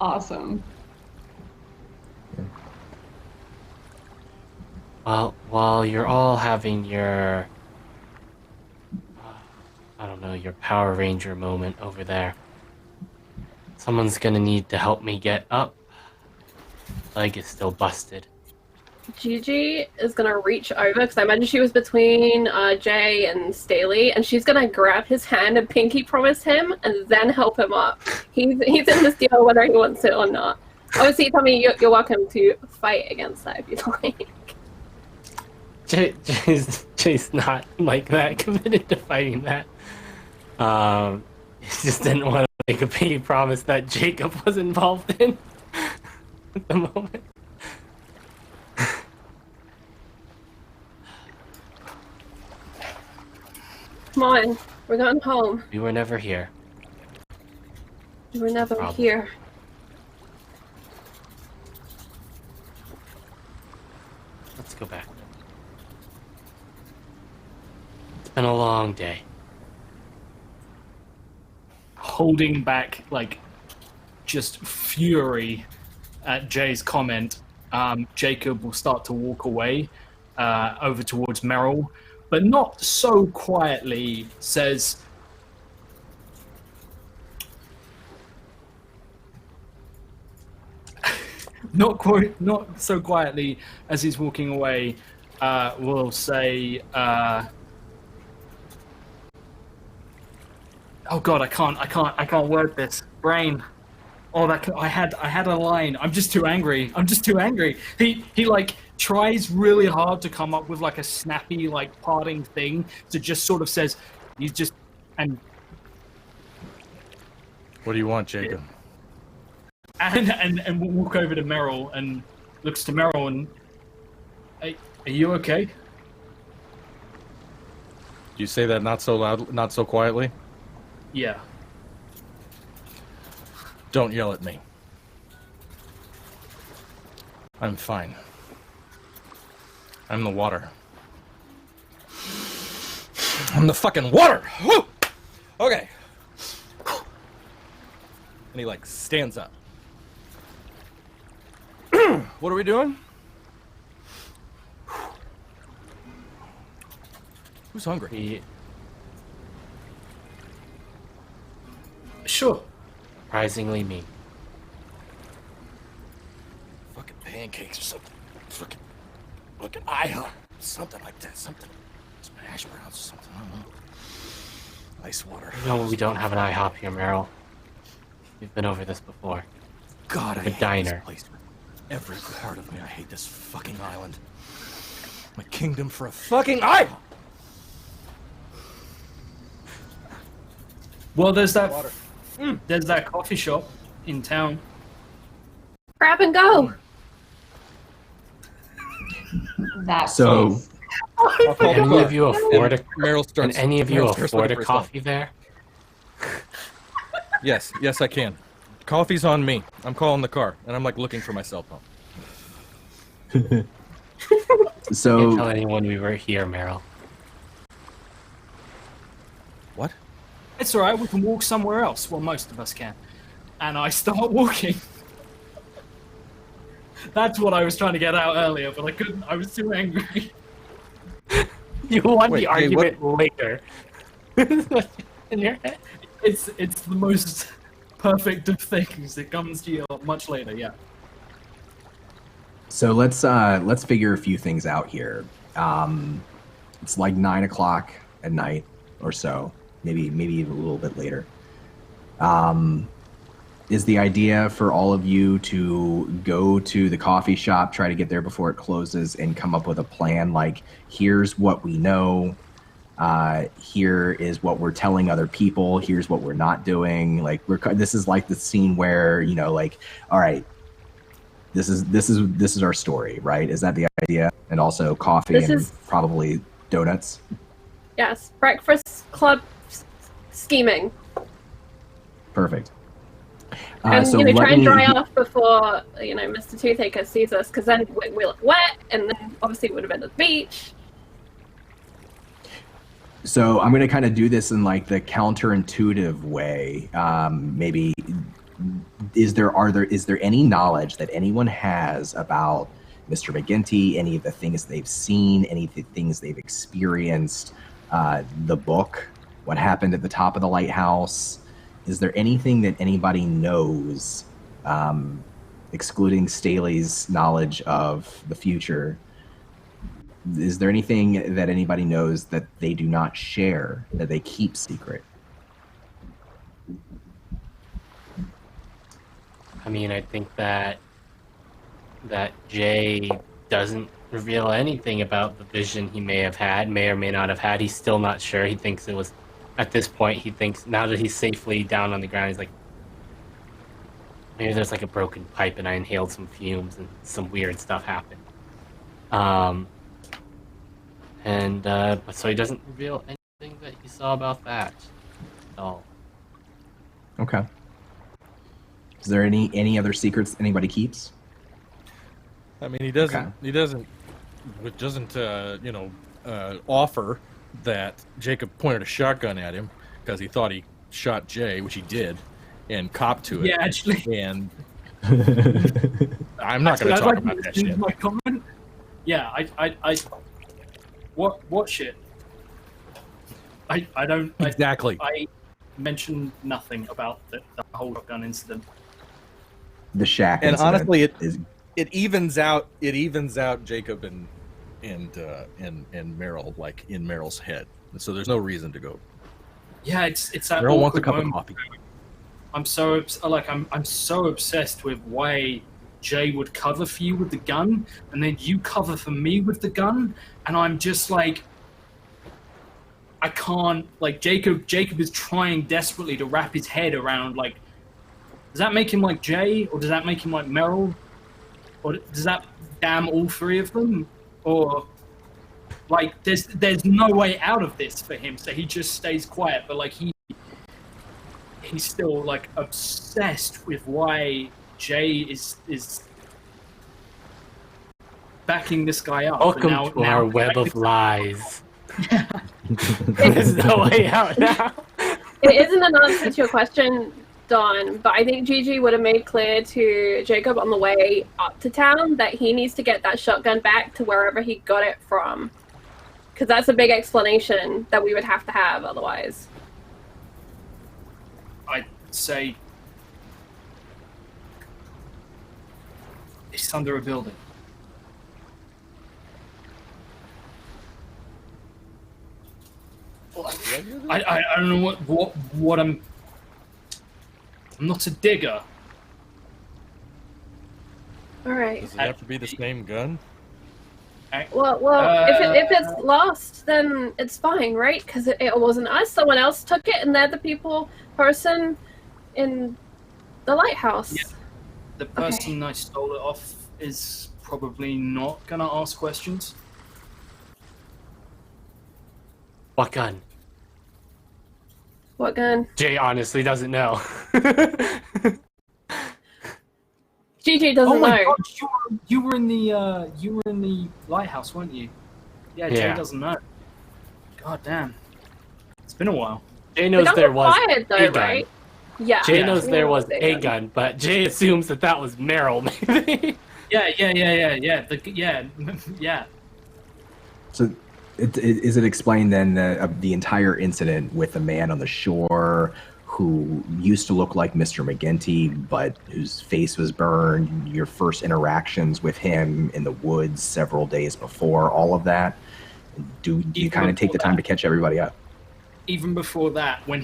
Awesome. Well, while you're all having your, I don't know, your Power Ranger moment over there, someone's gonna need to help me get up. Leg is still busted. Gigi is gonna reach over because I imagine she was between Jay and Staley, and she's gonna grab his hand and pinky promise him, and then help him up. He's in this deal whether he wants it or not. Obviously, Tommy, you're welcome to fight against that if you'd like. Jay's not like that committed to fighting that. He just didn't want to make a pinky promise that Jacob was involved in at the moment. Come on, we're going home. We were never here. We were never here. Let's go back. It's been a long day. Holding back, just fury at Jay's comment, Jacob will start to walk away over towards Meryl, but not so quietly, says, not so quietly as he's walking away, will say, oh god, I can't word this. Brain. Oh, I had a line. I'm just too angry. He tries really hard to come up with a snappy parting thing to just sort of says, he's just, and What do you want, Jacob? and we'll walk over to Meryl and looks to Meryl and, hey, are you okay? Do you say that not so loud, not so quietly? Yeah. Don't yell at me. I'm fine. I'm the water. I'm the fucking water! Woo! Okay. And he stands up. What are we doing? Who's hungry? Sure. Surprisingly me. Fucking pancakes or something. Fucking IHOP. Something like that. Something. Some hash browns or something. I don't know. Ice water. No, we don't have an IHOP here, Meryl. We've been over this before. God, I A hate diner. this place. Every part of me, I hate this fucking island. My kingdom for a fucking IHOP! Well, there's that coffee shop in town. Grab and go. That So- place. I'll call the Any car. of you afford a Meryl starts. Can any of you Meryl starts afford looking a for his coffee there? Yes, I can. Coffee's on me. I'm calling the car, and I'm like looking for my cell phone. So Can't tell anyone we were here, Meryl. What? It's all right. We can walk somewhere else. Well, most of us can. And I start walking. That's what I was trying to get out earlier, but I couldn't. I was too angry. You won Wait, the hey, argument later. In your head. It's the most perfect of things. It comes to you much later. Yeah. So let's figure a few things out here. It's like 9 o'clock at night or so, maybe even a little bit later. Is the idea for all of you to go to the coffee shop, try to get there before it closes, and come up with a plan? Like, here's what we know. Here is what we're telling other people. Here's what we're not doing. Like, this is like the scene where, you know, like, all right, this is our story, right? Is that the idea? And also coffee and probably donuts. Yes, breakfast club scheming. Perfect. And so try and dry off before Mr. Toothaker sees us, because then we look wet, and then obviously it would have been at the beach. So I'm going to kind of do this in like the counterintuitive way. Maybe is there any knowledge that anyone has about Mr. McGinty, any of the things they've seen, any of the things they've experienced, the book, what happened at the top of the lighthouse? Is there anything that anybody knows, excluding Staley's knowledge of the future? Is there anything that anybody knows that they do not share, that they keep secret? I mean, I think that Jay doesn't reveal anything about the vision he may have had, may or may not have had. He's still not sure. He thinks it was, at this point, he thinks now that he's safely down on the ground, he's like, maybe there's like a broken pipe and I inhaled some fumes and some weird stuff happened. So he doesn't reveal anything that he saw about that at all. Okay. Is there any other secrets anybody keeps? I mean, he doesn't. Okay. He doesn't offer that Jacob pointed a shotgun at him because he thought he shot Jay, which he did, and copped to it. Yeah, actually. And I'm not going to talk about that shit. My comment. Yeah, What shit? I don't Exactly. I mentioned nothing about the whole shotgun incident. The shack. And incident honestly, is it evens out Jacob and Meryl, like in Meryl's head. And so there's no reason to go. Yeah, it's that Meryl wants a awkward cup of moment. coffee. I'm so obsessed with why Jay would cover for you with the gun, and then you cover for me with the gun, and I'm just like, I can't. Like Jacob is trying desperately to wrap his head around, like, does that make him like Jay, or does that make him like Meryl, or does that damn all three of them, or like there's no way out of this for him, so he just stays quiet, but like he's still like obsessed with why Jay is backing this guy up. Welcome to our web of lies. There's no way out now. It isn't an answer to your question, Don, but I think Gigi would have made clear to Jacob on the way up to town that he needs to get that shotgun back to wherever he got it from. Because that's a big explanation that we would have to have otherwise. I'd say it's under a building. I don't know what I'm not a digger. All right. Does it have to be the same gun? Well, if it's lost, then it's fine, right? Because it wasn't us. Someone else took it, and they're the person in the lighthouse. Yeah. The person I stole it off is probably not gonna ask questions. What gun? What gun? Jay honestly doesn't know. Gigi doesn't Oh my know. God, you were in the lighthouse, weren't you? Yeah, Jay Yeah. doesn't know. God damn. It's been a while. Jay knows The gun there was fired, though, a gun. right? Yeah. Jay Yeah. knows there was Big a gun. gun, but Jay assumes that was Meryl, maybe. Yeah. Yeah. So, is it explained then the entire incident with the man on the shore who used to look like Mr. McGinty, but whose face was burned? Your first interactions with him in the woods several days before, all of that. Do you Even kind of take the before time to catch everybody up? Even before that, when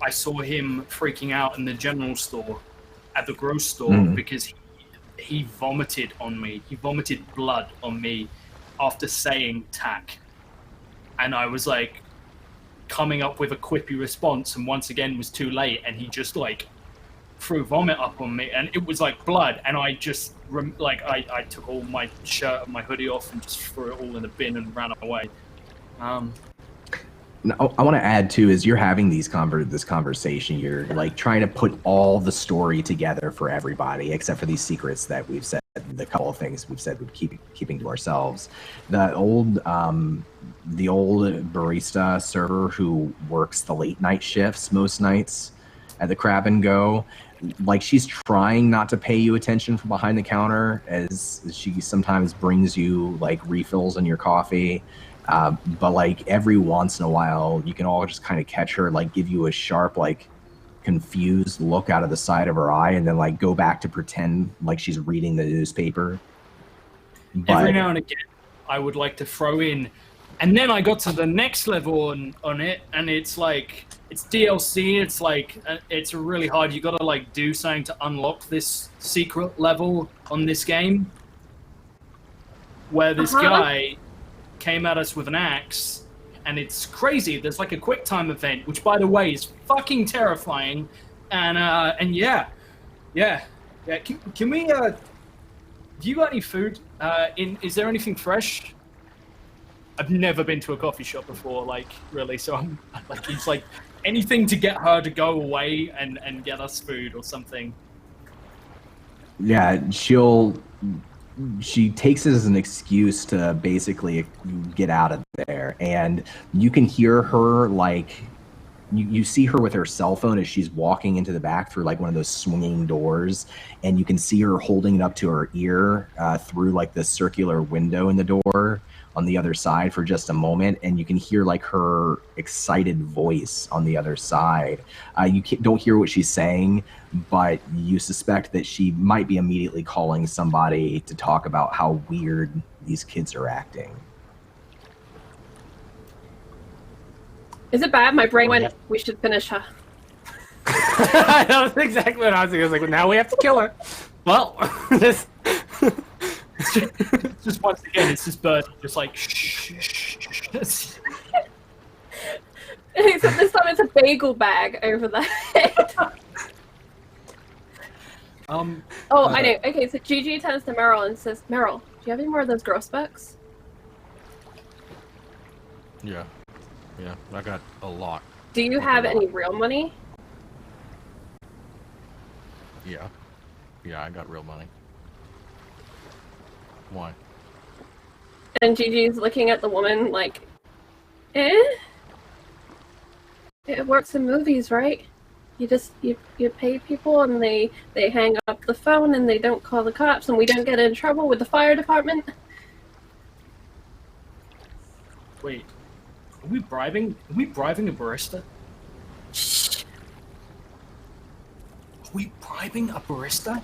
I saw him freaking out in the general store, at the grocery store, because he vomited on me. He vomited blood on me after saying tack. And I was like coming up with a quippy response, and once again was too late, and he just like threw vomit up on me, and it was like blood, and I just I took all my shirt and my hoodie off and just threw it all in the bin and ran away. Now, I want to add too, is you're having this conversation, you're like trying to put all the story together for everybody, except for these secrets that we've said, the couple of things we've said we'd keeping to ourselves. The old barista server who works the late night shifts most nights at the Crab and Go, like she's trying not to pay you attention from behind the counter as she sometimes brings you like refills in your coffee. But like every once in a while, you can all just kind of catch her, like give you a sharp, like confused look out of the side of her eye, and then like go back to pretend like she's reading the newspaper. Every now and again, I would like to throw in, and then I got to the next level on it, and it's like it's DLC. It's like it's really hard. You got to like do something to unlock this secret level on this game, where this guy came at us with an axe, and it's crazy. There's like a quick time event, which by the way is fucking terrifying, and yeah. Can we do you got any food? Is there anything fresh? I've never been to a coffee shop before, like really, so I'm like, it's like anything to get her to go away and get us food or something. Yeah, she takes it as an excuse to basically get out of there, and you can hear her like you see her with her cell phone as she's walking into the back through like one of those swinging doors, and you can see her holding it up to her ear through like the circular window in the door on the other side for just a moment, and you can hear like her excited voice on the other side. You don't hear what she's saying, but you suspect that she might be immediately calling somebody to talk about how weird these kids are acting. Is it bad? My brain went, we should finish her. That was exactly what I was thinking. I was like, well, now we have to kill her. Well, this... just once again, it's just Bird, just like shh. Except this time it's a bagel bag over the head. I know. Okay, so Gigi turns to Meryl and says, Meryl, do you have any more of those gross bucks? Yeah, I got a lot. Do you have any real money? Yeah, I got real money. Why? And Gigi's looking at the woman like, It works in movies, right? You just you pay people and they hang up the phone and they don't call the cops and we don't get in trouble with the fire department. Wait, are we bribing a barista? Shh. Are we bribing a barista?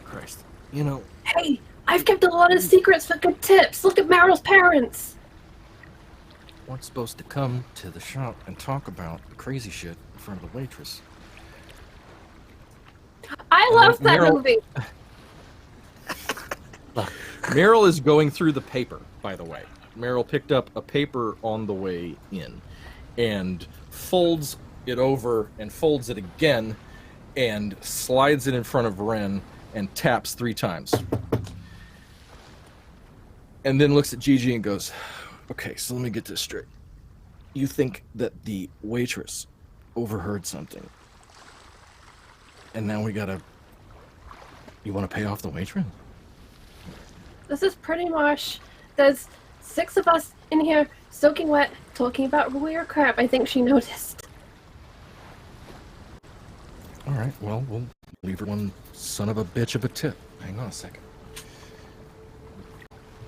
Christ, you know. Hey, I've kept a lot of secrets for good tips. Look at Meryl's parents. Weren't supposed to come to the shop and talk about the crazy shit in front of the waitress. I love that Meryl- movie. Meryl is going through the paper, by the way. Meryl picked up a paper on the way in and folds it over and folds it again and slides it in front of Ren and taps 3 times. And then looks at Gigi and goes, okay, so let me get this straight. you think that the waitress overheard something, and now you want to pay off the waitress? This is pretty much. There's 6 of us in here soaking wet, talking about weird crap. I think she noticed. All right, well, we'll leave her one son of a bitch of a tip. Hang on a second.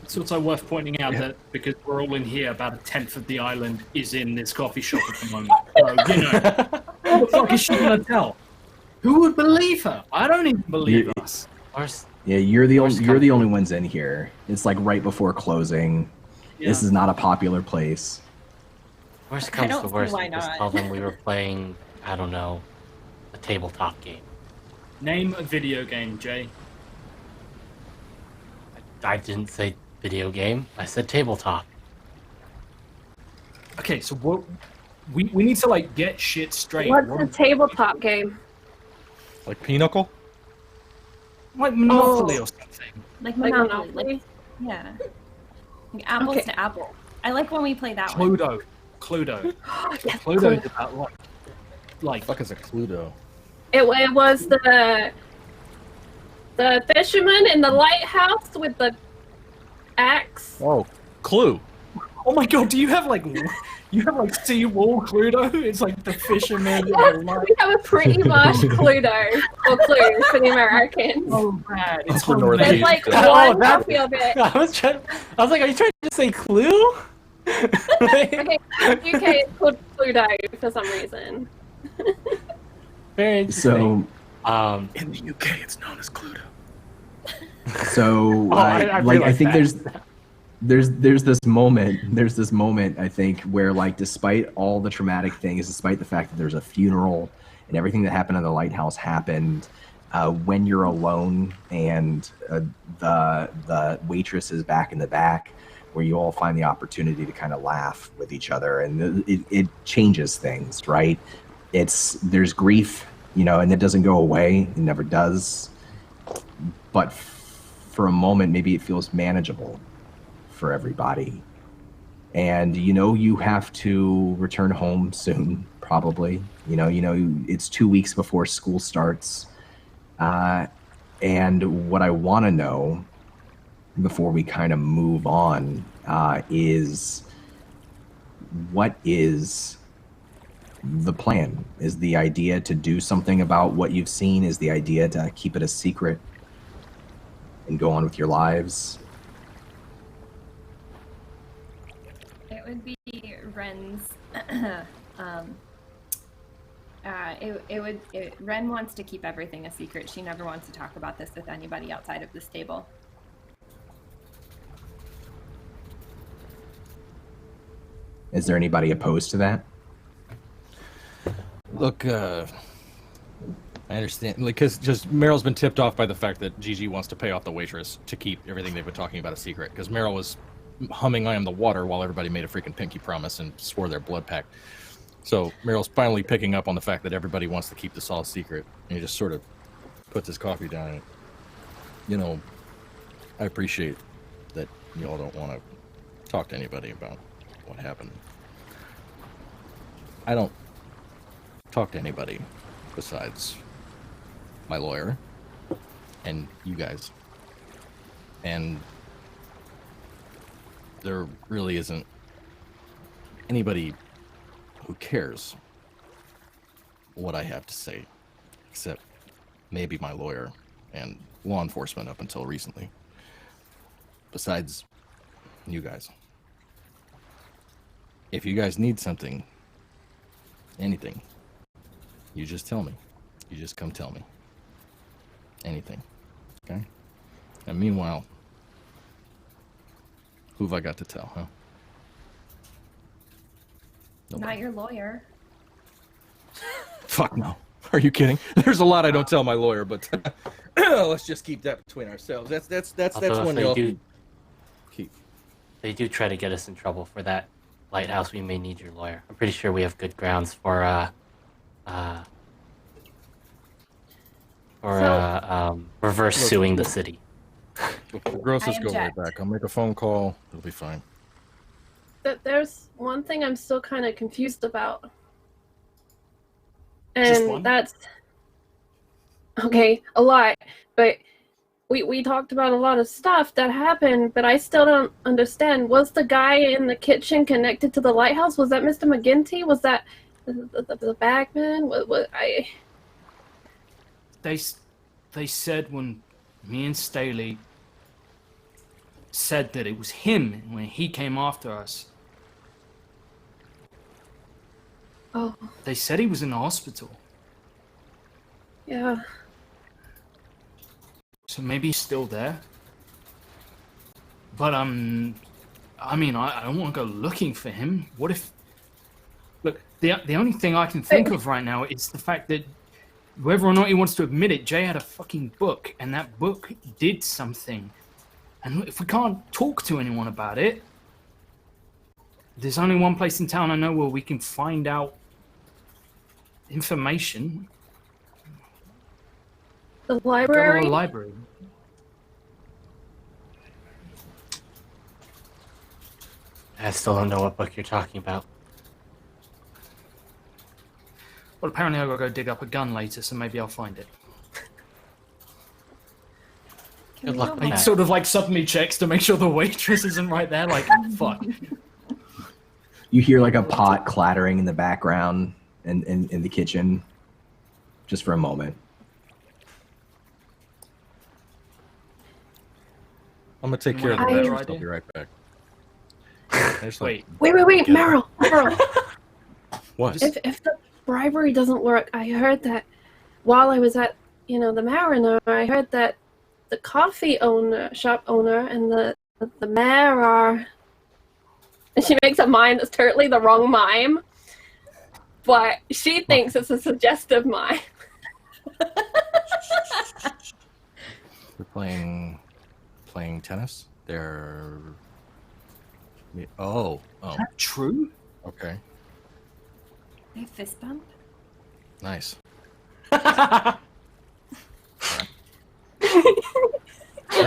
It's also worth pointing out that because we're all in here, about a 10th of the island is in this coffee shop at the moment. So, who the fuck is she gonna tell? Who would believe her? I don't even believe us. Yeah, you're the only ones in here. It's like right before closing. Yeah. This is not a popular place. Worst comes to worst, we just tell them we were playing, I don't know, a tabletop game. Name a video game, Jay. I didn't say video game. I said tabletop. Okay, so what? We need to like get shit straight. What's a tabletop game? Like Pinochle? Like Monopoly or something. Like Monopoly. Like, yeah. Like apples to apple. I like when we play that Cluedo. one. Cluedo. Yes, Cluedo's about like. Fuck is a Cluedo? It was the fisherman in the lighthouse with the axe. Oh, Clue. Oh my god, do you have like Seawall Cluedo? It's like the fisherman. Yes, we have a pretty much Cluedo or Clue for the Americans. Oh man, it's There's like one copy of it. I was like, are you trying to say Clue? Okay, UK it's called Cluedo for some reason. Very interesting. So, in the UK, it's known as Cluedo. So, I think there's this moment I think where like despite all the traumatic things, despite the fact that there's a funeral and everything that happened in the lighthouse happened, when you're alone and the waitress is back in the back, where you all find the opportunity to kind of laugh with each other, and it changes things, right? There's grief, and it doesn't go away. It never does. But for a moment, maybe it feels manageable for everybody. And you have to return home soon, probably. It's 2 weeks before school starts. And what I want to know before we kind of move on is what is the plan? Is the idea to do something about what you've seen? Is the idea to keep it a secret and go on with your lives? It would be Ren's. Ren wants to keep everything a secret. She never wants to talk about this with anybody outside of this table. Is there anybody opposed to that? Look, I understand, because just Meryl's been tipped off by the fact that Gigi wants to pay off the waitress to keep everything they've been talking about a secret, because Meryl was humming I Am the Water while everybody made a freaking pinky promise and swore their blood pact. So Meryl's finally picking up on the fact that everybody wants to keep this all secret, and he just sort of puts his coffee down. And, I appreciate that y'all don't want to talk to anybody about what happened. I don't talk to anybody besides my lawyer and you guys. And there really isn't anybody who cares what I have to say, except maybe my lawyer and law enforcement up until recently. Besides you guys. If you guys need something, anything, you just tell me. You just come tell me. Anything. Okay? And meanwhile, who have I got to tell, huh? Nobody. Not your lawyer. Fuck no. Are you kidding? There's a lot I don't tell my lawyer, but let's just keep that between ourselves. That's one y'all keep. They do try to get us in trouble for that Lighthouse. We may need your lawyer. I'm pretty sure we have good grounds for reverse suing the city. The grocers go right back. I'll make a phone call. It'll be fine. But there's one thing I'm still kind of confused about. And that's... Okay, a lot. But we talked about a lot of stuff that happened, but I still don't understand. Was the guy in the kitchen connected to the lighthouse? Was that Mr. McGinty? Was that the bagman? They said when me and Staley said that it was him when he came after us. Oh. They said he was in the hospital. Yeah. So maybe he's still there. But I mean, I don't want to go looking for him. What if... Look, the only thing I can think of right now is the fact that whether or not he wants to admit it, Jay had a fucking book, and that book did something. And if we can't talk to anyone about it, there's only one place in town I know where we can find out information. The library? Go to a library. I still don't know what book you're talking about. Well, apparently I've got to go dig up a gun later, so maybe I'll find it. Good luck with He that. sort of like suddenly checks to make sure the waitress isn't right there, like, fuck. You hear like a pot clattering in the background in the kitchen, just for a moment. I'm gonna take care of the waitress. I'll be right back. Wait. Wait, Meryl. What? If the bribery doesn't work, I heard that while I was at, the Mariner, I heard that the shop owner and the mayor are... And she makes a mime that's totally the wrong mime, but she thinks it's a suggestive mime. They're playing tennis. They're... Oh. Is that true? Okay. They fist bump? Nice. That's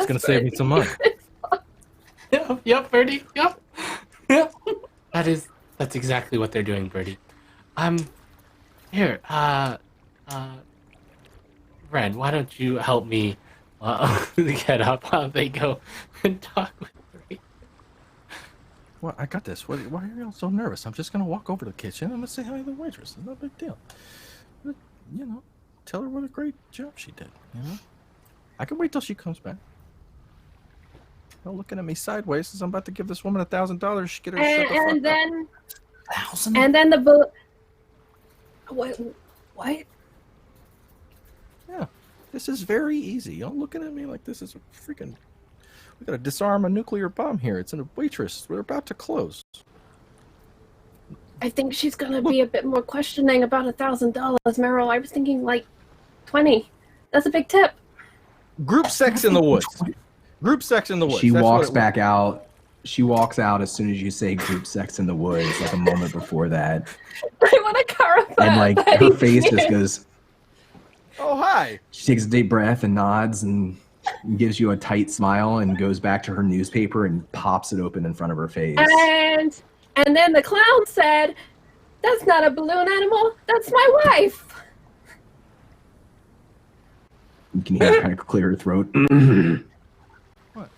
gonna save me some money. Yep, Birdie. Yep. That's exactly what they're doing, Birdie. Here, Ren, why don't you help me get up while they go and talk with Birdie? Well, I got this. Why are you all so nervous? I'm just gonna walk over to the kitchen and I'm gonna say hi to the waitress. It's no big deal. But, tell her what a great job she did. I can wait till she comes back. No looking at me sideways as I'm about to give this woman $1,000. She get her shut the fuck And then... up. 1,000? And then the bullet... What? Yeah, this is very easy. Y'all looking at me like this is a freaking... We gotta disarm a nuclear bomb here. It's a waitress. We're about to close. I think she's gonna be a bit more questioning about $1,000, Meryl. I was thinking like 20. That's a big tip. Group sex in the woods. Group sex in the woods. She That's walks what it back out. She walks out as soon as you say group sex in the woods, like a moment before that. I want to clarify. And like her face just goes... Oh, hi. She takes a deep breath and nods and gives you a tight smile and goes back to her newspaper and pops it open in front of her face. And then the clown said, "That's not a balloon animal. That's my wife." You can hear her kind of clear her throat. What?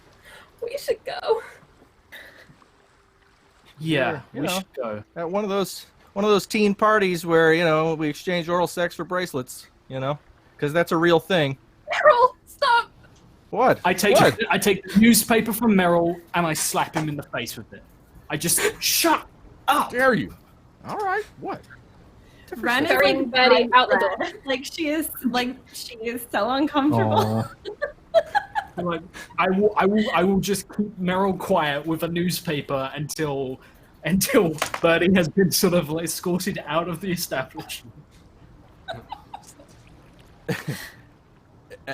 We should go. Yeah, You we know. should go. At one of those teen parties where, we exchange oral sex for bracelets, because that's a real thing. Meryl, stop. What? I take What? the newspaper from Meryl and I slap him in the face with it. I just shut up. Dare you? All right. What? Ren is Throwing like Betty right out the red. Like she is so uncomfortable. Aw. Like I will just keep Meryl quiet with a newspaper until Birdie has been sort of escorted out of the establishment.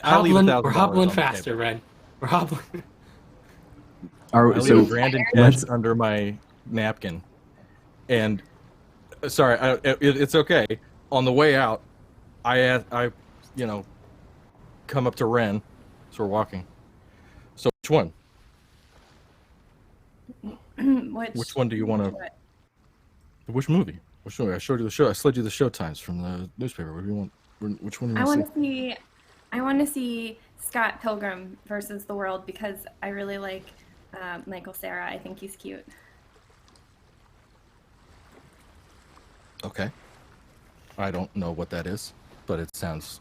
I'll leave $1,000 We're hobbling on the faster, table. Ren. We're hobbling. All I right, leave so a grand in cash under my napkin, and sorry, it's okay. On the way out, I come up to Ren, so we're walking. So which one? Which one do you want to? Which movie? Which one? I showed you the show. I slid you the show times from the newspaper. What do you want? Which one do you want to see? I want to see Scott Pilgrim versus the World because I really like Michael Cera. I think he's cute. Okay. I don't know what that is, but it sounds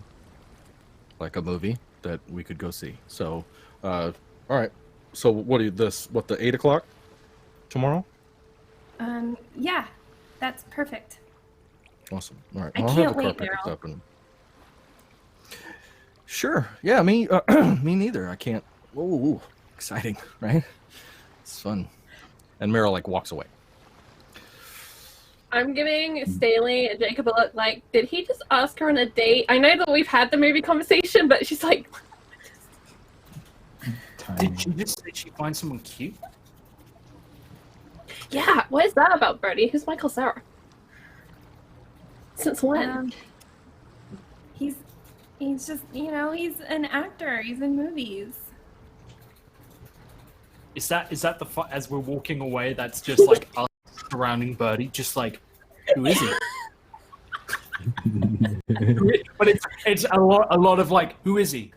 like a movie that we could go see. So, all right. So what the 8 o'clock tomorrow? Yeah, that's perfect. Awesome. All right. I I'll can't have the car wait, pick us Daryl. up and... Sure. Yeah, me neither. I can't. Ooh, exciting, right? It's fun. And Meryl like walks away. I'm giving Staley and Jacob a look like, did he just ask her on a date? I know that we've had the movie conversation, but she's like... Did she just say she finds someone cute? Yeah, what is that about, Brody? Who's Michael Cera? Since when? He's just, he's an actor. He's in movies. Is that the as we're walking away? That's just like us surrounding Birdie, just like, who is he? But it's a lot of like, who is he?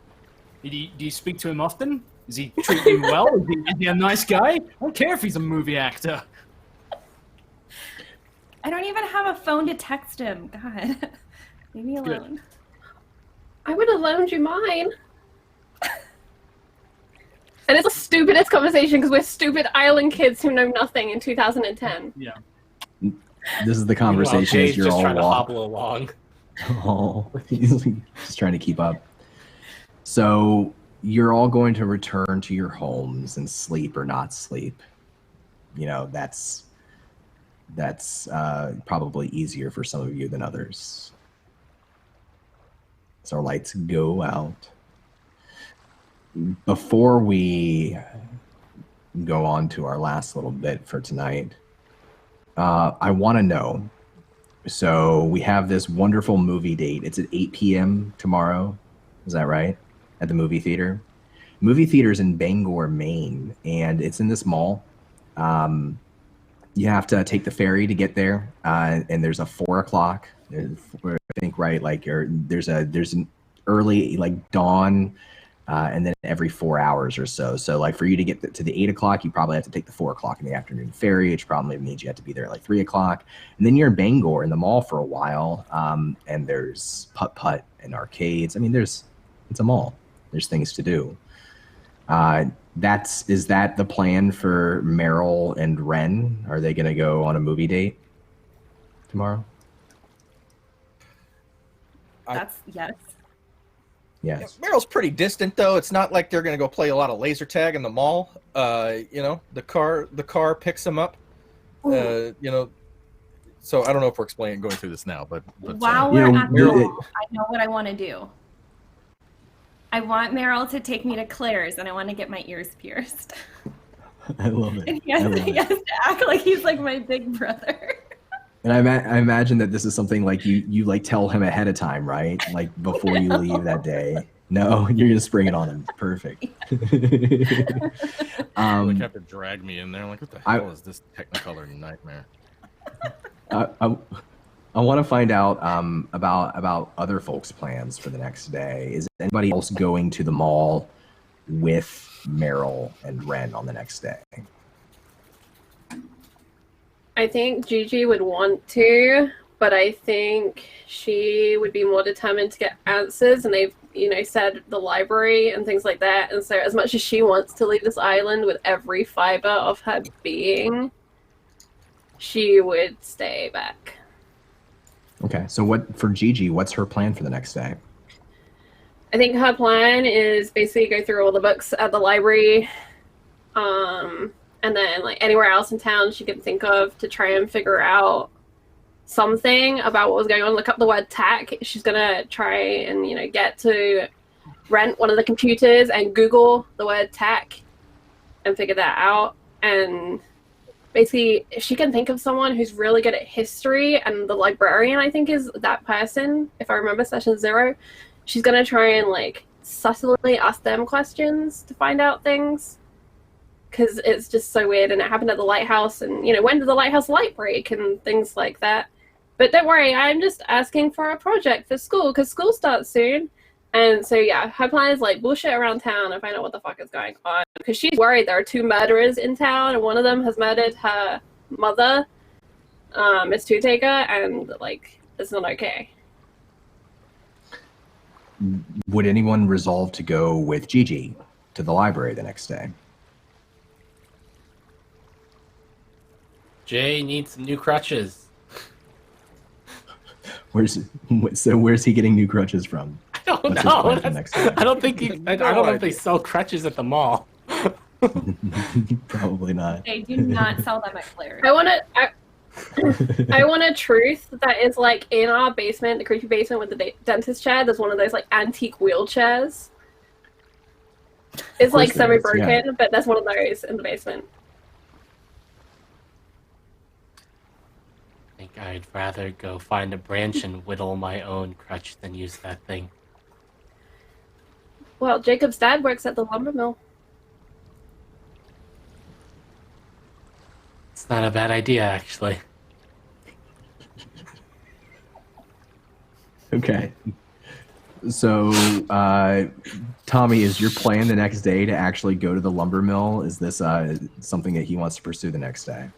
Do you speak to him often? Does he treat you well? Is he a nice guy? I don't care if he's a movie actor. I don't even have a phone to text him. God, leave me alone. Good. I would have loaned you mine. And it's the stupidest conversation because we're stupid island kids who know nothing in 2010. Yeah. This is the conversation as you're just all trying to hobble along. Oh, he's just trying to keep up. So you're all going to return to your homes and sleep or not sleep. That's probably easier for some of you than others. So our lights go out. Before we go on to our last little bit for tonight, I want to know. So we have this wonderful movie date. It's at 8 p.m. tomorrow. Is that right? At the movie theater. Movie theater's in Bangor, Maine, and it's in this mall. You have to take the ferry to get there, and there's a 4 o'clock. I think right, like there's an early like dawn. And then every 4 hours or so. So like for you to get to the 8 o'clock, you probably have to take the 4 o'clock in the afternoon ferry, which probably means you have to be there at like 3 o'clock. And then you're in Bangor in the mall for a while. And there's putt-putt and arcades. I mean, it's a mall. There's things to do. Is that the plan for Meryl and Ren? Are they going to go on a movie date tomorrow? Yes. Yes. Meryl's pretty distant though. It's not like they're gonna go play a lot of laser tag in the mall. The car picks them up. So I don't know if we're going through this now, but while we're at the mall, I know what I want to do. I want Meryl to take me to Claire's, and I want to get my ears pierced. I love it. And he has to act like he's like my big brother. And I imagine that this is something like you like tell him ahead of time, right? Like before you leave that day. No, you're gonna spring it on him. Perfect. They have to drag me in there. Like, what the hell is this Technicolor nightmare? I want to find out about other folks' plans for the next day. Is anybody else going to the mall with Meryl and Ren on the next day? I think Gigi would want to, but I think she would be more determined to get answers, and they've, said the library and things like that. And so as much as she wants to leave this island with every fiber of her being, she would stay back. Okay, so for Gigi, what's her plan for the next day? I think her plan is basically go through all the books at the library, and then like anywhere else in town she could think of to try and figure out something about what was going on. Look up the word tack. She's gonna try and get to rent one of the computers and Google the word tack and figure that out. And basically, if she can think of someone who's really good at history, and the librarian I think is that person, if I remember session 0, she's gonna try and like subtly ask them questions to find out things. because it's just so weird, and it happened at the lighthouse, and when did the lighthouse light break and things like that. But don't worry, I'm just asking for a project for school because school starts soon. And so yeah, her plan is like bullshit around town and find out what the fuck is going on, because she's worried there are 2 murderers in town, and one of them has murdered her mother, Miss Two Taker, and like it's not okay. Would anyone resolve to go with Gigi to the library the next day? Jay needs some new crutches. Where's he getting new crutches from? I don't What's his know. plan for next day? I don't think I don't know if they sell crutches at the mall. Probably not. They do not sell them at Claire's. I want a truth that is like in our basement, the creepy basement with the dentist chair. There's one of those like antique wheelchairs. It's like semi-broken, yeah. But there's one of those in the basement. I think I'd rather go find a branch and whittle my own crutch than use that thing. Well, Jacob's dad works at the lumber mill. It's not a bad idea, actually. Okay. So, Tommy, is your plan the next day to actually go to the lumber mill? Is this something that he wants to pursue the next day?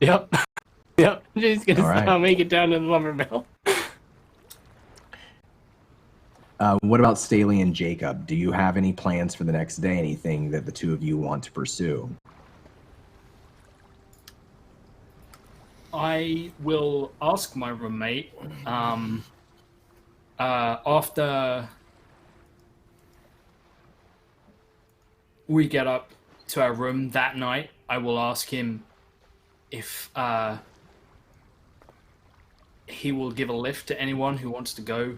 Yep. Yep. Just gonna right. Make it down to the lumber mill. What about Staley and Jacob? Do you have any plans for the next day? Anything that the two of you want to pursue? I will ask my roommate after we get up to our room that night. I will ask him if he will give a lift to anyone who wants to go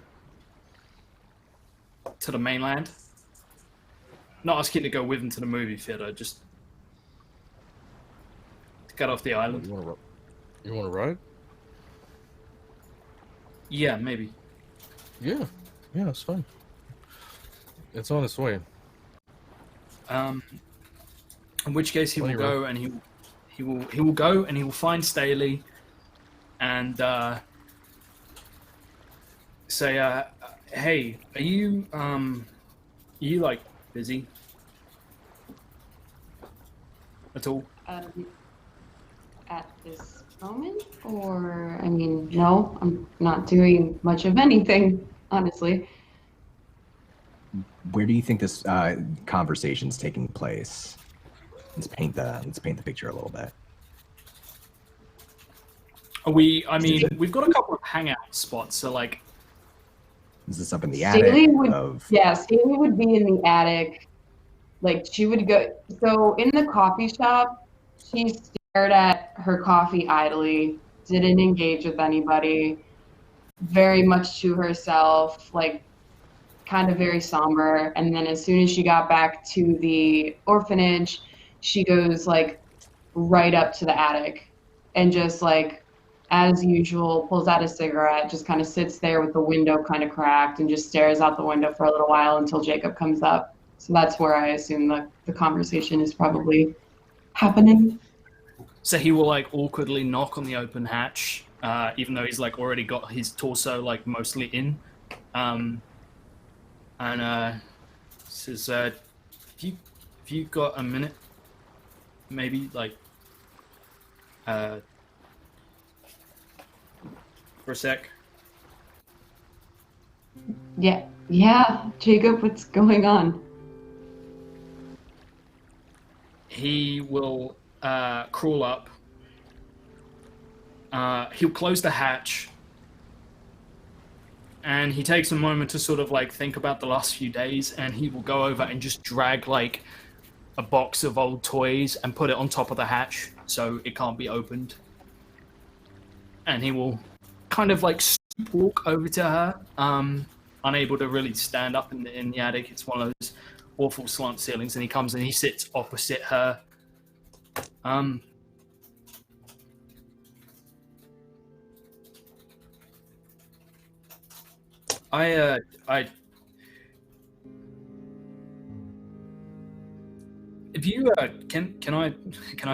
to the mainland. Not asking to go with him to the movie theater, just to get off the island. You want to ride? Yeah, maybe. Yeah, it's fine. It's on its way. In which case he will go and he will go and he will find Staley and say, hey, are you like busy at all? At this moment, or I mean, no, I'm not doing much of anything, honestly. Where do you think this conversation's taking place? Let's paint the picture a little bit. We've got a couple of hangout spots, so like, is this up in the Staley attic? Staley would be in the attic. Like, she would go, so in the coffee shop, she stared at her coffee idly, didn't engage with anybody, very much to herself, like kind of very somber. And then as soon as she got back to the orphanage, she goes like right up to the attic and just like, as usual, pulls out a cigarette, just kind of sits there with the window kind of cracked and just stares out the window for a little while until Jacob comes up. So that's where I assume the conversation is probably happening. So he will like awkwardly knock on the open hatch, even though he's like already got his torso like mostly in, and says, "Have you got a minute? Maybe like for a sec." Yeah, Jacob, what's going on? He will crawl up. He'll close the hatch, and he takes a moment to sort of like think about the last few days, and he will go over and just drag like a box of old toys and put it on top of the hatch so it can't be opened. And he will kind of like walk over to her, unable to really stand up in the attic. It's one of those awful slant ceilings, and he comes and he sits opposite her. If you can I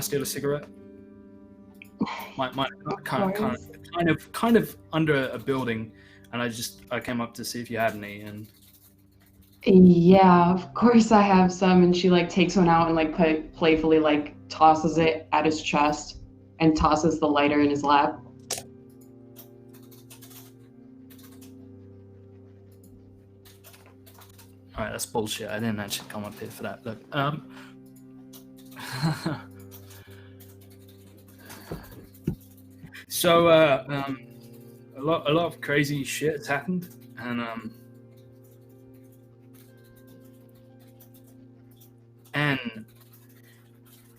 steal a cigarette? My kind of under a building, and I came up to see if you had any. And Yeah, of course I have some. And she like takes one out and like playfully like tosses it at his chest and tosses the lighter in his lap. all right, that's bullshit. I didn't actually come up here for that. Look, so a lot of crazy shit has happened, and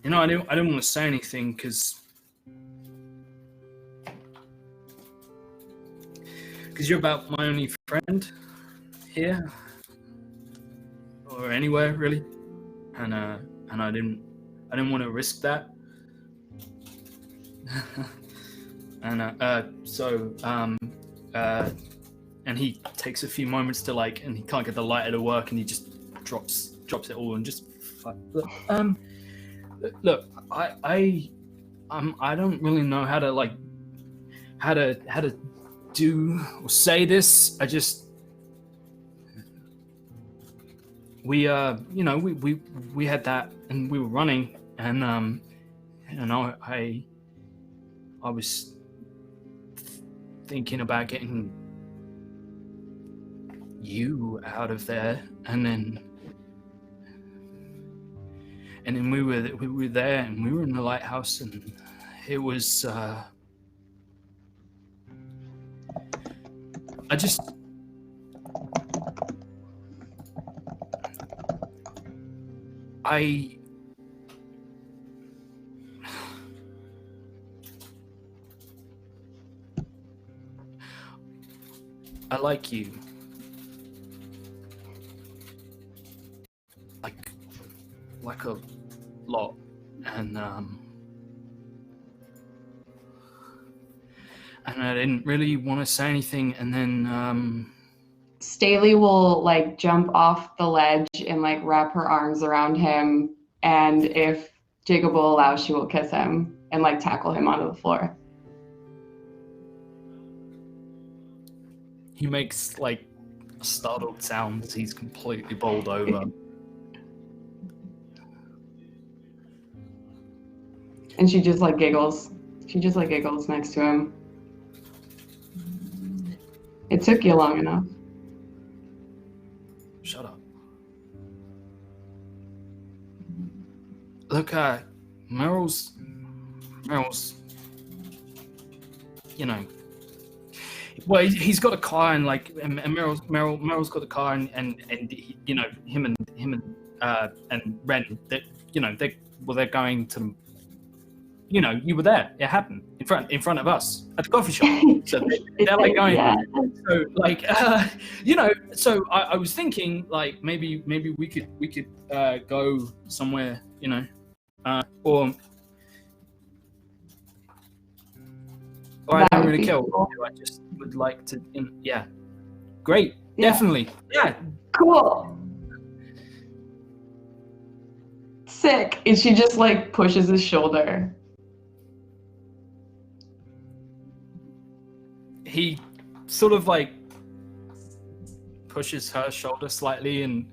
you know, I didn't want to say anything because you're about my only friend here or anywhere really, and I didn't want to risk that. And and he takes a few moments to like, and he can't get the lighter to work, and he just drops it all and just look, I don't really know how to like how to do or say this. I just we had that and we were running, and I was thinking about getting you out of there, and then we were there, and we were in the lighthouse, and it was I like you. Like a lot. And I didn't really want to say anything, and then Staley will like jump off the ledge and like wrap her arms around him, and if Jacob will allow, she will kiss him and like tackle him onto the floor. he makes like a startled sound as he's completely bowled over. And she just like giggles. She just like giggles next to him. It took you long enough. Shut up. Look, Meryl's, you know, well, he's got a car, and like, and Meryl's got a car, and he, you know, him and Ren, that, you know, they're going to, you know, you were there. It happened in front of us at the coffee shop. So they're like going. Yeah. So like, you know, so I was thinking like maybe we could go somewhere, you know, or I don't really care. Cool. I just would like to, yeah, great, yeah. Definitely, yeah, cool, sick. And she just like pushes his shoulder. He sort of like pushes her shoulder slightly, and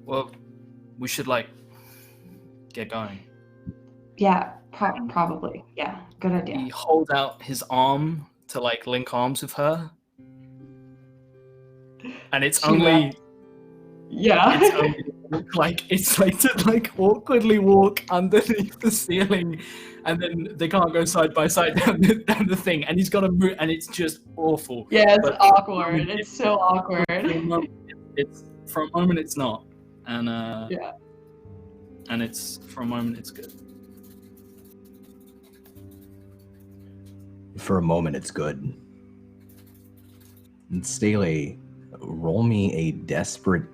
well, we should like get going. Yeah, probably. Yeah, good idea. He holds out his arm to like link arms with her, and it's only it's like to like awkwardly walk underneath the ceiling, and then they can't go side by side down the thing, and he's got to move, and it's just awful. Yeah, it's awkward. It's so awkward. For a moment it's not, and yeah, and it's for a moment it's good. For a moment, it's good. And Staley, roll me a desperate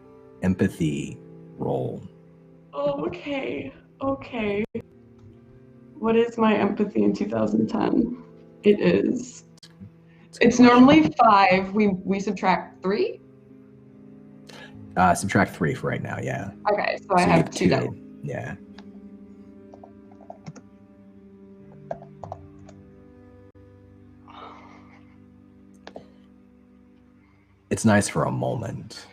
empathy roll. Oh, okay. What is my empathy in 2010? It is. It's normally 5. We subtract 3. Subtract 3 for right now, yeah. Okay, so I you have 2 dice. Yeah. It's nice for a moment,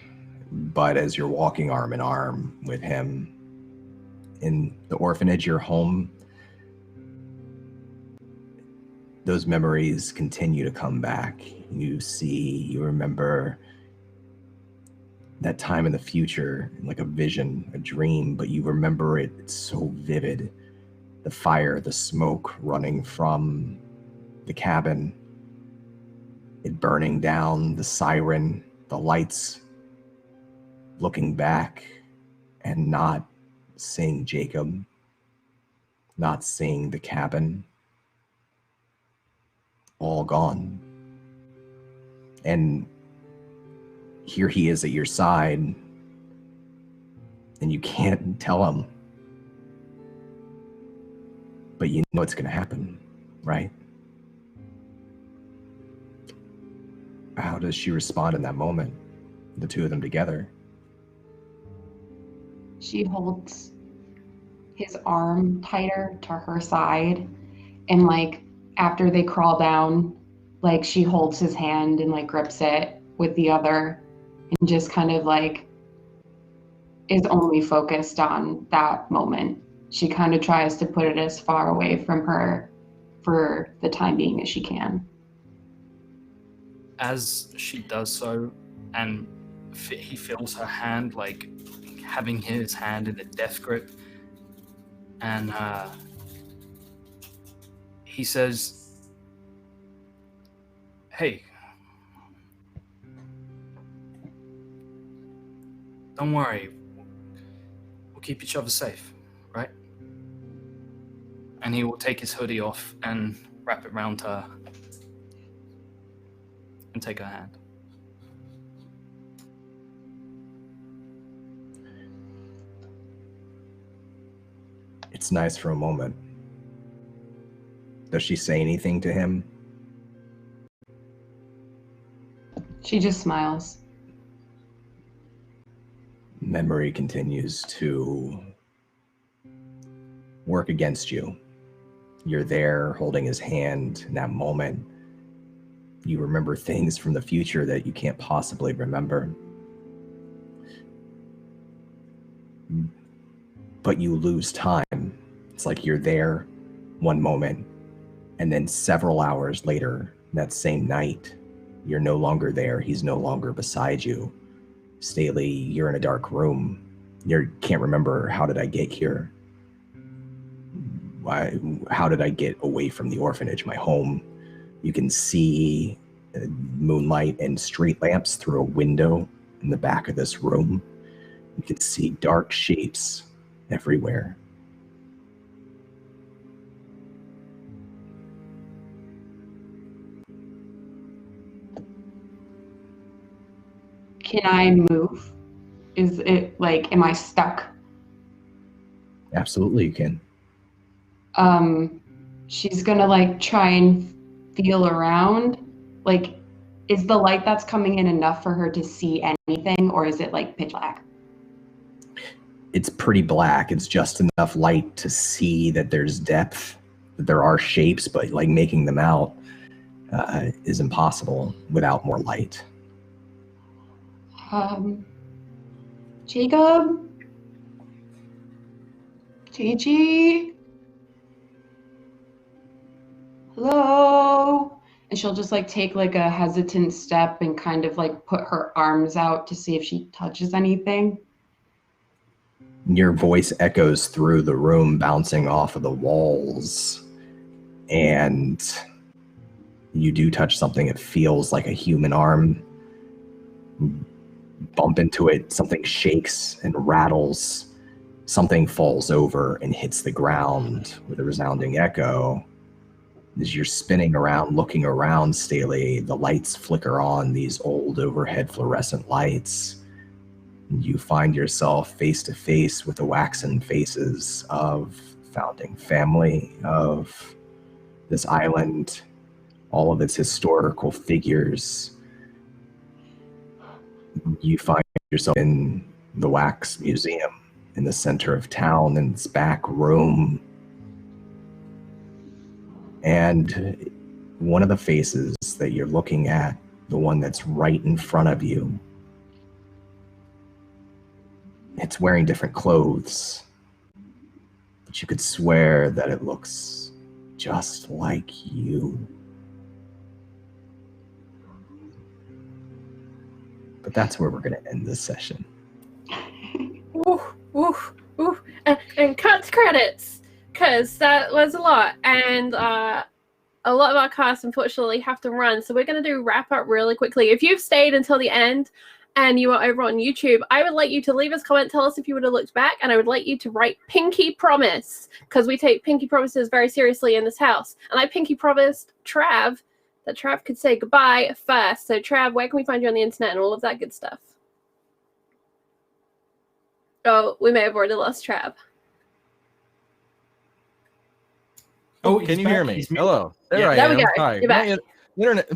but as you're walking arm in arm with him in the orphanage, your home, those memories continue to come back. You remember that time in the future, like a vision, a dream, but you remember it, it's so vivid. The fire, the smoke running from the cabin, it burning down, the siren, the lights, looking back and not seeing Jacob, not seeing the cabin, all gone. And here he is at your side, and you can't tell him, but you know it's going to happen, right? How does she respond in that moment, the two of them together? She holds his arm tighter to her side, and like after they crawl down, like she holds his hand and like grips it with the other and just kind of like is only focused on that moment. She kind of tries to put it as far away from her for the time being as she can. As she does so, and he feels her hand, like having his hand in a death grip, and he says, "Hey, don't worry, we'll keep each other safe, right?" And he will take his hoodie off and wrap it around her and take her hand. It's nice for a moment. Does she say anything to him? She just smiles. Memory continues to work against you. You're there holding his hand in that moment. You remember things from the future that you can't possibly remember. But you lose time. It's like you're there one moment, and then several hours later, that same night, you're no longer there. He's no longer beside you. Staley, you're in a dark room. You can't remember, how did I get here? How did I get away from the orphanage, my home? You can see moonlight and street lamps through a window in the back of this room. You can see dark shapes everywhere. Can I move? Is it like, am I stuck? Absolutely, you can. She's gonna like try and feel around. Like, is the light that's coming in enough for her to see anything, or is it like pitch black? It's pretty black. It's just enough light to see that there's depth, that there are shapes, but like making them out is impossible without more light. Jacob? Gigi? Hello? And she'll just like take like a hesitant step and kind of like put her arms out to see if she touches anything. Your voice echoes through the room, bouncing off of the walls, and you do touch something. It feels like a human arm. Bump into it, something shakes and rattles. Something falls over and hits the ground with a resounding echo. As you're spinning around, looking around, Staley, the lights flicker on, these old overhead fluorescent lights. You find yourself face to face with the waxen faces of founding family of this island, all of its historical figures. You find yourself in the Wax Museum in the center of town, in this back room. And one of the faces that you're looking at, the one that's right in front of you, it's wearing different clothes, but you could swear that it looks just like you. But that's where we're going to end this session. Ooh, ooh, ooh. And cut to credits, because that was a lot. And a lot of our casts, unfortunately, have to run. So we're going to do wrap up really quickly. If you've stayed until the end and you are over on YouTube, I would like you to leave us a comment, tell us if you would have looked back, and I would like you to write Pinky Promise, because we take Pinky Promises very seriously in this house. And I Pinky promised Trav that Trav could say goodbye first. So Trav, where can we find you on the internet and all of that good stuff? Oh, we may have already lost Trav. Oh, can you hear me? Hello. There I am. am. There we go. Hi. You're back.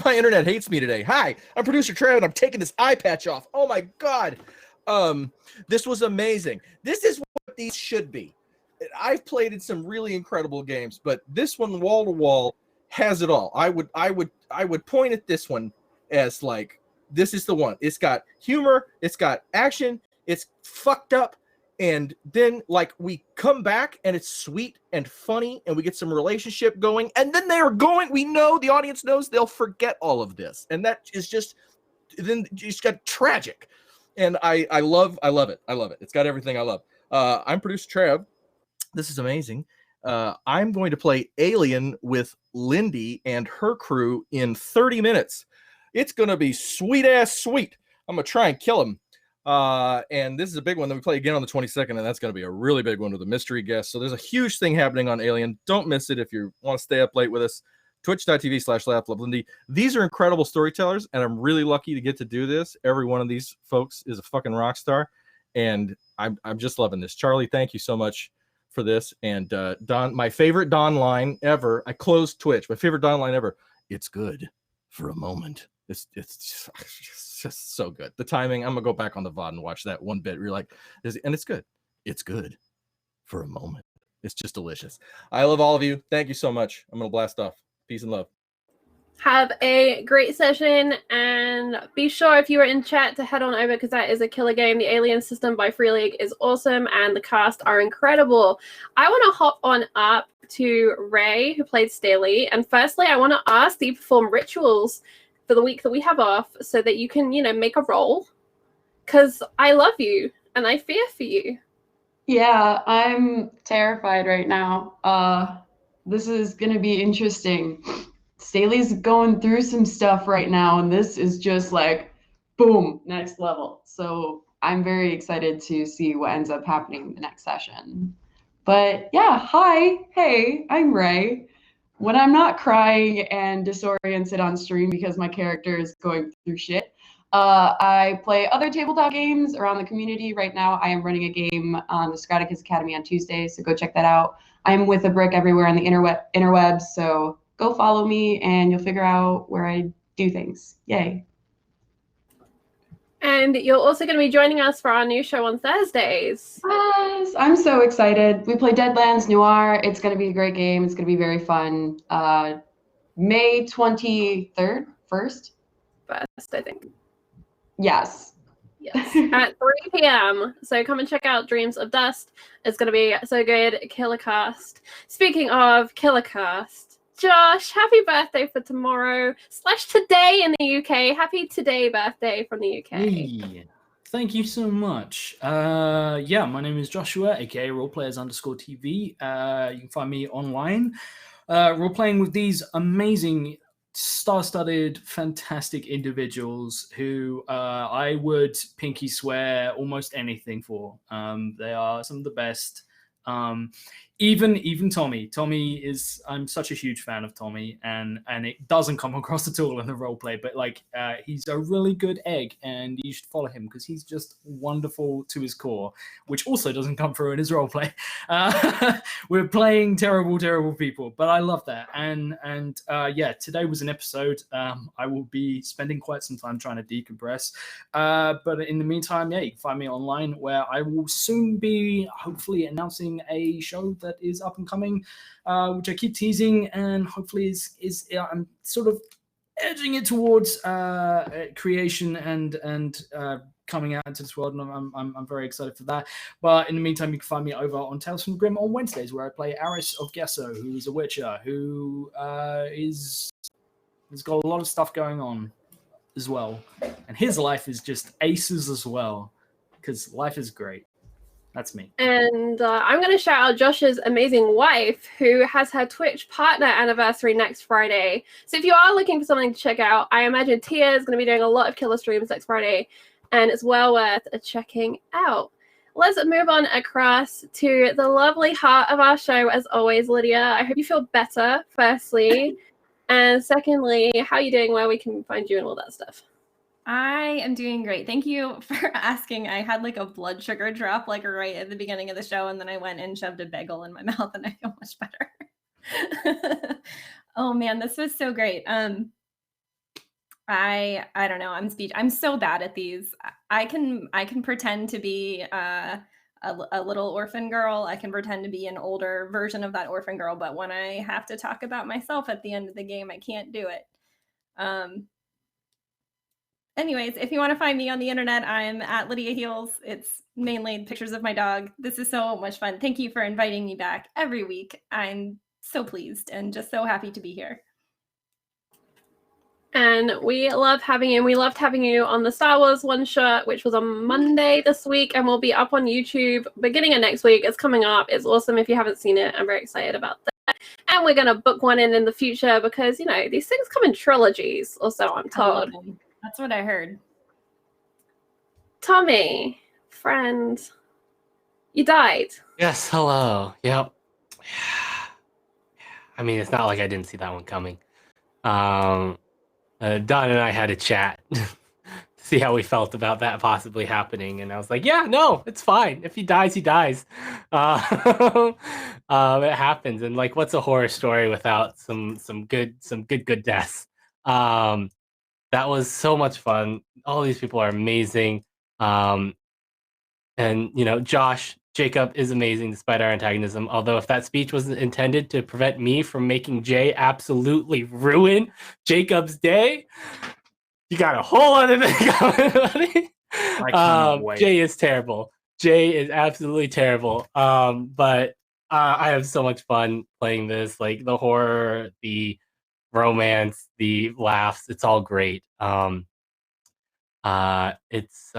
My internet hates me today. Hi, I'm producer Trav, and I'm taking this eye patch off. Oh my god. This was amazing. This is what these should be. I've played in some really incredible games, but this one, wall to wall, has it all. I would point at this one as like, this is the one. It's got humor, it's got action, it's fucked up, and then like we come back and it's sweet and funny and we get some relationship going, and then they're going, we know, the audience knows, they'll forget all of this, and that is just, then you just got tragic. And I love it. It's got everything I love. I'm producer Trav. This is amazing. I'm going to play Alien with Lindy and her crew in 30 minutes. It's going to be sweet ass sweet. I'm going to try and kill him. And this is a big one that we play again on the 22nd, and that's going to be a really big one with a mystery guest. So there's a huge thing happening on Alien. Don't miss it if you want to stay up late with us. Twitch.tv/LaughLoveLindy. These are incredible storytellers, and I'm really lucky to get to do this. Every one of these folks is a fucking rock star, and I'm just loving this. Charlie, thank you so much for this. And Don, my favorite Don line ever. I closed Twitch. My favorite Don line ever. It's good for a moment. It's just so good. The timing. I'm gonna go back on the VOD and watch that one bit. You're like, and it's good. It's good for a moment. It's just delicious. I love all of you. Thank you so much. I'm gonna blast off. Peace and love. Have a great session, and be sure if you are in chat to head on over, because that is a killer game. The Alien System by Free League is awesome, and the cast are incredible. I want to hop on up to Ray, who played Staley, and firstly, I want to ask that you perform rituals for the week that we have off, so that you can, make a roll, because I love you, and I fear for you. Yeah, I'm terrified right now. This is going to be interesting. Staley's going through some stuff right now, and this is just like, boom, next level. So I'm very excited to see what ends up happening in the next session. But yeah, hi, hey, I'm Ray. When I'm not crying and disoriented on stream because my character is going through shit, I play other tabletop games around the community. Right now, I am running a game on the Scraticus Academy on Tuesdays, so go check that out. I'm with a brick everywhere on the interwebs, so go follow me and you'll figure out where I do things. Yay. And you're also going to be joining us for our new show on Thursdays. Yes, I'm so excited. We play Deadlands Noir. It's going to be a great game. It's going to be very fun. May 23rd, 1st? First, I think. Yes. Yes, at 3 p.m. So come and check out Dreams of Dust. It's going to be so good. Killer cast. Speaking of killer cast, Josh, happy birthday for tomorrow/today in the UK. Happy today birthday from the UK. Hey, thank you so much. Yeah, my name is Joshua, aka roleplayers_TV. You can find me online. Role playing with these amazing, star-studded, fantastic individuals who I would pinky swear almost anything for. They are some of the best. Even Tommy is, I'm such a huge fan of Tommy, and it doesn't come across at all in the roleplay, but like he's a really good egg, and you should follow him because he's just wonderful to his core, which also doesn't come through in his roleplay. We're playing terrible people, but I love that. And yeah, today was an episode I will be spending quite some time trying to decompress, but in the meantime, yeah, you can find me online, where I will soon be hopefully announcing a show that is up and coming, which I keep teasing, and hopefully is I'm sort of edging it towards creation and coming out into this world, and I'm very excited for that. But in the meantime, you can find me over on Tales from the Grim on Wednesdays, where I play Aris of Gesso, who is a witcher who has got a lot of stuff going on as well, and his life is just aces as well, because life is great. That's me. And I'm going to shout out Josh's amazing wife, who has her Twitch partner anniversary next Friday. So if you are looking for something to check out, I imagine Tia is going to be doing a lot of killer streams next Friday, and it's well worth checking out. Let's move on across to the lovely heart of our show, as always, Lydia. I hope you feel better, firstly. And secondly, how are you doing, where we can find you and all that stuff? I am doing great. Thank you for asking. I had like a blood sugar drop like right at the beginning of the show, and then I went and shoved a bagel in my mouth, and I feel much better. Oh man, this was so great. I don't know. I'm so bad at these. I can pretend to be a little orphan girl. I can pretend to be an older version of that orphan girl, but when I have to talk about myself at the end of the game, I can't do it. Anyways, if you want to find me on the internet, I'm at Lydia Heels. It's mainly pictures of my dog. This is so much fun. Thank you for inviting me back every week. I'm so pleased and just so happy to be here. And we love having you. And we loved having you on the Star Wars one shot, which was on Monday this week, and will be up on YouTube beginning of next week. It's coming up. It's awesome. If you haven't seen it, I'm very excited about that. And we're going to book one in the future because, you know, these things come in trilogies, or so I'm told. That's what I heard. Tommy, friend, you died. Yes, hello. Yep. I mean, it's not like I didn't see that one coming. Don and I had a chat to see how we felt about that possibly happening, and I was like, yeah, no, it's fine. If he dies, he dies. It happens, and like, what's a horror story without some good deaths? That was so much fun. All these people are amazing. And, you know, Jacob is amazing despite our antagonism. Although if that speech was intended to prevent me from making Jay absolutely ruin Jacob's day, you got a whole other thing coming, buddy. I can't wait. Jay is terrible. Jay is absolutely terrible. But I have so much fun playing this. Like, the horror, the romance, the laughs, it's all great. It's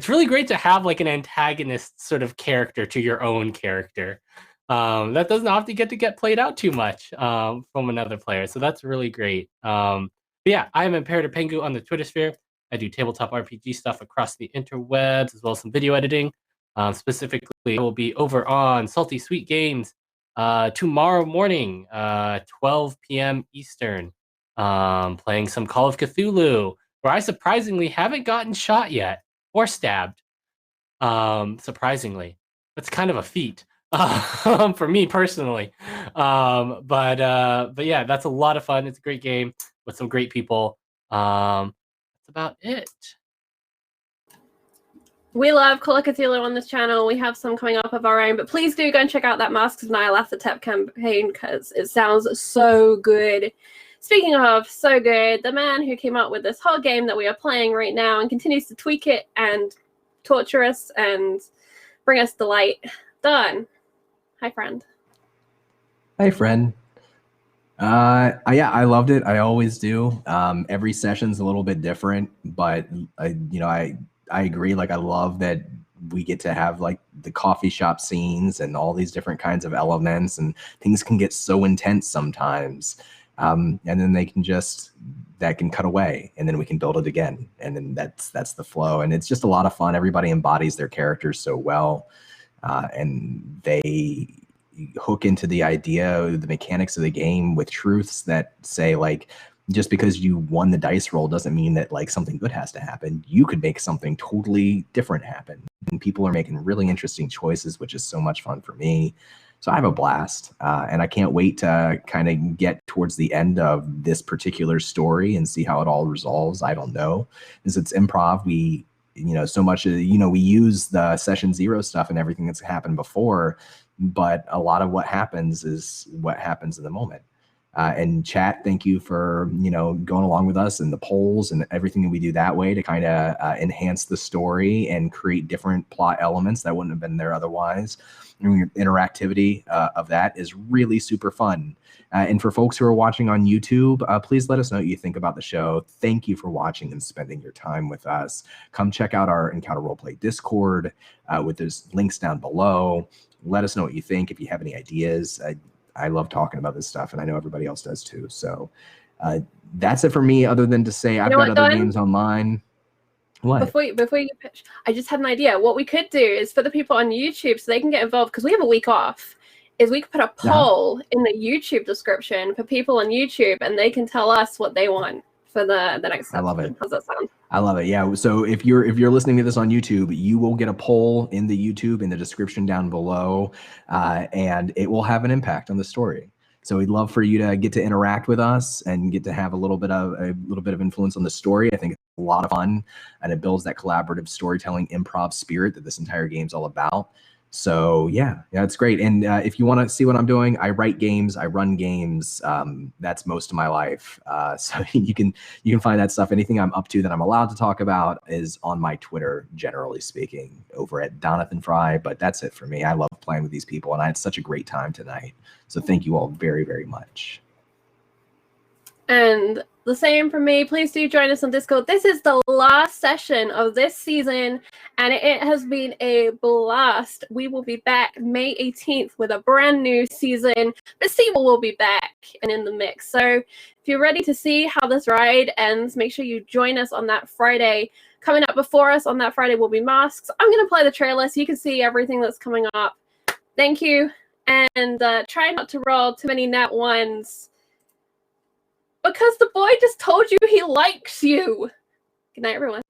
really great to have like an antagonist sort of character to your own character. That doesn't often get played out too much from another player, so that's really great. But yeah, I am Imperator Pengu on the Twitter sphere. I do tabletop RPG stuff across the interwebs, as well as some video editing. Specifically, I will be over on Salty Sweet Games tomorrow morning, 12 p.m. Eastern, playing some Call of Cthulhu, where I surprisingly haven't gotten shot yet or stabbed. Surprisingly, that's kind of a feat for me personally. But yeah, that's a lot of fun. It's a great game with some great people. That's about it. We love Call of Cthulhu on this channel. We have some coming up of our own, but please do go and check out that Masks of Nyarlathotep campaign because it sounds so good. Speaking of so good, the man who came up with this whole game that we are playing right now and continues to tweak it and torture us and bring us delight, Don. Hi, friend. Hey, friend. Yeah, I loved it. I always do. Every session's a little bit different, but I agree. Like, I love that we get to have like the coffee shop scenes and all these different kinds of elements, and things can get so intense sometimes. And then that can cut away, and then we can build it again. And then that's the flow. And it's just a lot of fun. Everybody embodies their characters so well. and they hook into the idea, the mechanics of the game with truths that say, like, just because you won the dice roll doesn't mean that like something good has to happen. You could make something totally different happen. And people are making really interesting choices, which is so much fun for me. So I have a blast, and I can't wait to kind of get towards the end of this particular story and see how it all resolves. I don't know, because it's improv. We, so much, we use the session 0 stuff and everything that's happened before, but a lot of what happens is what happens in the moment. And chat, thank you for, going along with us and the polls and everything that we do that way to kind of enhance the story and create different plot elements that wouldn't have been there otherwise. And interactivity of that is really super fun. And for folks who are watching on YouTube, please let us know what you think about the show. Thank you for watching and spending your time with us. Come check out our Encounter Roleplay Discord with those links down below. Let us know what you think. If you have any ideas, I love talking about this stuff, and I know everybody else does too. So that's it for me, other than to say I've got other games online. What? Before you pitch, I just had an idea. What we could do is for the people on YouTube so they can get involved, because we have a week off, is we could put a poll in the YouTube description for people on YouTube, and they can tell us what they want for the next episode. I love it. How's that sound? I love it. Yeah. So if you're listening to this on YouTube, you will get a poll in the YouTube in the description down below, and it will have an impact on the story. So we'd love for you to get to interact with us and get to have a little bit of influence on the story. I think it's a lot of fun, and it builds that collaborative storytelling improv spirit that this entire game's all about. So yeah, it's great. And if you want to see what I'm doing, I write games, I run games. That's most of my life. So you can find that stuff. Anything I'm up to that I'm allowed to talk about is on my Twitter, generally speaking, over at Donathan Fry. But that's it for me. I love playing with these people, and I had such a great time tonight. So thank you all very, very much. And the same for me. Please do join us on Discord. This is the last session of this season, and it has been a blast. We will be back May 18th with a brand new season. But Seawall will be back and in the mix. So if you're ready to see how this ride ends, make sure you join us on that Friday. Coming up before us on that Friday will be Masks. I'm going to play the trailer so you can see everything that's coming up. Thank you. And try not to roll too many nat ones, because the boy just told you he likes you. Good night, everyone.